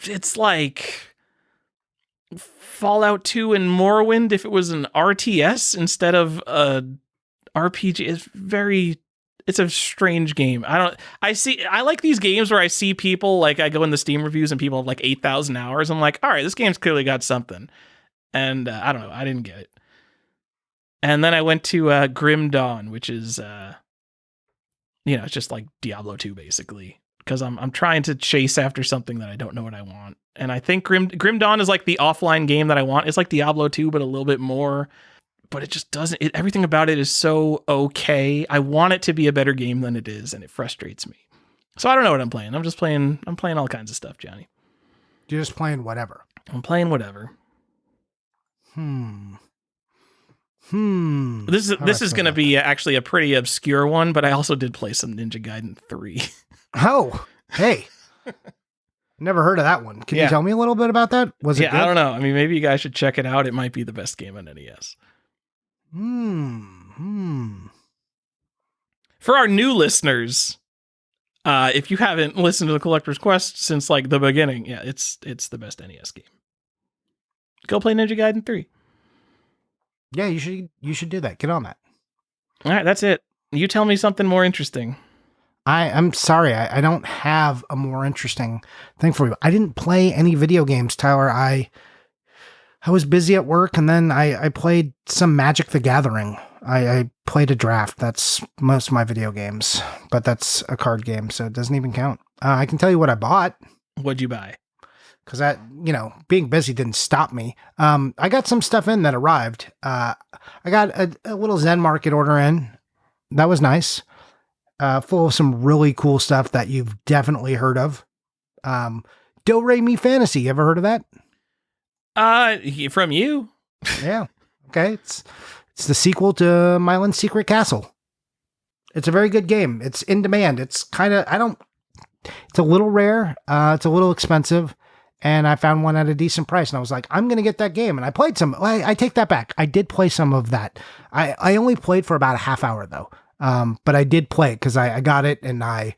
It's like Fallout 2 and Morrowind if it was an RTS instead of a RPG. It's a strange game. I like these games where I see people, like I go in the Steam reviews and people have like 8,000 hours. I'm like, all right, this game's clearly got something. And I don't know. I didn't get it. And then I went to Grim Dawn, which is, it's just like Diablo 2 basically. Because I'm trying to chase after something that I don't know what I want. And I think Grim Dawn is like the offline game that I want. It's like Diablo 2, but a little bit more. But it just doesn't. Everything about it is so okay. I want it to be a better game than it is, and it frustrates me. So I don't know what I'm playing. I'm playing all kinds of stuff, Johnny. You're just playing whatever. I'm playing whatever. This is going to be actually a pretty obscure one, but I also did play some Ninja Gaiden 3. Oh, hey. Never heard of that one. Can you tell me a little bit about that? Was it good? I don't know. I mean, maybe you guys should check it out. It might be the best game on NES. For our new listeners, if you haven't listened to the Collector's Quest since like the beginning, it's the best NES game. Go play Ninja Gaiden 3. Yeah, you should do that. Get on that. All right, that's it. You tell me something more interesting. I'm sorry, I don't have a more interesting thing for you. I didn't play any video games, Tyler. I was busy at work, and then I played some Magic the Gathering. I played a draft. That's most of my video games, but that's a card game, so it doesn't even count. I can tell you what I bought. What'd you buy? Because that, being busy didn't stop me. I got some stuff in that arrived. I got a little Zen Market order in. That was nice. Full of some really cool stuff that you've definitely heard of. Do Re Mi Fantasy. You ever heard of that? From you? Yeah. Okay. It's the sequel to Mylan's Secret Castle. It's a very good game. It's in demand. It's it's a little rare. It's a little expensive. And I found one at a decent price. And I was like, I'm going to get that game. And I played some. I take that back. I did play some of that. I only played for about a half hour though. But I did play it because I got it and I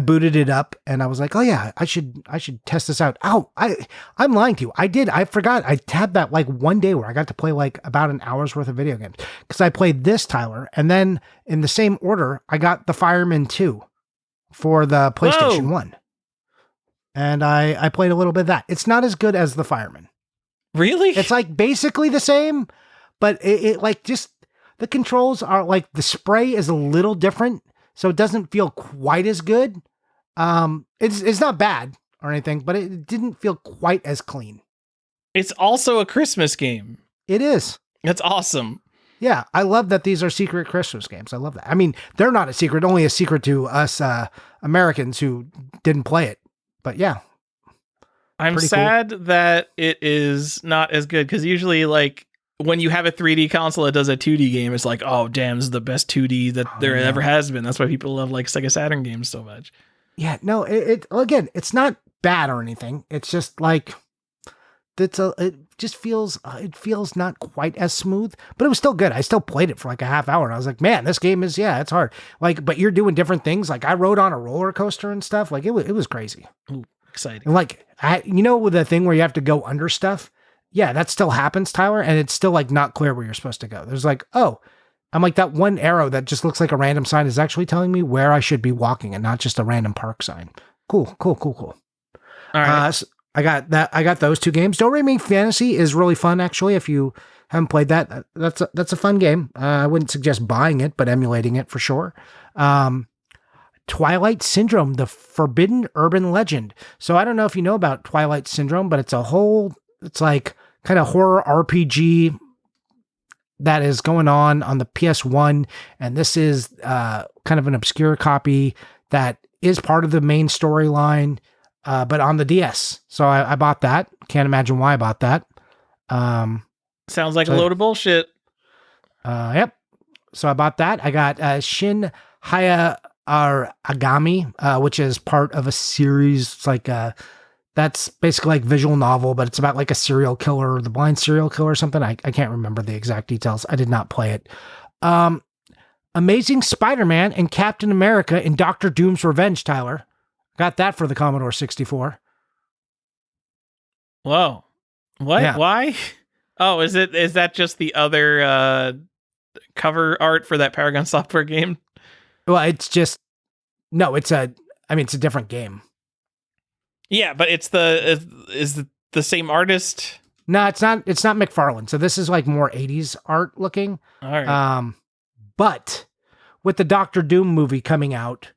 booted it up and I was like, oh yeah, I should test this out. Oh, I'm lying to you. I forgot. I had that like one day where I got to play like about an hour's worth of video games because I played this, Tyler. And then in the same order, I got the Fireman 2 for the PlayStation 1. And I played a little bit of that. It's not as good as the Fireman. Really? It's like basically the same, but it like just, the controls are like the spray is a little different, so it doesn't feel quite as good. It's not bad or anything, but it didn't feel quite as clean. It's also a Christmas game. It is. That's awesome. Yeah, I love that these are secret Christmas games. I love that. I mean, they're not a secret, only a secret to us Americans who didn't play it. But yeah. I'm sad that it is not as good because usually like when you have a 3D console that does a 2D game, it's like, oh, damn, this is the best 2D that there ever has been. That's why people love like Sega Saturn games so much. Yeah, no, again, it's not bad or anything. It's just like, it just feels not quite as smooth, but it was still good. I still played it for like a half hour and I was like, man, this game is, it's hard. Like, but you're doing different things. Like I rode on a roller coaster and stuff. Like it was crazy. Ooh. Exciting. And like, with the thing where you have to go under stuff. Yeah, that still happens, Tyler. And it's still like not clear where you're supposed to go. There's like, oh, I'm like that one arrow that just looks like a random sign is actually telling me where I should be walking and not just a random park sign. Cool. All right. So I got that. I got those 2 games. Don't Remake Fantasy is really fun, actually. If you haven't played that, that's a fun game. I wouldn't suggest buying it, but emulating it for sure. Twilight Syndrome, the Forbidden Urban Legend. So I don't know if you know about Twilight Syndrome, but it's like kind of horror RPG that is going on the PS1. And this is kind of an obscure copy that is part of the main storyline, but on the DS. So I bought that. Can't imagine why I bought that. Sounds like a load of bullshit. Yep. So I bought that. I got Shin Agami, which is part of a series. It's like that's basically like visual novel, but it's about like a serial killer, the blind serial killer or something. I can't remember the exact details. I did not play it. Amazing Spider-Man and Captain America in Doctor Doom's Revenge, Tyler. Got that for the Commodore 64. Whoa. What? Yeah. Why? Oh, is that just the other cover art for that Paragon Software game? Well, it's a different game. Yeah, but is the same artist? No, it's not McFarlane. So this is like more 80s art looking. All right. But with the Doctor Doom movie coming out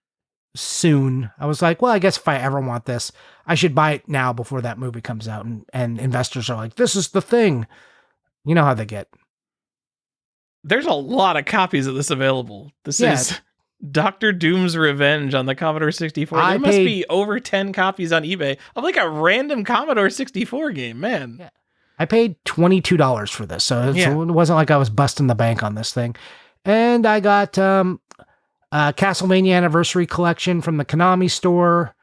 soon, I was like, well, I guess if I ever want this, I should buy it now before that movie comes out. And investors are like, this is the thing. You know how they get. There's a lot of copies of this available. This is Doctor Doom's Revenge on the Commodore 64. There must be over 10 copies on eBay of like a random Commodore 64 game, man. Yeah. I paid $22 for this, so it wasn't like I was busting the bank on this thing. And I got Castlevania Anniversary Collection from the Konami store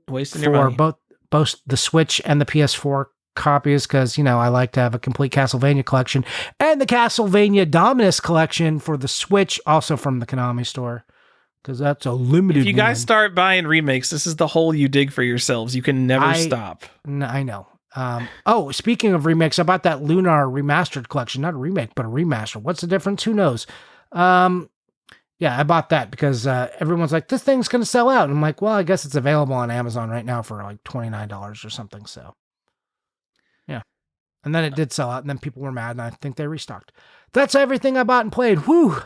Wasting your money. both the Switch and the PS4 copies, because I like to have a complete Castlevania collection, and the Castlevania Dominus collection for the Switch, also from the Konami store, because that's a limited. If you guys start buying remakes, this is the hole you dig for yourselves. You can never stop. I know. Speaking of remakes, I bought that Lunar Remastered collection. Not a remake, but a remaster. What's the difference? Who knows? Yeah, I bought that because everyone's like, this thing's going to sell out. And I'm like, well, I guess it's available on Amazon right now for like $29 or something. So, yeah. And then it did sell out, and then people were mad, and I think they restocked. That's everything I bought and played. Woo!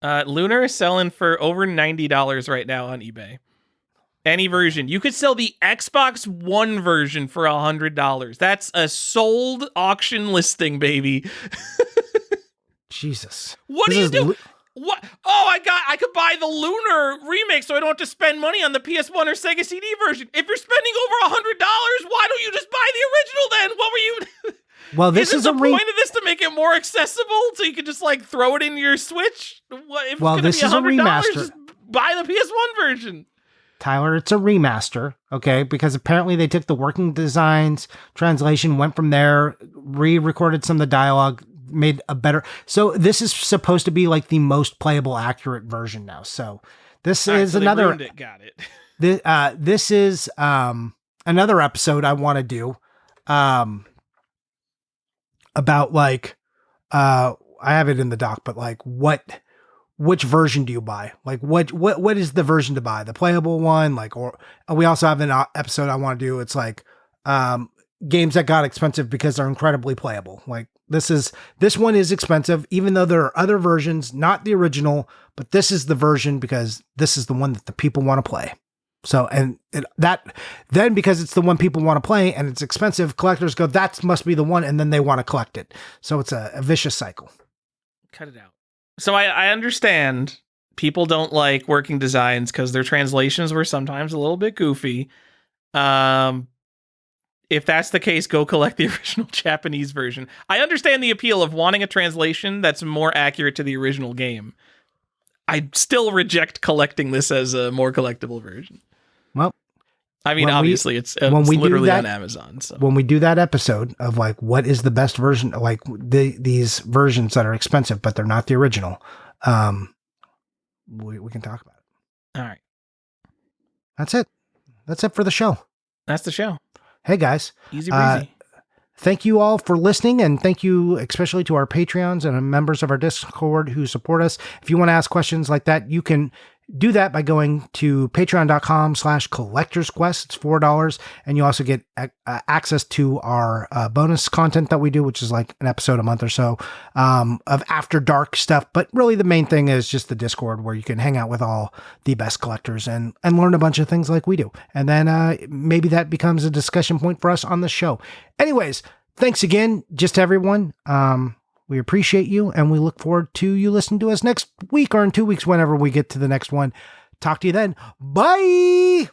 Lunar is selling for over $90 right now on eBay. Any version. You could sell the Xbox One version for $100. That's a sold auction listing, baby. Jesus. What do you do? What? Oh, I could buy the Lunar remake so I don't have to spend money on the PS1 or Sega CD version. If you're spending over $100, why don't you just buy the original then? What were you... Well, this is the point of this to make it more accessible so you can just like throw it into your Switch? This is a remaster. Just buy the PS1 version. Tyler, it's a remaster, okay? Because apparently they took the working designs, translation, went from there, re-recorded some of the dialogue, made a better... So this is supposed to be like the most playable, accurate version now. So this is another... Ruined it. Got it. This is another episode I want to do about like... I have it in the doc, but like which version do you buy? Like what is the version to buy? The playable one? Like, or we also have an episode I want to do. It's like games that got expensive because they're incredibly playable. Like this one is expensive, even though there are other versions, not the original, but this is the version because this is the one that the people want to play. So, then because it's the one people want to play and it's expensive, collectors go, that must be the one. And then they want to collect it. So it's a vicious cycle. Cut it out. So I understand people don't like working designs because their translations were sometimes a little bit goofy. If that's the case, go collect the original Japanese version. I understand the appeal of wanting a translation that's more accurate to the original game. I still reject collecting this as a more collectible version. Well, I mean, obviously, it's literally on Amazon. So when we do that episode of like what is the best version, like these versions that are expensive but they're not the original, we can talk about it. All right, that's it. that's it for the show. That's the show. Hey, guys. Easy breezy. Thank you all for listening, and thank you especially to our Patreons and members of our Discord who support us. If you want to ask questions like that, you can do that by going to patreon.com/collectorsquest. It's $4, and you also get access to our bonus content that we do, which is like an episode a month or so of After Dark stuff. But really the main thing is just the Discord, where you can hang out with all the best collectors and learn a bunch of things like we do. And then maybe that becomes a discussion point for us on the show. Anyways, thanks again, just to everyone. We appreciate you, and we look forward to you listening to us next week or in 2 weeks, whenever we get to the next one. Talk to you then. Bye!